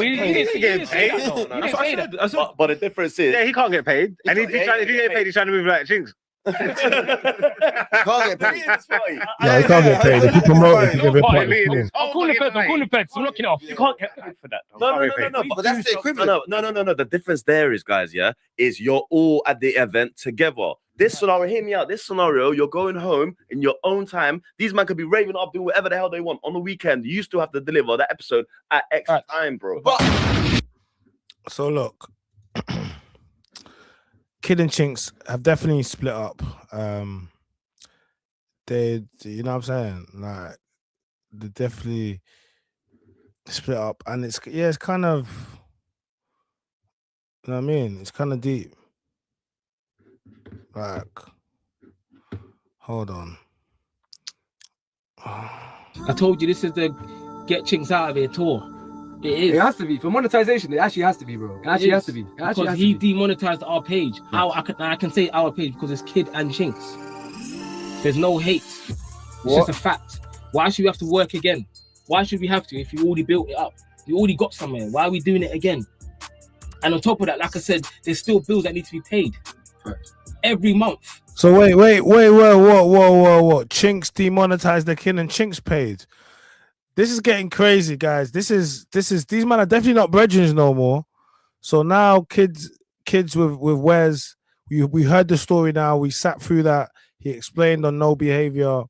He didn't get paid. That's what I said. But the difference is, yeah, he can't get paid. And if he get paid, he's trying to move like Chinx. You can't get paid. Yeah, you can't get paid. If you promote it, you give it part. I'm calling the feds. I'm locking it off. You can't get paid for that. No. But that's the equivalent. No. The difference there is, guys, is you're all at the event together. This scenario, hear me out. This scenario, you're going home in your own time. These men could be raving up, doing whatever the hell they want on the weekend. You still have to deliver that episode at X time, bro. So look, Kidd N Chinx have definitely split up. They, you know what I'm saying? Like, they definitely split up, and it's kind of, you know what I mean? It's kind of deep. Like, hold on. I told you this is the Get Chinx Out of Here tour. It is. It has to be for monetization. It actually has to be, bro. It actually has to be. Because he demonetized our page. I can say our page because it's Kidd N Chinx. There's no hate. It's just a fact. Why should we have to work again? Why should we have to if you already built it up? You already got somewhere. Why are we doing it again? And on top of that, like I said, there's still bills that need to be paid every month. So wait, whoa. Chinx demonetized the Kidd N Chinx page. This is getting crazy, guys. This is these men are definitely not brethren no more. So now kids with Wes, we heard the story now. We sat through that. He explained on no behavior.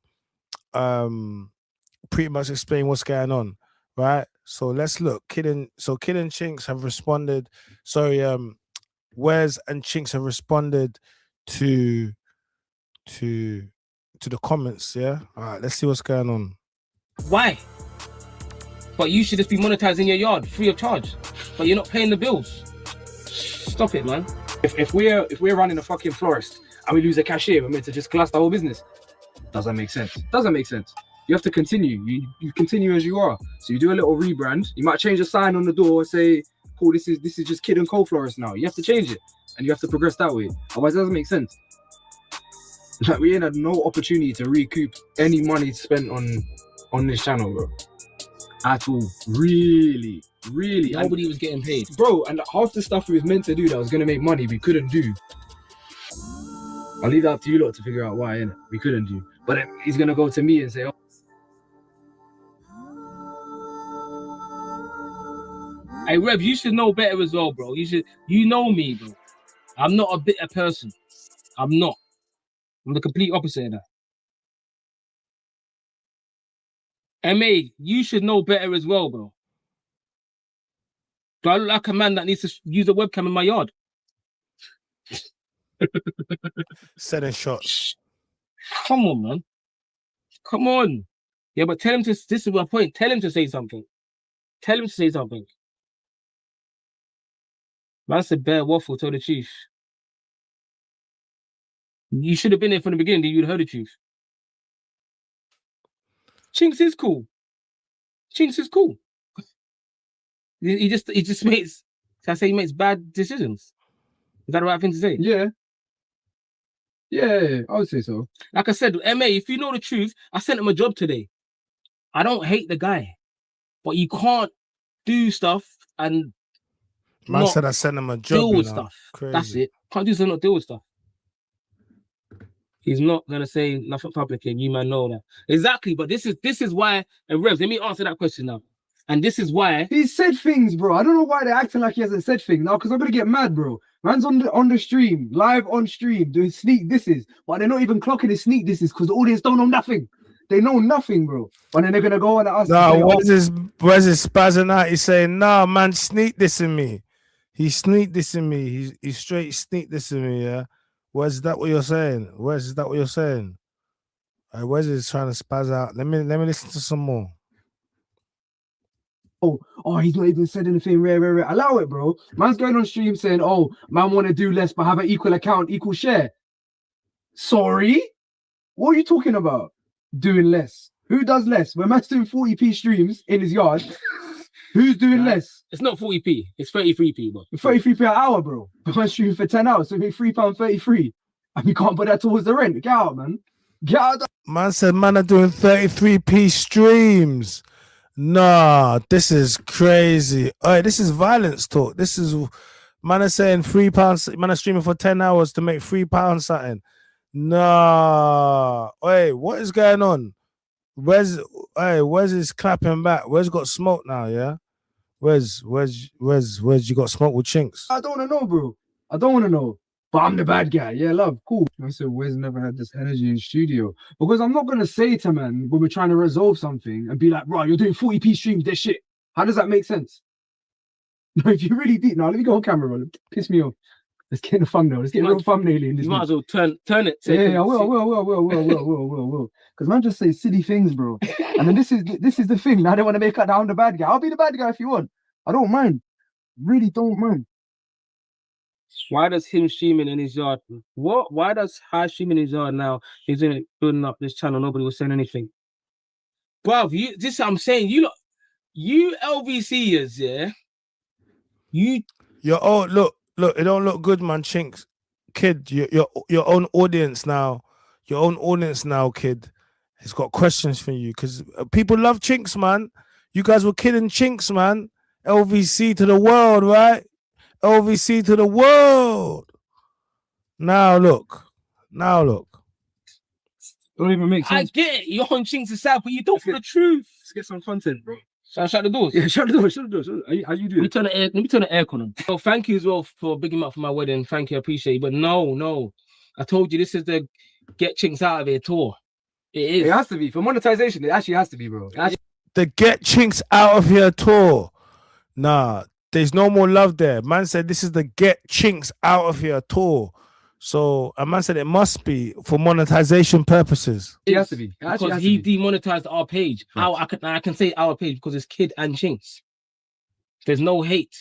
Pretty much explained what's going on, right? So let's look. Kidd N Chinx have responded. Sorry, Wes and Chinx have responded to the comments. Yeah. All right. Let's see what's going on. Why? But you should just be monetized in your yard free of charge. But you're not paying the bills. Stop it, man. If we're running a fucking florist and we lose a cashier, we're meant to just collapse the whole business. Doesn't make sense. Doesn't make sense. You have to continue. You continue as you are. So you do a little rebrand. You might change a sign on the door, say, "Cool, this is just Kidd & Co Florist now." You have to change it, and you have to progress that way. Otherwise, it doesn't make sense. Like, we ain't had no opportunity to recoup any money spent on this channel, bro. At all. Really. Nobody was getting paid. Bro, and half the stuff we was meant to do that was going to make money, we couldn't do. I'll leave that up to you lot to figure out why, innit? We couldn't do. But then he's going to go to me and say, oh. Hey, Rev, you should know better as well, bro. You know me, bro. I'm not a bitter person. I'm not. I'm the complete opposite of that. MA, you should know better as well, bro. Do I look like a man that needs to use a webcam in my yard? Setting shots. Come on, man. Come on. Yeah, but tell him to, this is my point. Tell him to say something. Tell him to say something. Man said bear waffle, tell the truth. You should have been there from the beginning, then you'd have heard the truth. Chinx is cool. Chinx is cool. He just makes, can I say he makes bad decisions? Is that the right thing to say? Yeah. Yeah, I would say so. Like I said, MA, if you know the truth, I sent him a job today. I don't hate the guy, but you can't do stuff and Man not said I sent him a job. deal with you know. stuff. Crazy. That's it. Can't do something, not deal with stuff. He's not gonna say nothing public, and you man know that exactly. But this is why. And Revs, let me answer that question now. And this is why he said things, bro. I don't know why they're acting like he hasn't said things now, because I'm gonna get mad, bro. Man's on the stream, live on stream, doing sneak disses, but they're not even clocking his sneak disses because the audience don't know nothing. They know nothing, bro. And then they're gonna go on at us. No, where's his spazzing out? He's saying, "No, man, sneak dissing me. He sneak dissing me. He's straight sneak dissing me. Yeah, where's that? What you're saying? Where's that? What you're saying? Where's he trying to spaz out? Let me listen to some more. Oh, he's not even said anything rare. Allow it, bro. Man's going on stream saying, oh, man want to do less but have an equal account, equal share. Sorry? What are you talking about? Doing less. Who does less? When man's doing 40p streams in his yard, who's doing less? it's not 40p, it's 33p, bro. 33p an hour, bro. But man's streaming for 10 hours, so it makes £3.33. And we can't put that towards the rent. Get out, man. Get out. Man said, man are doing 33p streams. Nah, this is crazy. Hey, this is violence talk. This is man are saying £3. Man are streaming for 10 hours to make £3 something. Nah. Hey, what is going on? Where's his clapping back? Where's got smoke now? Yeah. Where's you got smoke with Chinx? I don't want to know, bro. I don't want to know. But I'm the bad guy. Yeah, love. Cool. I said, Wes never had this energy in studio. Because I'm not going to say to man when we're trying to resolve something and be like, bro, you're doing 40p streams, this shit. How does that make sense? No, if you really deep, now let me go on camera, bro. Piss me off. Let's get in the thumbnail. Let's get a real thumbnail in this. You might as well turn it. Yeah, I will. Because man just say silly things, bro. And then this is the thing. Now they want to make out that I'm the bad guy. I'll be the bad guy if you want. I don't mind. Really don't mind. Why does him streaming in his yard? What? Why does High streaming in his yard now? He's in it, building up this channel. Nobody was saying anything. Bruv, this I'm saying. You LVCers, yeah. Your own look. It don't look good, man. Chinx, Kidd, your own audience now. Your own audience now, Kidd, has got questions for you because people love Chinx, man. You guys were Kidd N Chinx, man. LVC to the world, right? LVC to the world. Now look. Don't even make sense. I get it. You're on Chinx's side, but you don't for the truth. Let's get some content, bro. Shut the doors. Yeah, shut the doors. How you do it? Let me turn the air on. So thank you as well for bigging me up for my wedding. Thank you, I appreciate it. But no. I told you this is the Get Chinx Out of Here tour. It is. It has to be. For monetization, it actually has to be, bro. The Get Chinx Out of Here tour. Nah, there's no more love there. Man said this is the Get Chinx Out of Here tour. So a man said it must be for monetization purposes. It has to be. Because he demonetized our page. Right. I can say our page because it's Kidd N Chinx. There's no hate.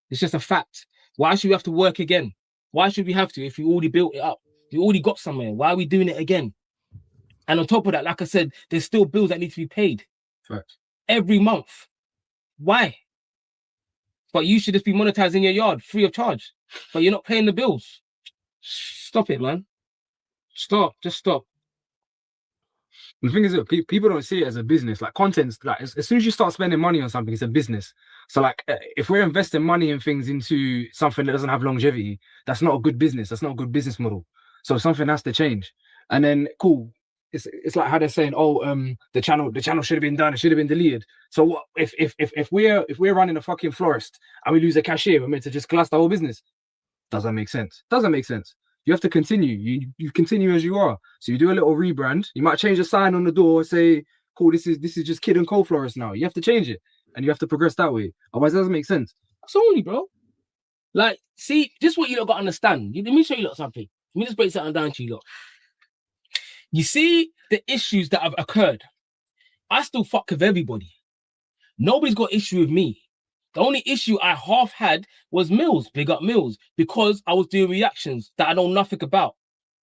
It's just a fact. Why should we have to work again? Why should we have to if we already built it up? We already got somewhere. Why are we doing it again? And on top of that, like I said, there's still bills that need to be paid. Right. Every month. Why? but you should just be monetizing your yard free of charge. But you're not paying the bills. Stop it, man. Stop. Just stop. The thing is that people don't see it as a business. Like content's like as soon as you start spending money on something, it's a business. So like if we're investing money and things into something that doesn't have longevity, that's not a good business. That's not a good business model. So something has to change. And then cool. It's like how they're saying, oh, the channel should have been done, it should have been deleted. So what if we're running a fucking florist and we lose a cashier, we're meant to just collapse the whole business? Doesn't make sense. Doesn't make sense. You have to continue. You continue as you are. So you do a little rebrand. You might change the sign on the door, say, cool, this is just Kidd & Co florist now. You have to change it and you have to progress that way. Otherwise, it doesn't make sense. That's only, bro. Like, see, this is what you lot got to understand. Let me show you lot something. Let me just break something down to you lot. You see the issues that have occurred. I still fuck with everybody. Nobody's got issue with me. The only issue I half had was Mills, big up Mills, because I was doing reactions that I know nothing about.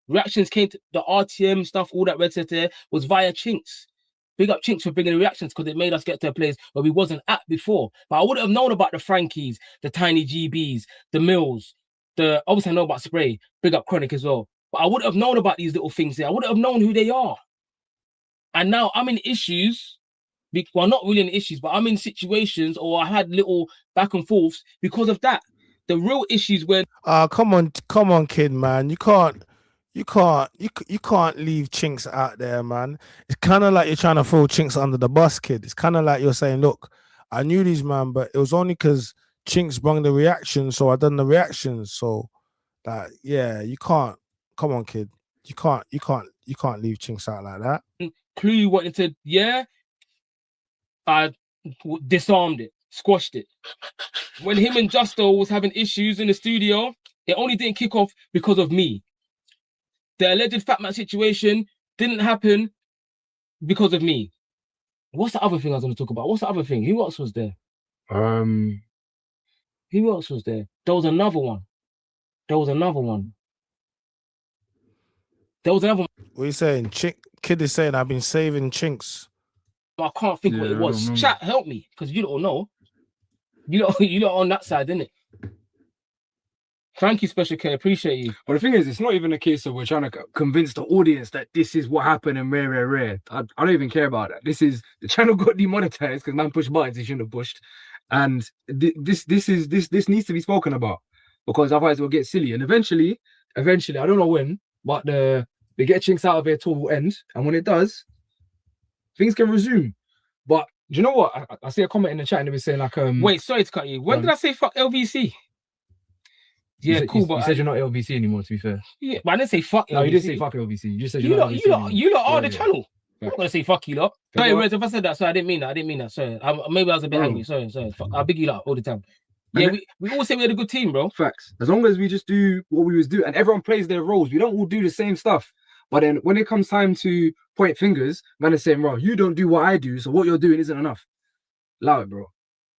Reactions came to the RTM stuff, all that red set there was via Chinx. Big up Chinx for bringing the reactions because it made us get to a place where we wasn't at before. But I would have known about the Frankies, the Tiny GBs, the Mills, obviously I know about Spray, big up Chronic as well. But I would have known about these little things there. I would have known who they are. And now I'm in issues. Well, not really in issues, but I'm in situations or I had little back and forths because of that. The real issues when come on, kid, man. You can't leave Chinx out there, man. It's kind of like you're trying to throw Chinx under the bus, kid. It's kind of like you're saying, look, I knew these, man, but it was only because Chinx brought the reaction, so I done the reactions. So that, yeah, you can't. Come on, kid. You can't leave Chinx out like that. Clue wanted to, yeah, I disarmed it, squashed it. When him and Justo was having issues in the studio, it only didn't kick off because of me. The alleged Fat Man situation didn't happen because of me. What's the other thing I was going to talk about? What's the other thing? Who else was there? Who else was there? There was another one. What are you saying? Kidd is saying I've been saving Chinx. I can't think what it was. Chat, help me, because you don't know. You don't on that side, innit? Thank you, Special K. Appreciate you. But the thing is, it's not even a case of we're trying to convince the audience that this is what happened and rare. I don't even care about that. This is the channel got demonetized because man pushed buttons he shouldn't have pushed, and this needs to be spoken about because otherwise we'll get silly. And eventually, I don't know when, but they get Chinx out of here till will end, and when it does, things can resume. But do you know what? I see a comment in the chat and they were saying like, wait, sorry to cut you. When did I say fuck LVC? Yeah, cool. But you said you're not LVC anymore. To be fair. Yeah, but I didn't say fuck. No, you didn't say fuck LVC. You just said you lot are the channel. I'm not gonna say fuck you lot. Sorry, Rez, if I said that, sorry, I didn't mean that. Sorry, maybe I was a bit angry. Sorry. Fuck. I big you lot all the time. Yeah, we all say we had a good team, bro. Facts. As long as we just do what we was doing, and everyone plays their roles, we don't all do the same stuff. But then when it comes time to point fingers, man is saying, bro, you don't do what I do, so what you're doing isn't enough. Allow it, bro.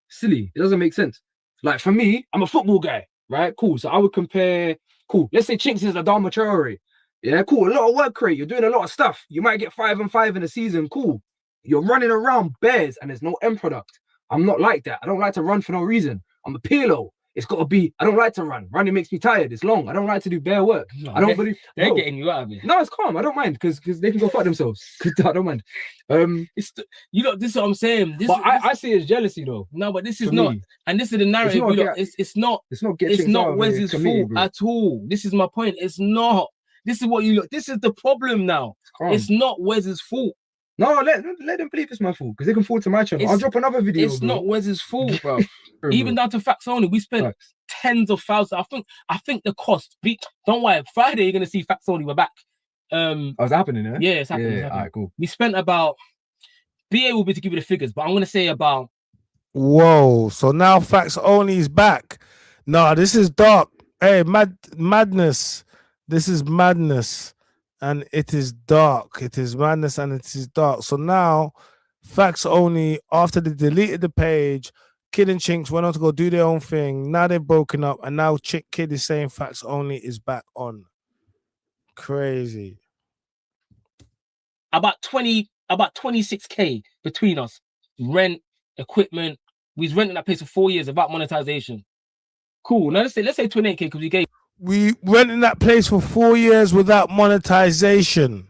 Silly. It doesn't make sense. Like for me, I'm a football guy, right? Cool. So I would compare, cool. Let's say Chinx is Adama Traore. Yeah, cool. A lot of work rate. You're doing a lot of stuff. You might get 5 and 5 in a season. Cool. You're running around bears and there's no end product. I'm not like that. I don't like to run for no reason. I'm a Pirlo. It's got to be, I don't like to run. Running makes me tired. It's long. I don't like to do bare work. No, I don't believe. They're getting you out of it. No, it's calm. I don't mind because they can go fuck themselves. I don't mind. This is what I'm saying. I see it as jealousy though. No, but this is not. And this is the narrative. It's not Wes's fault at all. This is my point. It's not. This is what you look. This is the problem now. It's not Wes's fault. No, let them believe it's my fault because they can fall to my channel. I'll drop another video. It's not Wes's fault, bro. Even down to Facts Only, we spent tens of thousands. I think the cost. Don't worry, Friday you're gonna see Facts Only. We're back. It's happening, yeah? Yeah, it's happening. Yeah, all right, cool. We spent about. BA will be to give you the figures, but I'm gonna say about. Whoa! So now Facts Only is back. No, this is dark. Hey, madness. This is madness. And it is dark. It is madness and it is dark. So now, Facts Only, after they deleted the page, Kidd N Chinx went on to go do their own thing. Now they've broken up, and now Kidd is saying Facts Only is back on. Crazy. About 26K between us. Rent, equipment, We was renting that place for 4 years without monetization. Cool. Now let's say 28K because we gave. We went in that place for 4 years without monetization.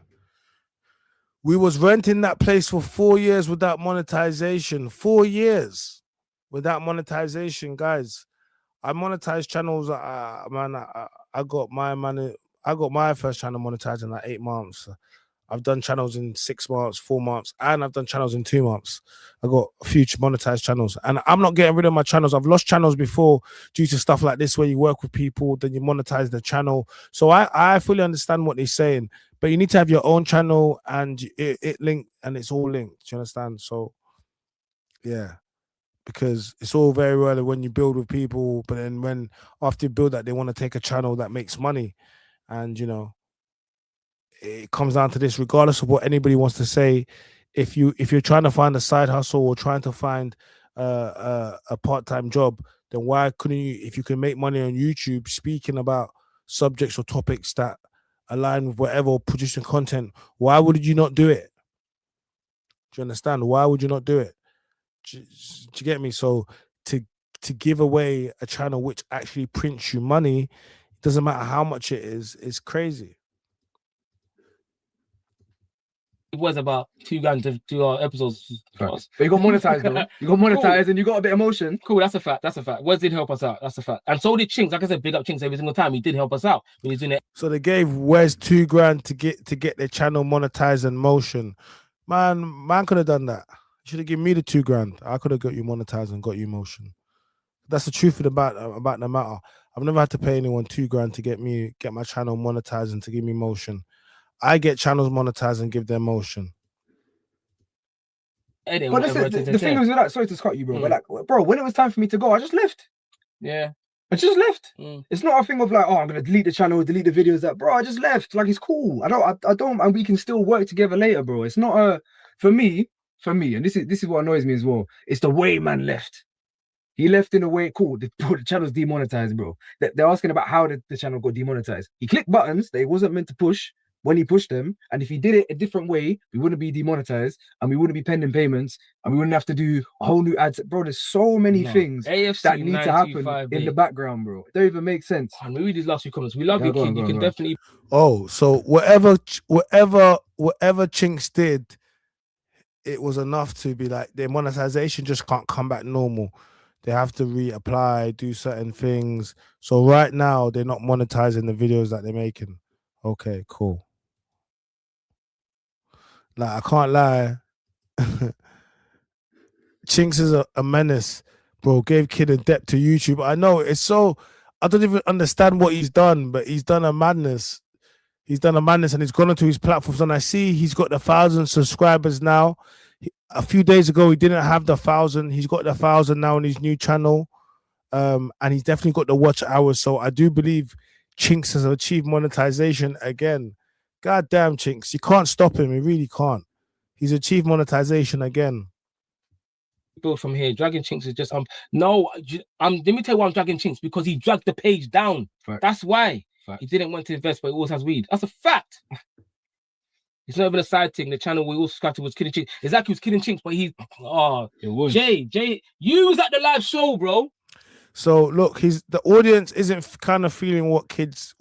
We was renting that place for 4 years without monetization. 4 years without monetization, guys. I monetized channels. Man, I got my money. I got my first channel monetized in like 8 months. I've done channels in 6 months, 4 months, and I've done channels in 2 months. I got a few monetized channels, and I'm not getting rid of my channels. I've lost channels before due to stuff like this, where you work with people, then you monetize the channel. So I fully understand what they're saying, but you need to have your own channel, and it linked, and it's all linked. Do you understand? So yeah, because it's all very well when you build with people, but then when after you build that, they want to take a channel that makes money, and you know. It comes down to this, regardless of what anybody wants to say. If you're trying to find a side hustle or trying to find a part-time job, then why couldn't you, if you can make money on YouTube speaking about subjects or topics that align with whatever, or producing content, why would you not do it? Do you understand? Why would you not do it? Do you get me? So to give away a channel which actually prints you money, it doesn't matter how much it is crazy. It was about $2,000 to do our episodes. But you got monetized though. You got monetized, cool. And you got a bit of emotion. Cool, that's a fact. That's a fact. Wes did help us out. That's a fact. And so did Chinx. Like I said, big up Chinx every single time. He did help us out when he's doing it. So they gave Wes $2,000 to get their channel monetized and motion. Man could have done that. You should have given me the $2,000. I could have got you monetized and got you motion. That's the truth about the matter. I've never had to pay anyone $2,000 to get my channel monetized and to give me motion. I get channels monetized and give them motion. But the thing was with that, sorry to cut you, bro, but like, bro, when it was time for me to go, I just left. Yeah. I just left. It's not a thing of like, oh, I'm gonna delete the channel, delete the videos. That, bro, I just left. Like, it's cool. I don't, and we can still work together later, bro. It's not a for me, and this is what annoys me as well. It's the way man left. He left in a way, cool. The channel's demonetized, bro. They're asking about how the channel got demonetized. He clicked buttons that he wasn't meant to push. When he pushed them, and if he did it a different way, we wouldn't be demonetized, and we wouldn't be pending payments, and we wouldn't have to do a whole new ads. Bro, there's so many things AFC that need to happen in the background, bro. It don't even make sense. And read these last few comments. We love you, Kidd. You can definitely. Oh, so whatever Chinx did, it was enough to be like their monetization just can't come back normal. They have to reapply, do certain things. So right now they're not monetizing the videos that they're making. Okay, cool. Like, I can't lie. Chinx is a menace, bro. Gave Kidd a debt to YouTube. I know it's so. I don't even understand what he's done, but he's done a madness. He's done a madness, and he's gone onto his platforms. And I see he's got 1,000 subscribers now. A few days ago, he didn't have 1,000. He's got 1,000 now on his new channel, and he's definitely got the watch hours. So I do believe Chinx has achieved monetization again. God damn, Chinx. You can't stop him. You really can't. He's achieved monetization again. Build from here. Dragging Chinx is just no. Let me tell you why I'm dragging Chinx, because he dragged the page down. Fact. That's why he didn't want to invest, but he always has weed. That's a fact. It's not even a side thing. The channel we all subscribed to was Kidd N Chinx. Exactly, it was Kidd N Chinx, but it was Jay. You was at the live show, bro. So look, the audience isn't kind of feeling what Kidd's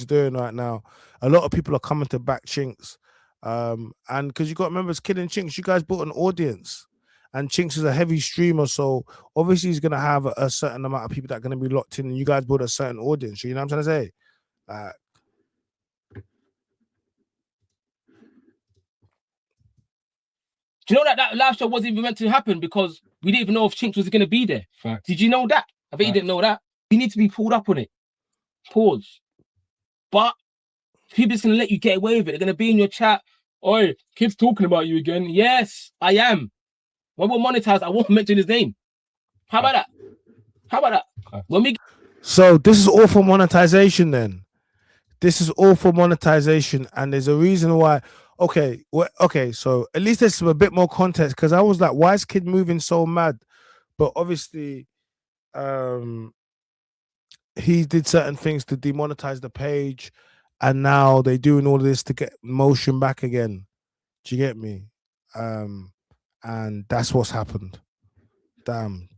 doing right now. A lot of people are coming to back Chinx, and because you got to remember, it's Kidd N Chinx. You guys built an audience, and Chinx is a heavy streamer, so obviously he's gonna have a certain amount of people that are gonna be locked in, and you guys built a certain audience. You know what I'm trying to say? Do you know that live show wasn't even meant to happen because we didn't even know if Chinx was going to be there? Fact. Did you know that? I bet you didn't know that. You need to be pulled up on it. Pause. But people just going to let you get away with it. They're going to be in your chat. Oi, Kidd's talking about you again. Yes, I am. When we're monetized, I won't mention his name. How about that? How about that? When we... So this is all for monetization then. This is all for monetization, and there's a reason why. Okay, so at least there's a bit more context, because I was like, why is Kidd moving so mad? But obviously, he did certain things to demonetize the page, and now they're doing all this to get motion back again. Do you get me? And that's what's happened. Damn.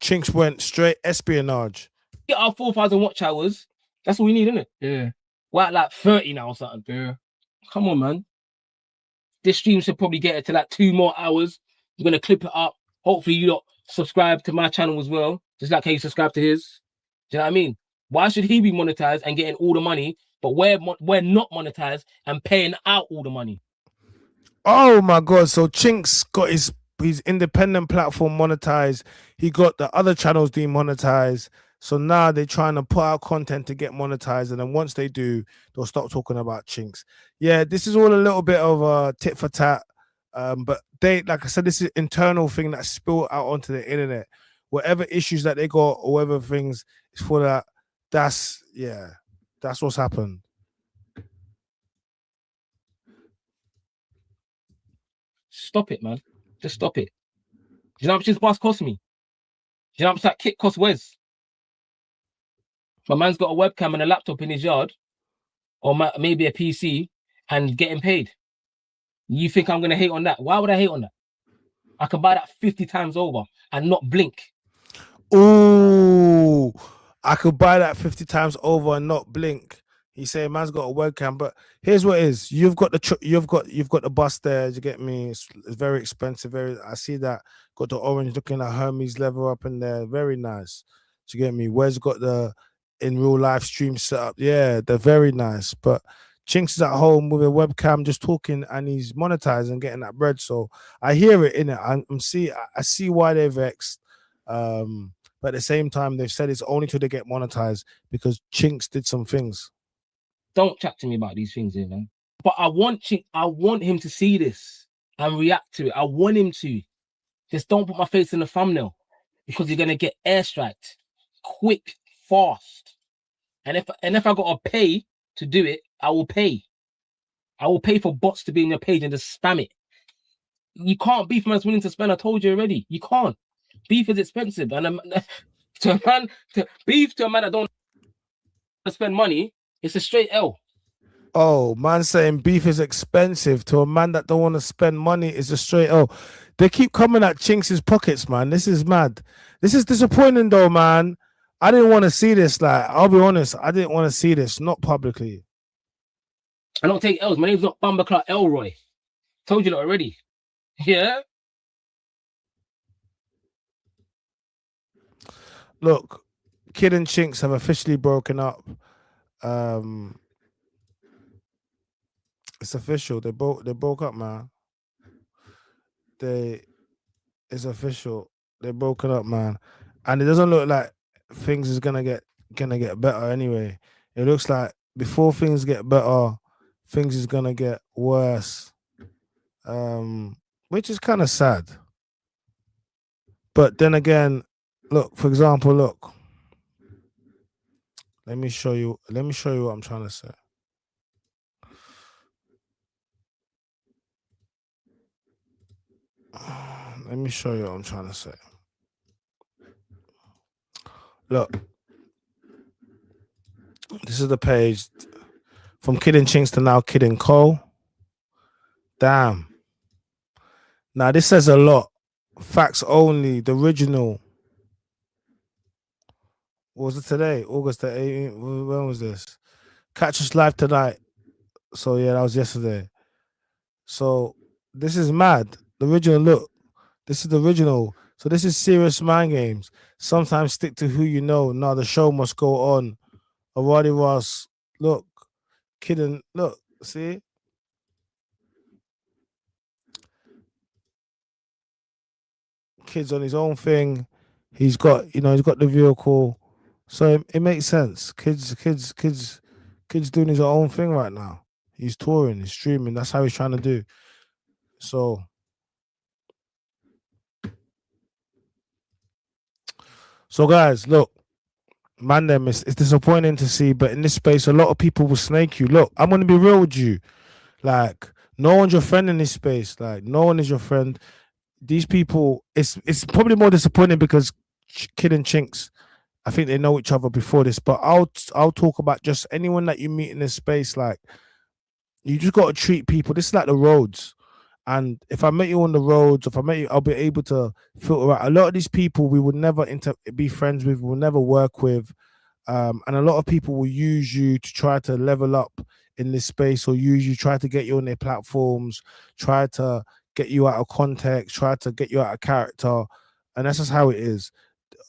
Chinx went straight espionage. Get our 4,000 watch hours. That's all we need, isn't it? Yeah. We're at like 30 now or something. Yeah. Come on, man. This stream should probably get it to like 2 more hours. We're gonna clip it up. Hopefully, you lot subscribe to my channel as well, just like how you subscribe to his. Do you know what I mean? Why should he be monetized and getting all the money, but we're not monetized and paying out all the money? Oh my God! So Chinx got his independent platform monetized. He got the other channels demonetized. So now they're trying to put out content to get monetized, and then once they do, they'll stop talking about Chinx. Yeah, this is all a little bit of a tit for tat. But they, like I said, this is internal thing that's spilled out onto the internet. Whatever issues that they got, or whatever things is for that. That's what's happened. Stop it, man. Just stop it. Do you know how much this bus cost me? Do you know how much that kit cost Wes? My man's got a webcam and a laptop in his yard, or maybe a PC, and getting paid. You think I'm going to hate on that? Why would I hate on that? I can buy that 50 times over and not blink. Ooh, I could buy that 50 times over and not blink. He's saying man's got a webcam, but here's what it is. You've got the bus there. You get me? It's very expensive. I see that. Got the orange looking at Hermes leather up in there. Very nice. Do you get me? Where's got the in real life stream set up? Yeah, they're very nice. But Chinx is at home with a webcam just talking, and he's monetizing, getting that bread. So I hear it in it. I see why they're vexed. But at the same time, they've said it's only till they get monetized because Chinx did some things. Don't chat to me about these things here, man. But I want him to see this and react to it. I want him to. Just don't put my face in the thumbnail, because you're gonna get airstriked quick, fast. And if I gotta pay to do it, I will pay. I will pay for bots to be in your page and just spam it. You can't beef man's willing to spend. I told you already. You can't. Beef is expensive, and beef to a man that don't spend money, it's a straight L. Oh, man saying beef is expensive to a man that don't want to spend money is a straight L. They keep coming at Chinx's pockets, man. This is mad. This is disappointing though, man. I didn't want to see this. Like, I'll be honest, I didn't want to see this, not publicly. I don't take L's. My name's not Bumberclart Elroy. Told you that already. Yeah? Look, Kidd and Chinx have officially broken up. It's official. They broke up, man. It's official. They're broken up, man. And it doesn't look like things is gonna get better anyway. It looks like before things get better, things is gonna get worse. Which is kind of sad. But then again, look, for example, look. Let me show you what I'm trying to say. Let me show you what I'm trying to say. Look. This is the page from Kidd N Chinx to now Kidd N Co. Damn. Now this says a lot. Facts only. The original. What was it today? August the 18th. When was this? Catch us live tonight. So yeah, that was yesterday. So this is mad. The original, look. This is the original. So this is serious mind games. Sometimes stick to who you know. Now the show must go on. Awadi Ross, look. Kidd N, look. See? Kid's on his own thing. He's got the vehicle. So it makes sense. Kid's doing his own thing right now. He's touring, he's streaming. That's how he's trying to do. So guys, look, man, it's disappointing to see, but in this space, a lot of people will snake you. Look, I'm gonna be real with you. Like, no one's your friend in this space. Like, no one is your friend. These people, it's probably more disappointing because Kidd N Chinx, I think they know each other before this. But I'll talk about just anyone that you meet in this space. Like, you just got to treat people. This is like the roads. And if I met you on the roads, if I met you, I'll be able to filter out a lot of these people we would never be friends with, we'll never work with. And a lot of people will use you to try to level up in this space, or use you, try to get you on their platforms, try to get you out of context, try to get you out of character. And that's just how it is.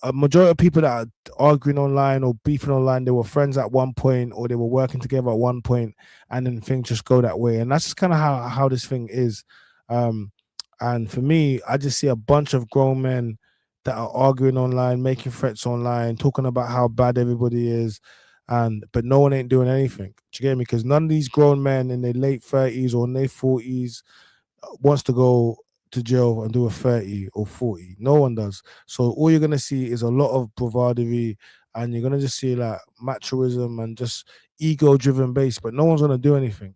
A majority of people that are arguing online or beefing online, they were friends at one point, or they were working together at one point, and then things just go that way. And that's just kind of how this thing is. And for me, I just see a bunch of grown men that are arguing online, making threats online, talking about how bad everybody is, but no one ain't doing anything. Do you get me? Because none of these grown men in their late 30s or in their 40s wants to go to jail and do a 30 or 40. No one does. So all you're gonna see is a lot of bravadery, and you're gonna just see like machoism and just ego-driven base, but no one's gonna do anything.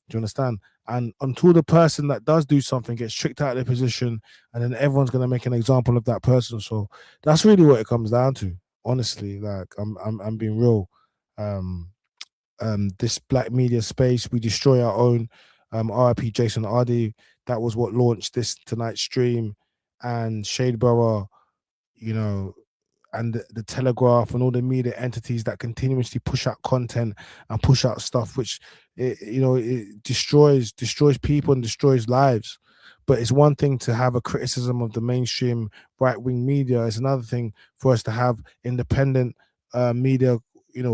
Do you understand? And until the person that does do something gets tricked out of their position, and then everyone's gonna make an example of that person. So that's really what it comes down to. Honestly, like I'm being real. This black media space, we destroy our own. RIP Jason Ardey. That was what launched this tonight's stream, and Shadeborough, you know, and the Telegraph and all the media entities that continuously push out content and push out stuff which it destroys people and destroys lives. But it's one thing to have a criticism of the mainstream right-wing media. It's another thing for us to have independent media,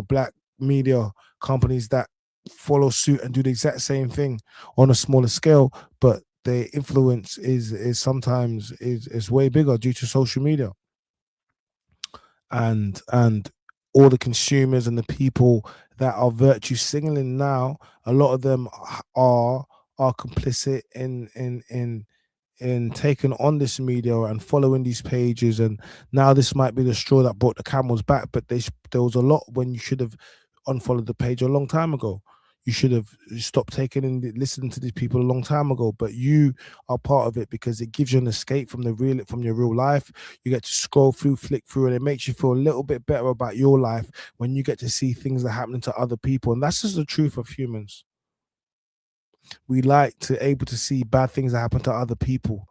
black media companies that follow suit and do the exact same thing on a smaller scale, but their influence is sometimes way bigger due to social media. And all the consumers and the people that are virtue signaling now, a lot of them are complicit in taking on this media and following these pages. And now this might be the straw that brought the camel's back, but there was a lot when you should have unfollowed the page a long time ago. You should have stopped taking and listening to these people a long time ago, but you are part of it because it gives you an escape from your real life. You get to scroll through, flick through, and it makes you feel a little bit better about your life when you get to see things that are happening to other people. And that's just the truth of humans. We like to able to see bad things that happen to other people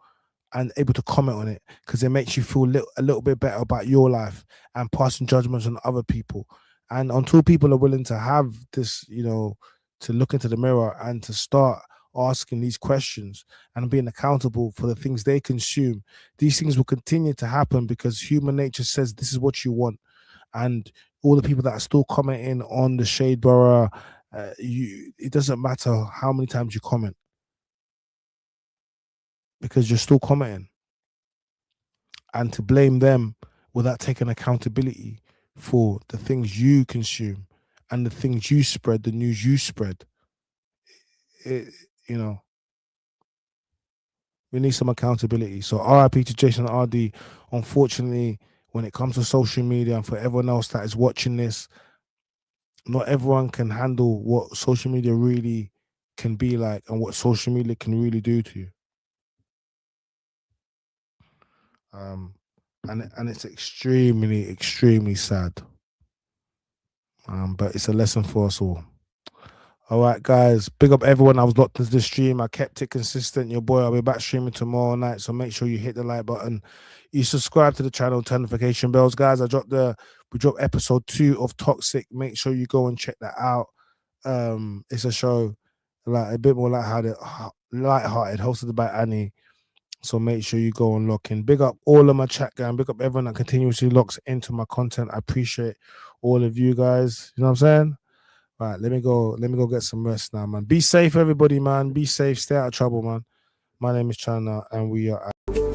and able to comment on it because it makes you feel a little bit better about your life and passing judgments on other people. And until people are willing to have this, to look into the mirror and to start asking these questions and being accountable for the things they consume, these things will continue to happen because human nature says this is what you want. And all the people that are still commenting on the Shadeborough, it doesn't matter how many times you comment because you're still commenting. And to blame them without taking accountability for the things you consume and the things you spread, the news you spread, we need some accountability. So RIP to Jason Ardey. Unfortunately, when it comes to social media and for everyone else that is watching this, not everyone can handle what social media really can be like and what social media can really do to you. And it's extremely, extremely sad. But it's a lesson for us all. All right, guys. Big up everyone. I was locked into the stream. I kept it consistent. Your boy, I'll be back streaming tomorrow night. So make sure you hit the like button. You subscribe to the channel, turn notification bells. Guys, we dropped episode 2 of Toxic. Make sure you go and check that out. It's a show like a bit more lighthearted, hosted by Annie. So make sure you go and lock in. Big up all of my chat gang. Big up everyone that continuously locks into my content. I appreciate all of you guys. You know what I'm saying? All right, let me go get some rest now, man. Be safe, everybody, man. Be safe. Stay out of trouble, man. My name is Chana, and we are out.